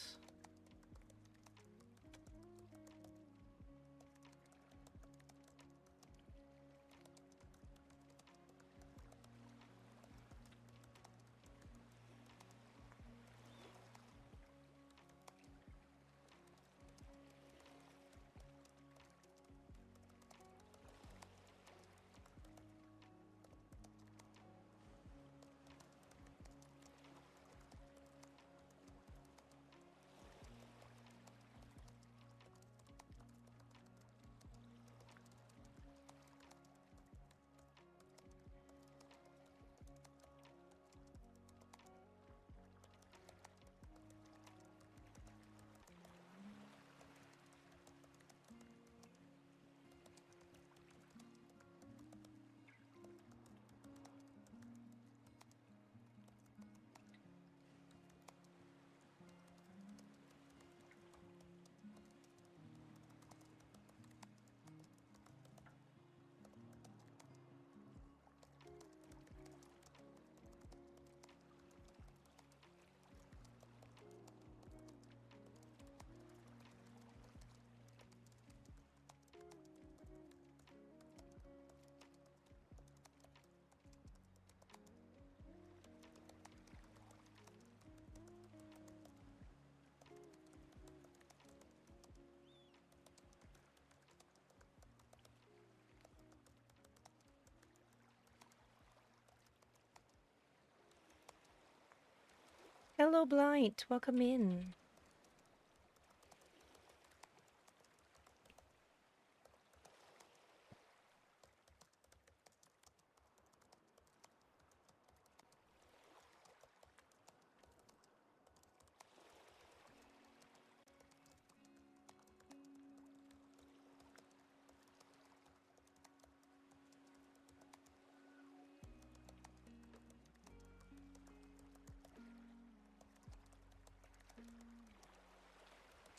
Hello, Blight. Welcome in.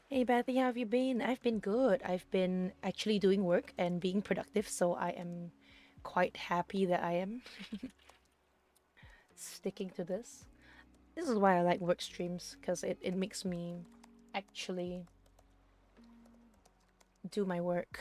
Hey, Bethy, how have you been? I've been good. I've been actually doing work and being productive, so I am quite happy that I am sticking to this. This is why I like work streams, because it makes me actually do my work.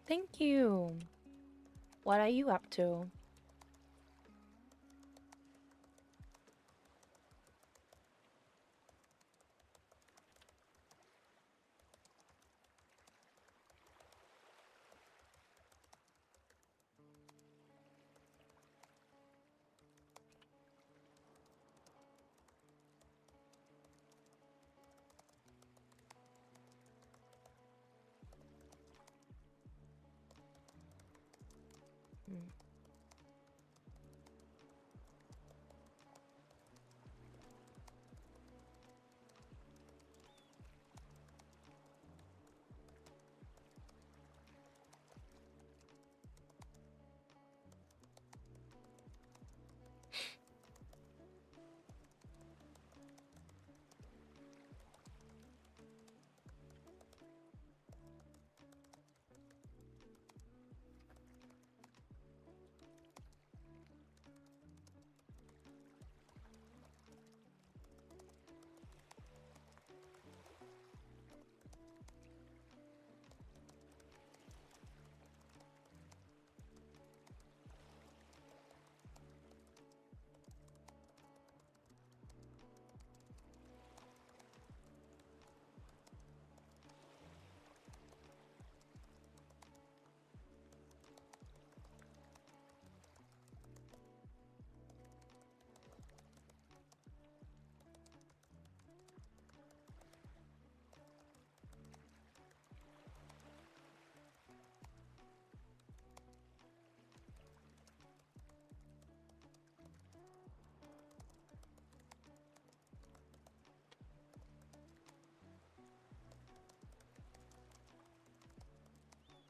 Thank you. What are you up to? Mm.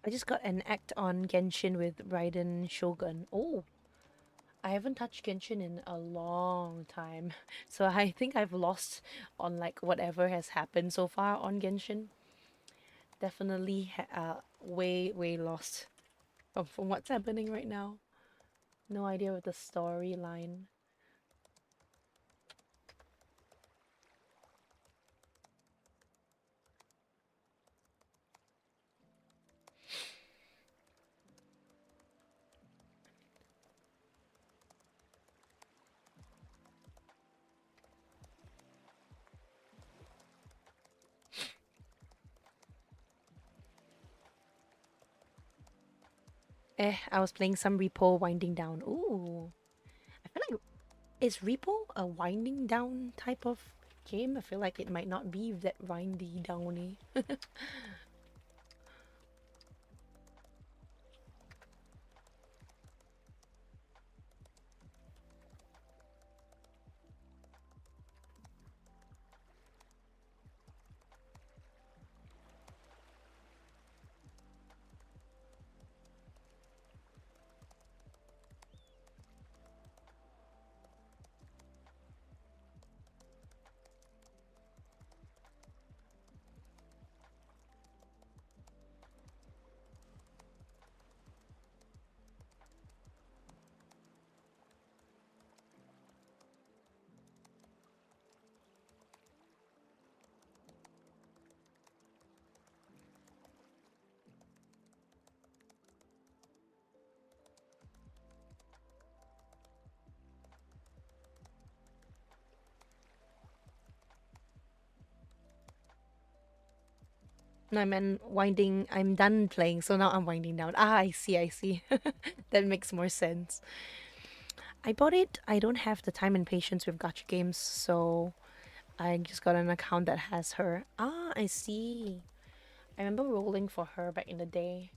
I just got an act on Genshin with Raiden Shogun. Oh, I haven't touched Genshin in a long time. So I think I've lost on like whatever has happened so far on Genshin. Definitely way lost from what's happening right now. No idea with the storyline. I was playing some Repo winding down. Ooh. I feel like is Repo a winding down type of game? I feel like it might not be that windy downy. No, I meant winding. I'm done playing, so now I'm winding down. Ah, I see. That makes more sense. I bought it. I don't have the time and patience with gacha games, so I just got an account that has her. Ah, I see. I remember rolling for her back in the day.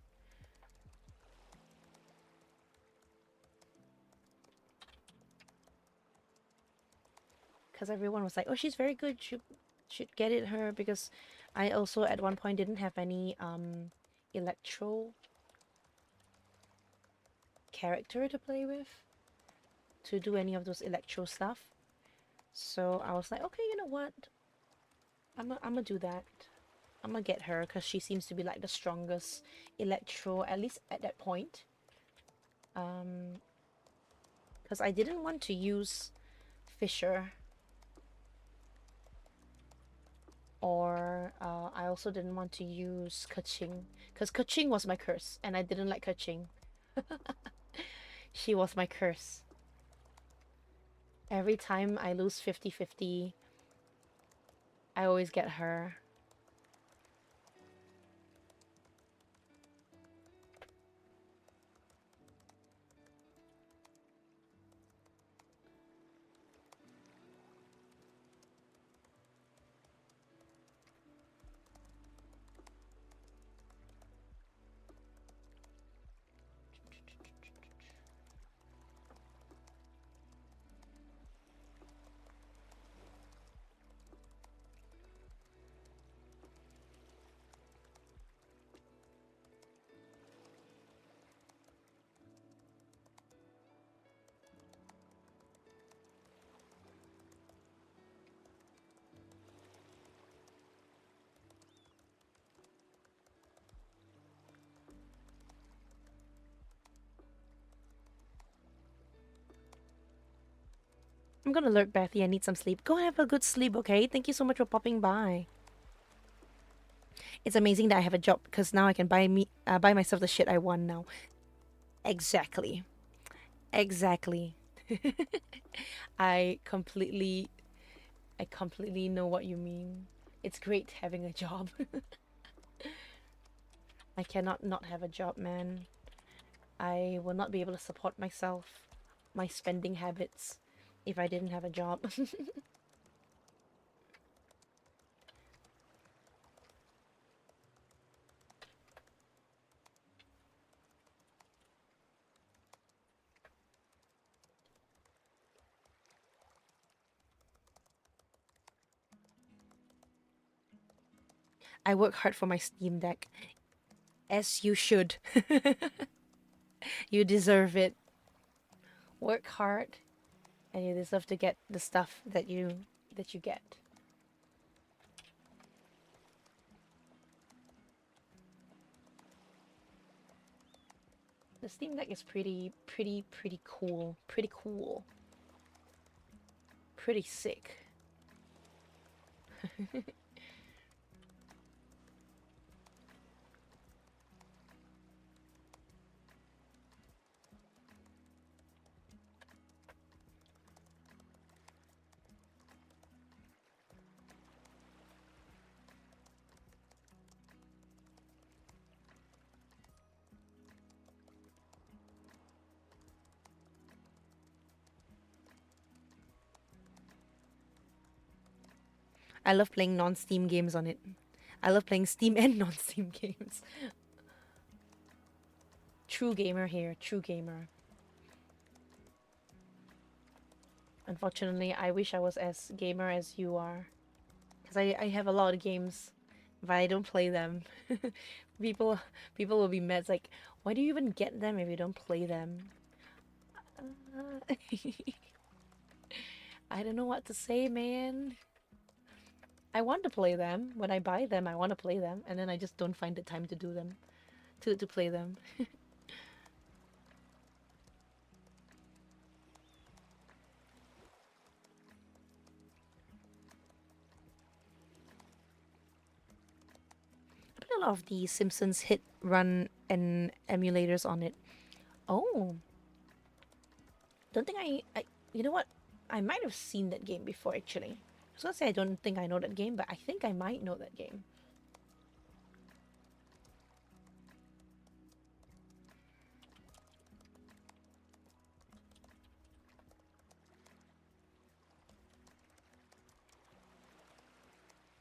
Because everyone was like, "Oh, she's very good. Should get it her." Because I also at one point didn't have any electro character to play with to do any of those electro stuff. So I was like, okay, you know what? I'm gonna do that. I'm gonna get her because she seems to be like the strongest electro, at least at that point. Because I didn't want to use Fisher or anymore. I also didn't want to use kaching because kaching was my curse, and I didn't like kaching. She was my curse. Every time I lose 50-50, I always get her. I'm gonna lurk, Bethy. I need some sleep. Go have a good sleep, okay? Thank you so much for popping by. It's amazing that I have a job because now I can buy myself the shit I want now. Exactly. Exactly. I completely I completely know what you mean. It's great having a job. I cannot not have a job, man. I will not be able to support myself, my spending habits, if I didn't have a job. I work hard for my Steam Deck, as you should. You deserve it. Work hard, and you deserve to get the stuff that you get. The Steam Deck is pretty cool. Pretty cool. Pretty sick. I love playing non-Steam games on it. I love playing Steam and non-Steam games. True gamer here, true gamer. Unfortunately, I wish I was as gamer as you are. Because I have a lot of games, but I don't play them. people people will be mad. It's like, why do you even get them if you don't play them? Uh, I don't know what to say, man. I want to play them. When I buy them, I want to play them, and then I just don't find the time to do them, to play them. I put a lot of the Simpsons hit run and emulators on it. Oh, don't think I. You know what? I might have seen that game before actually. I was gonna say I don't think I know that game, but I think I might know that game.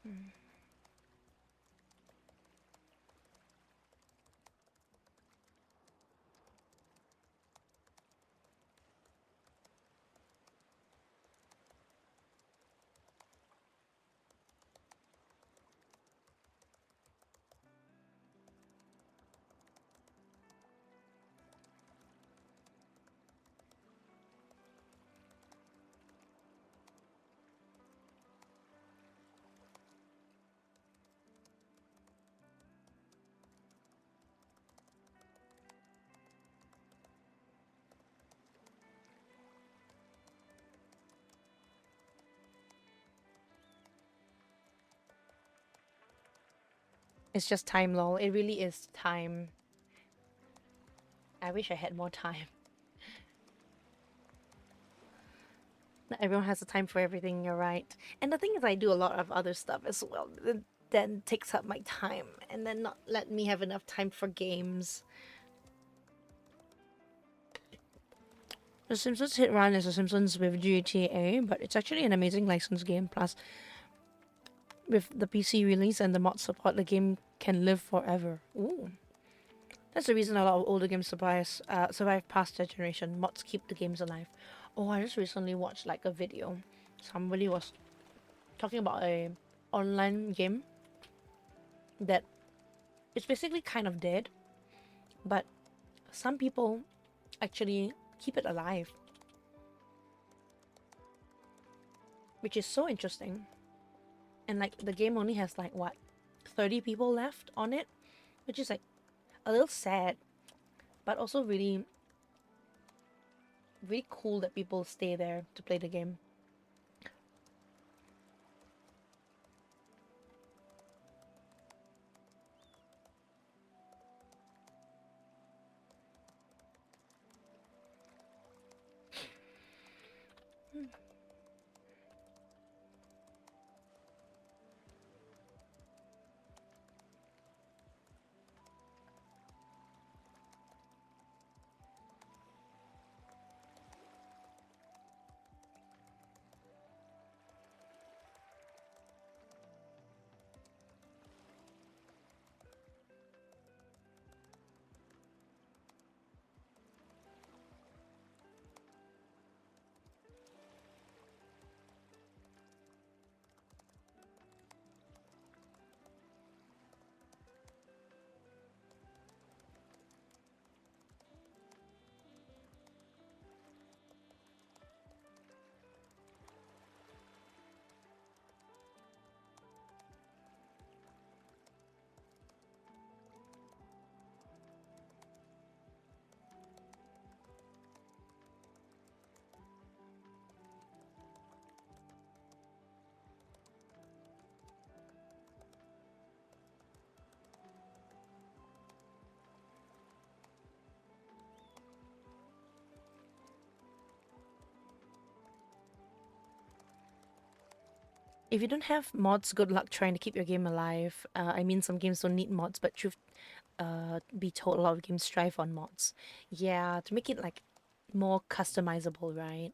Hmm. It's just time, lol. It really is time. I wish I had more time. Not everyone has the time for everything, you're right. And the thing is, I do a lot of other stuff as well. That then takes up my time and then not let me have enough time for games. The Simpsons Hit Run is The Simpsons with GTA, but it's actually an amazing licensed game. Plus, with the PC release and the mod support, the game can live forever. Ooh. That's the reason a lot of older games survive past their generation. Mods keep the games alive. Oh, I just recently watched like a video. Somebody was talking about a online game that is basically kind of dead, but some people actually keep it alive, which is so interesting. And like the game only has like what 30 people left on it, which is like a little sad, but also really really cool that people stay there to play the game. If you don't have mods, good luck trying to keep your game alive. I mean, some games don't need mods, but truth be told, a lot of games strive on mods. Yeah, to make it like more customizable, right?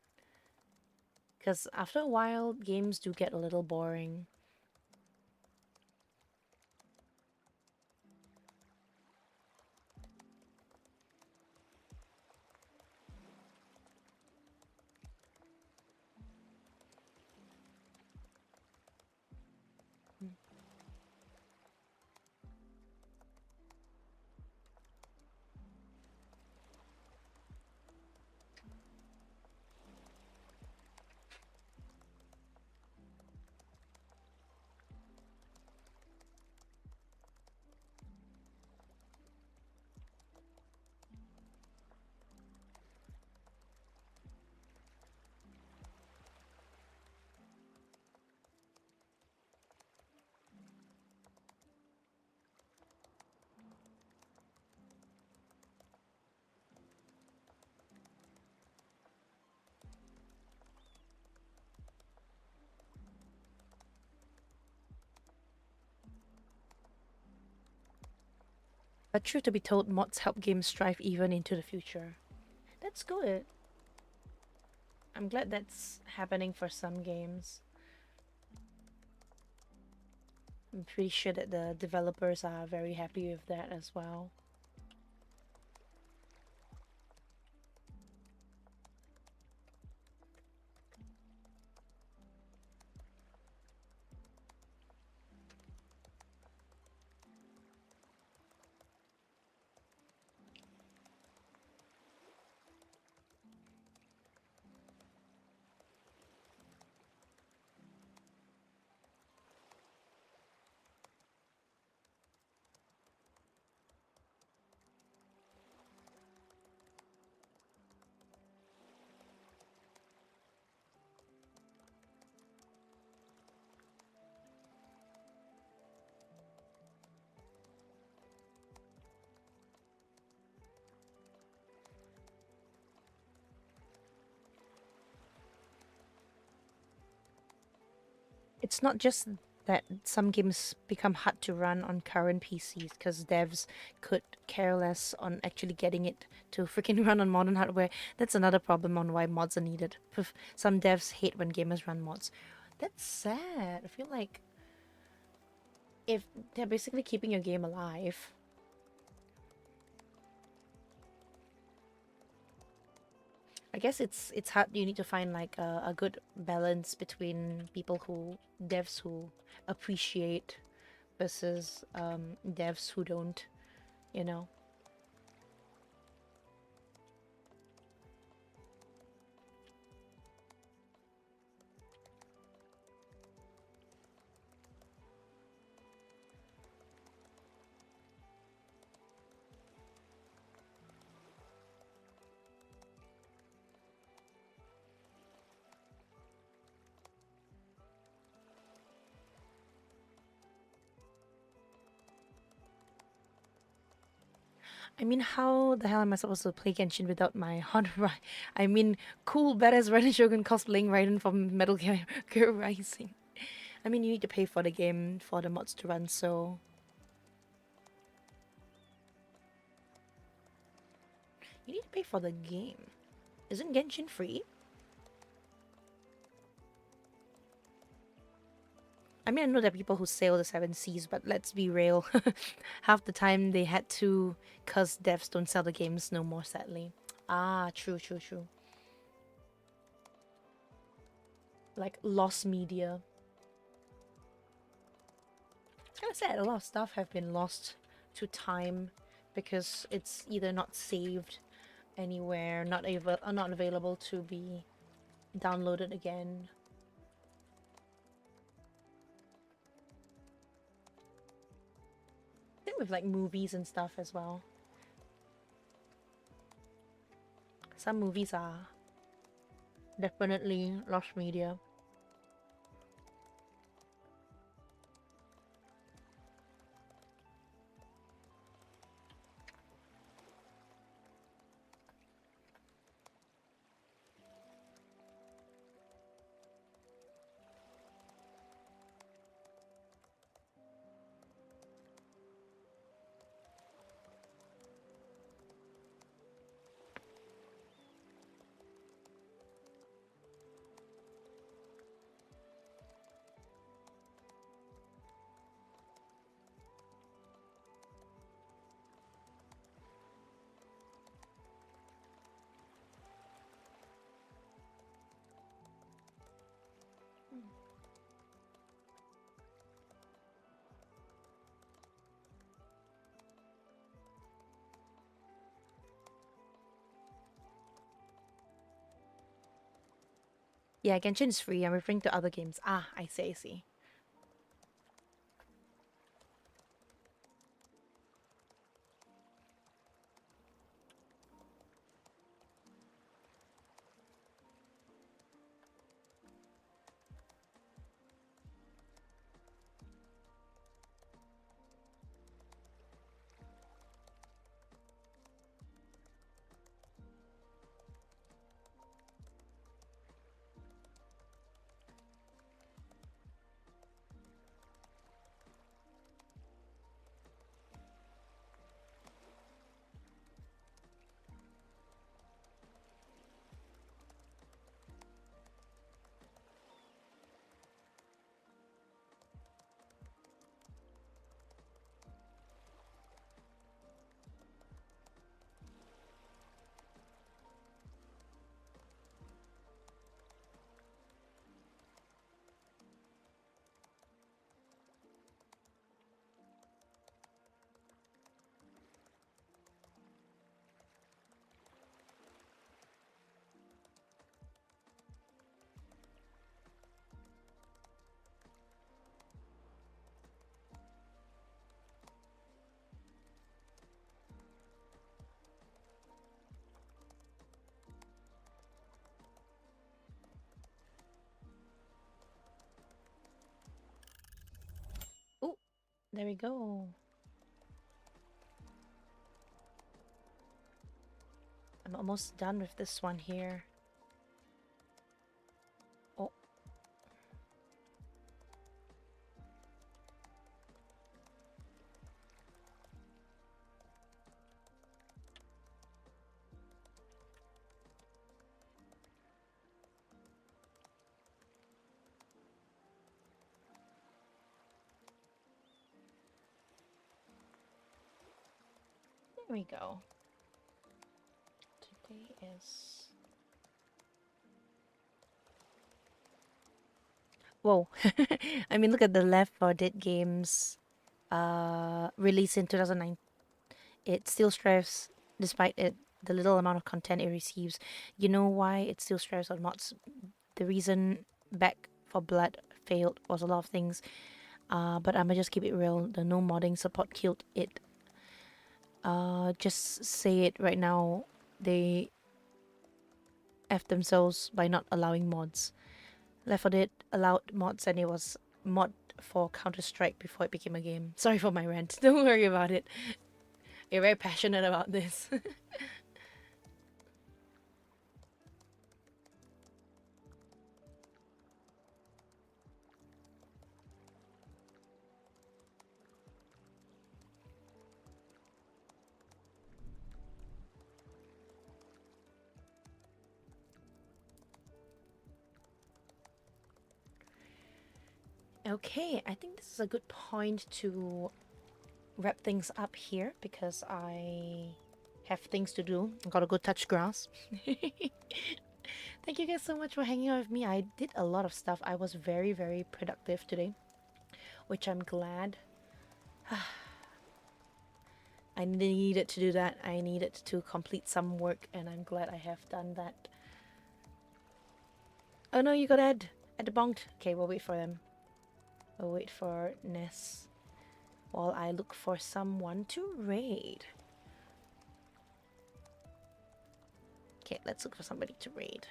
Because after a while, games do get a little boring. But truth to be told, mods help games strive even into the future. That's good. I'm glad that's happening for some games. I'm pretty sure that the developers are very happy with that as well. It's not just that some games become hard to run on current PCs because devs could care less on actually getting it to freaking run on modern hardware. That's another problem on why mods are needed. Some devs hate when gamers run mods. That's sad. I feel like if they're basically keeping your game alive. I guess it's hard. You need to find like a good balance between people who devs who appreciate versus devs who don't, you know. I mean, how the hell am I supposed to play Genshin without my Honor? I mean, cool, badass Raiden Shogun cosplaying Raiden from Metal Gear, Gear Rising. I mean, you need to pay for the game for the mods to run, so you need to pay for the game. Isn't Genshin free? I mean, I know there are people who sail the seven seas, but let's be real. Half the time they had to, cause devs don't sell the games no more, sadly. Ah, true, true, true. Like lost media. It's kind of sad. A lot of stuff have been lost to time because it's either not saved anywhere, not available to be downloaded again. I think with like movies and stuff as well. Some movies are definitely lost media. Yeah, Genshin is free. I'm referring to other games. Ah, I see, I see. Oh, there we go. I'm almost done with this one here. Oh, we go. Today is... Whoa. I mean, look at the Left 4 Dead games released in 2009. It still strives, despite the little amount of content it receives. You know why it still strives on mods? The reason Back for Blood failed was a lot of things. But I'ma just keep it real. The no modding support killed it. Just say it right now. They F themselves by not allowing mods. Left 4 Dead allowed mods and it was mod for Counter-Strike before it became a game. Sorry for my rant. Don't worry about it. You're very passionate about this. Okay, I think this is a good point to wrap things up here because I have things to do. I gotta go touch grass. Thank you guys so much for hanging out with me. I did a lot of stuff. I was very, very productive today, which I'm glad. I needed to do that. I needed to complete some work, and I'm glad I have done that. Oh no, you got Ed. Ed debunked. Okay, we'll wait for them. We'll wait for Ness while I look for someone to raid. Okay, let's look for somebody to raid.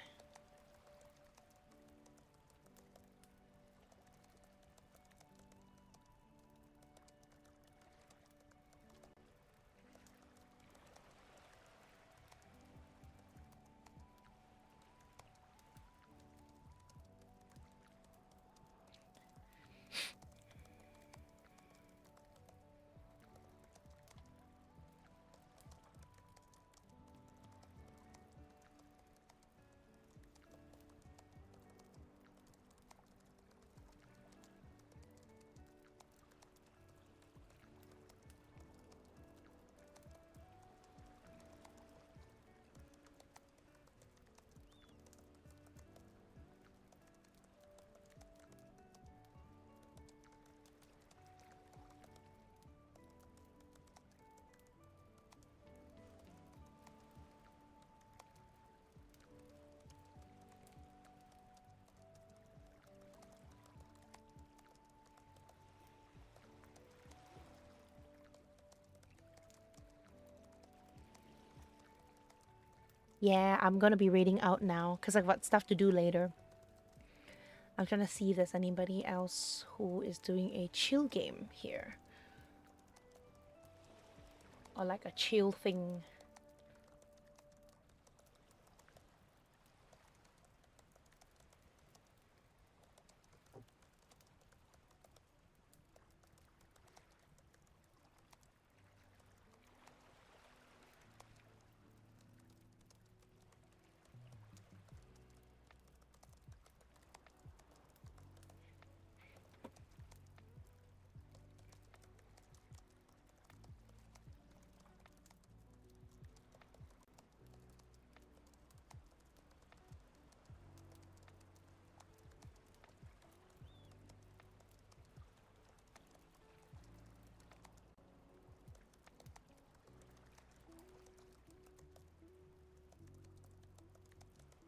Yeah, I'm gonna be raiding out now because I've got stuff to do later. I'm trying to see if there's anybody else who is doing a chill game here. Or like a chill thing.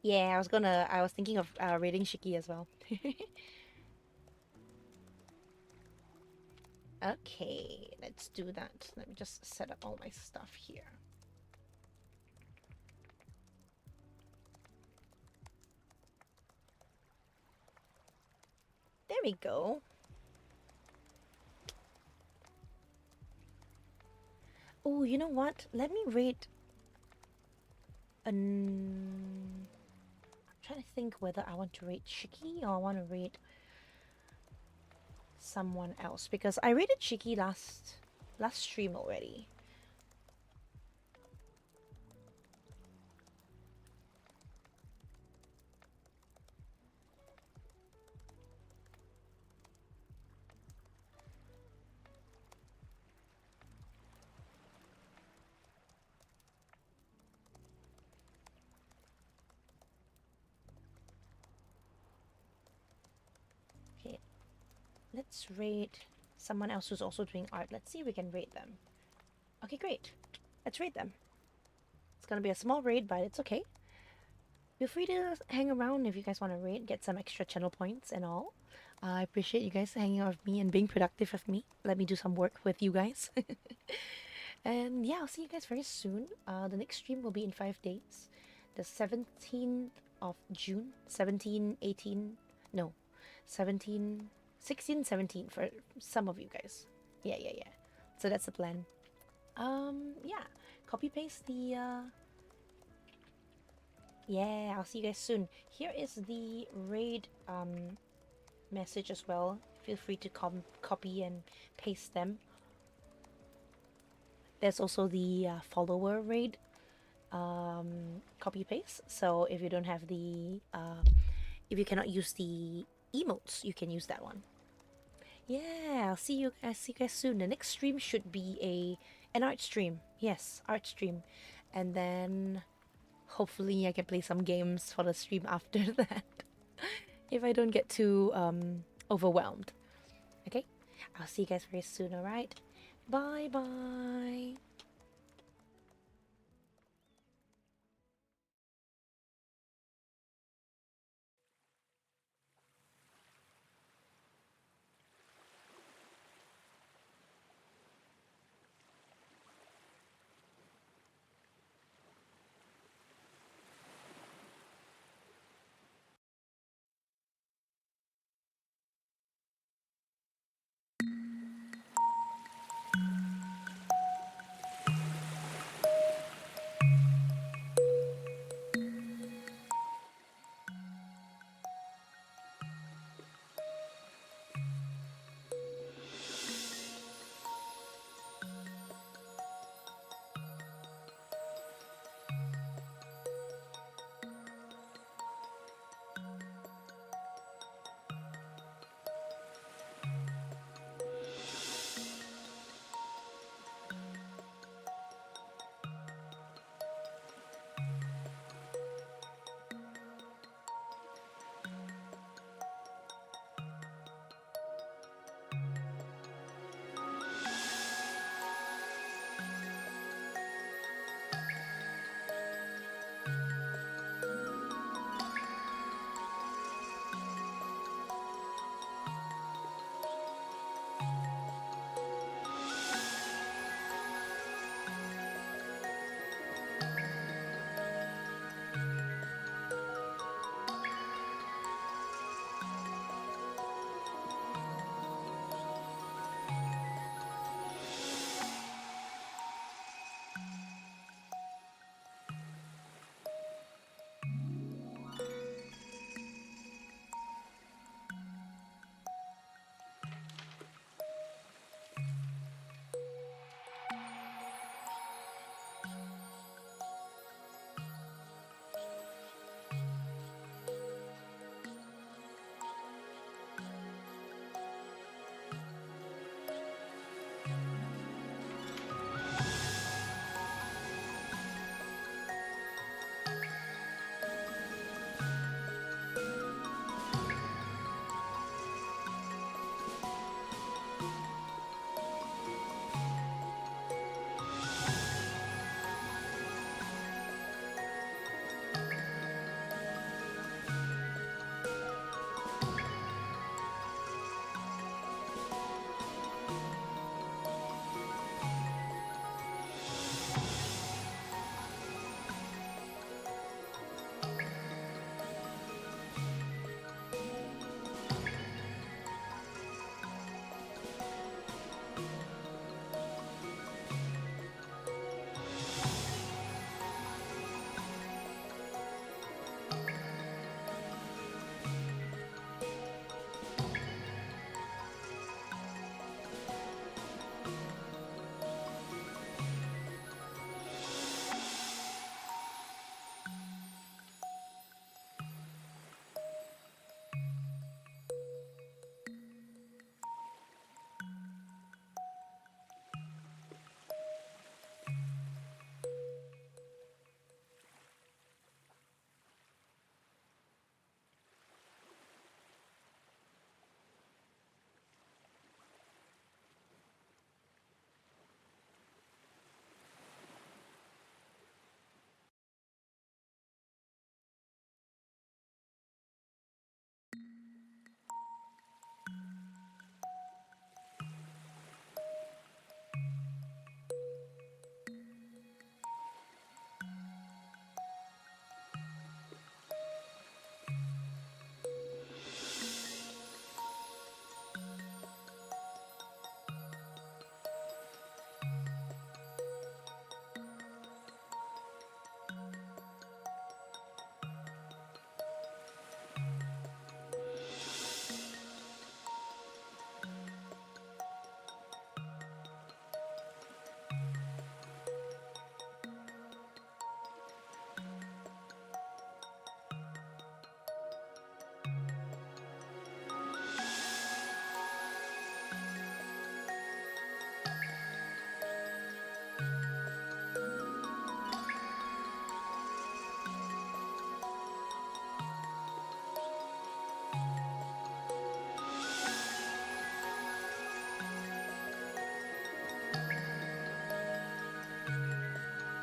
Yeah, I was thinking of raiding Shiki as well. Okay, let's do that. Let me just set up all my stuff here. There we go. Oh, you know what? Let me raid I'm trying to think whether I want to raid Shiki or I want to raid someone else because I raided Shiki last stream already. let's raid someone else who's also doing art. Let's see if we can raid them. Okay, great. Let's raid them. It's gonna be a small raid, but it's okay. Feel free to hang around if you guys want to raid, get some extra channel points and all. I appreciate you guys hanging out with me and being productive with me. Let me do some work with you guys. And yeah, I'll see you guys very soon. The next stream will be in 5 days. The 17th of June. 17, 18, no. 17, 16, 17 for some of you guys. Yeah. So that's the plan. Yeah. Copy paste the yeah, I'll see you guys soon. Here is the raid message as well. Feel free to copy and paste them. There's also the follower raid copy paste. So if you don't have the if you cannot use the emotes, you can use that one. Yeah, I'll see you guys soon. The next stream should be an art stream. Yes, art stream. And then hopefully I can play some games for the stream after that. If I don't get too overwhelmed. Okay? I'll see you guys very soon, alright? Bye bye.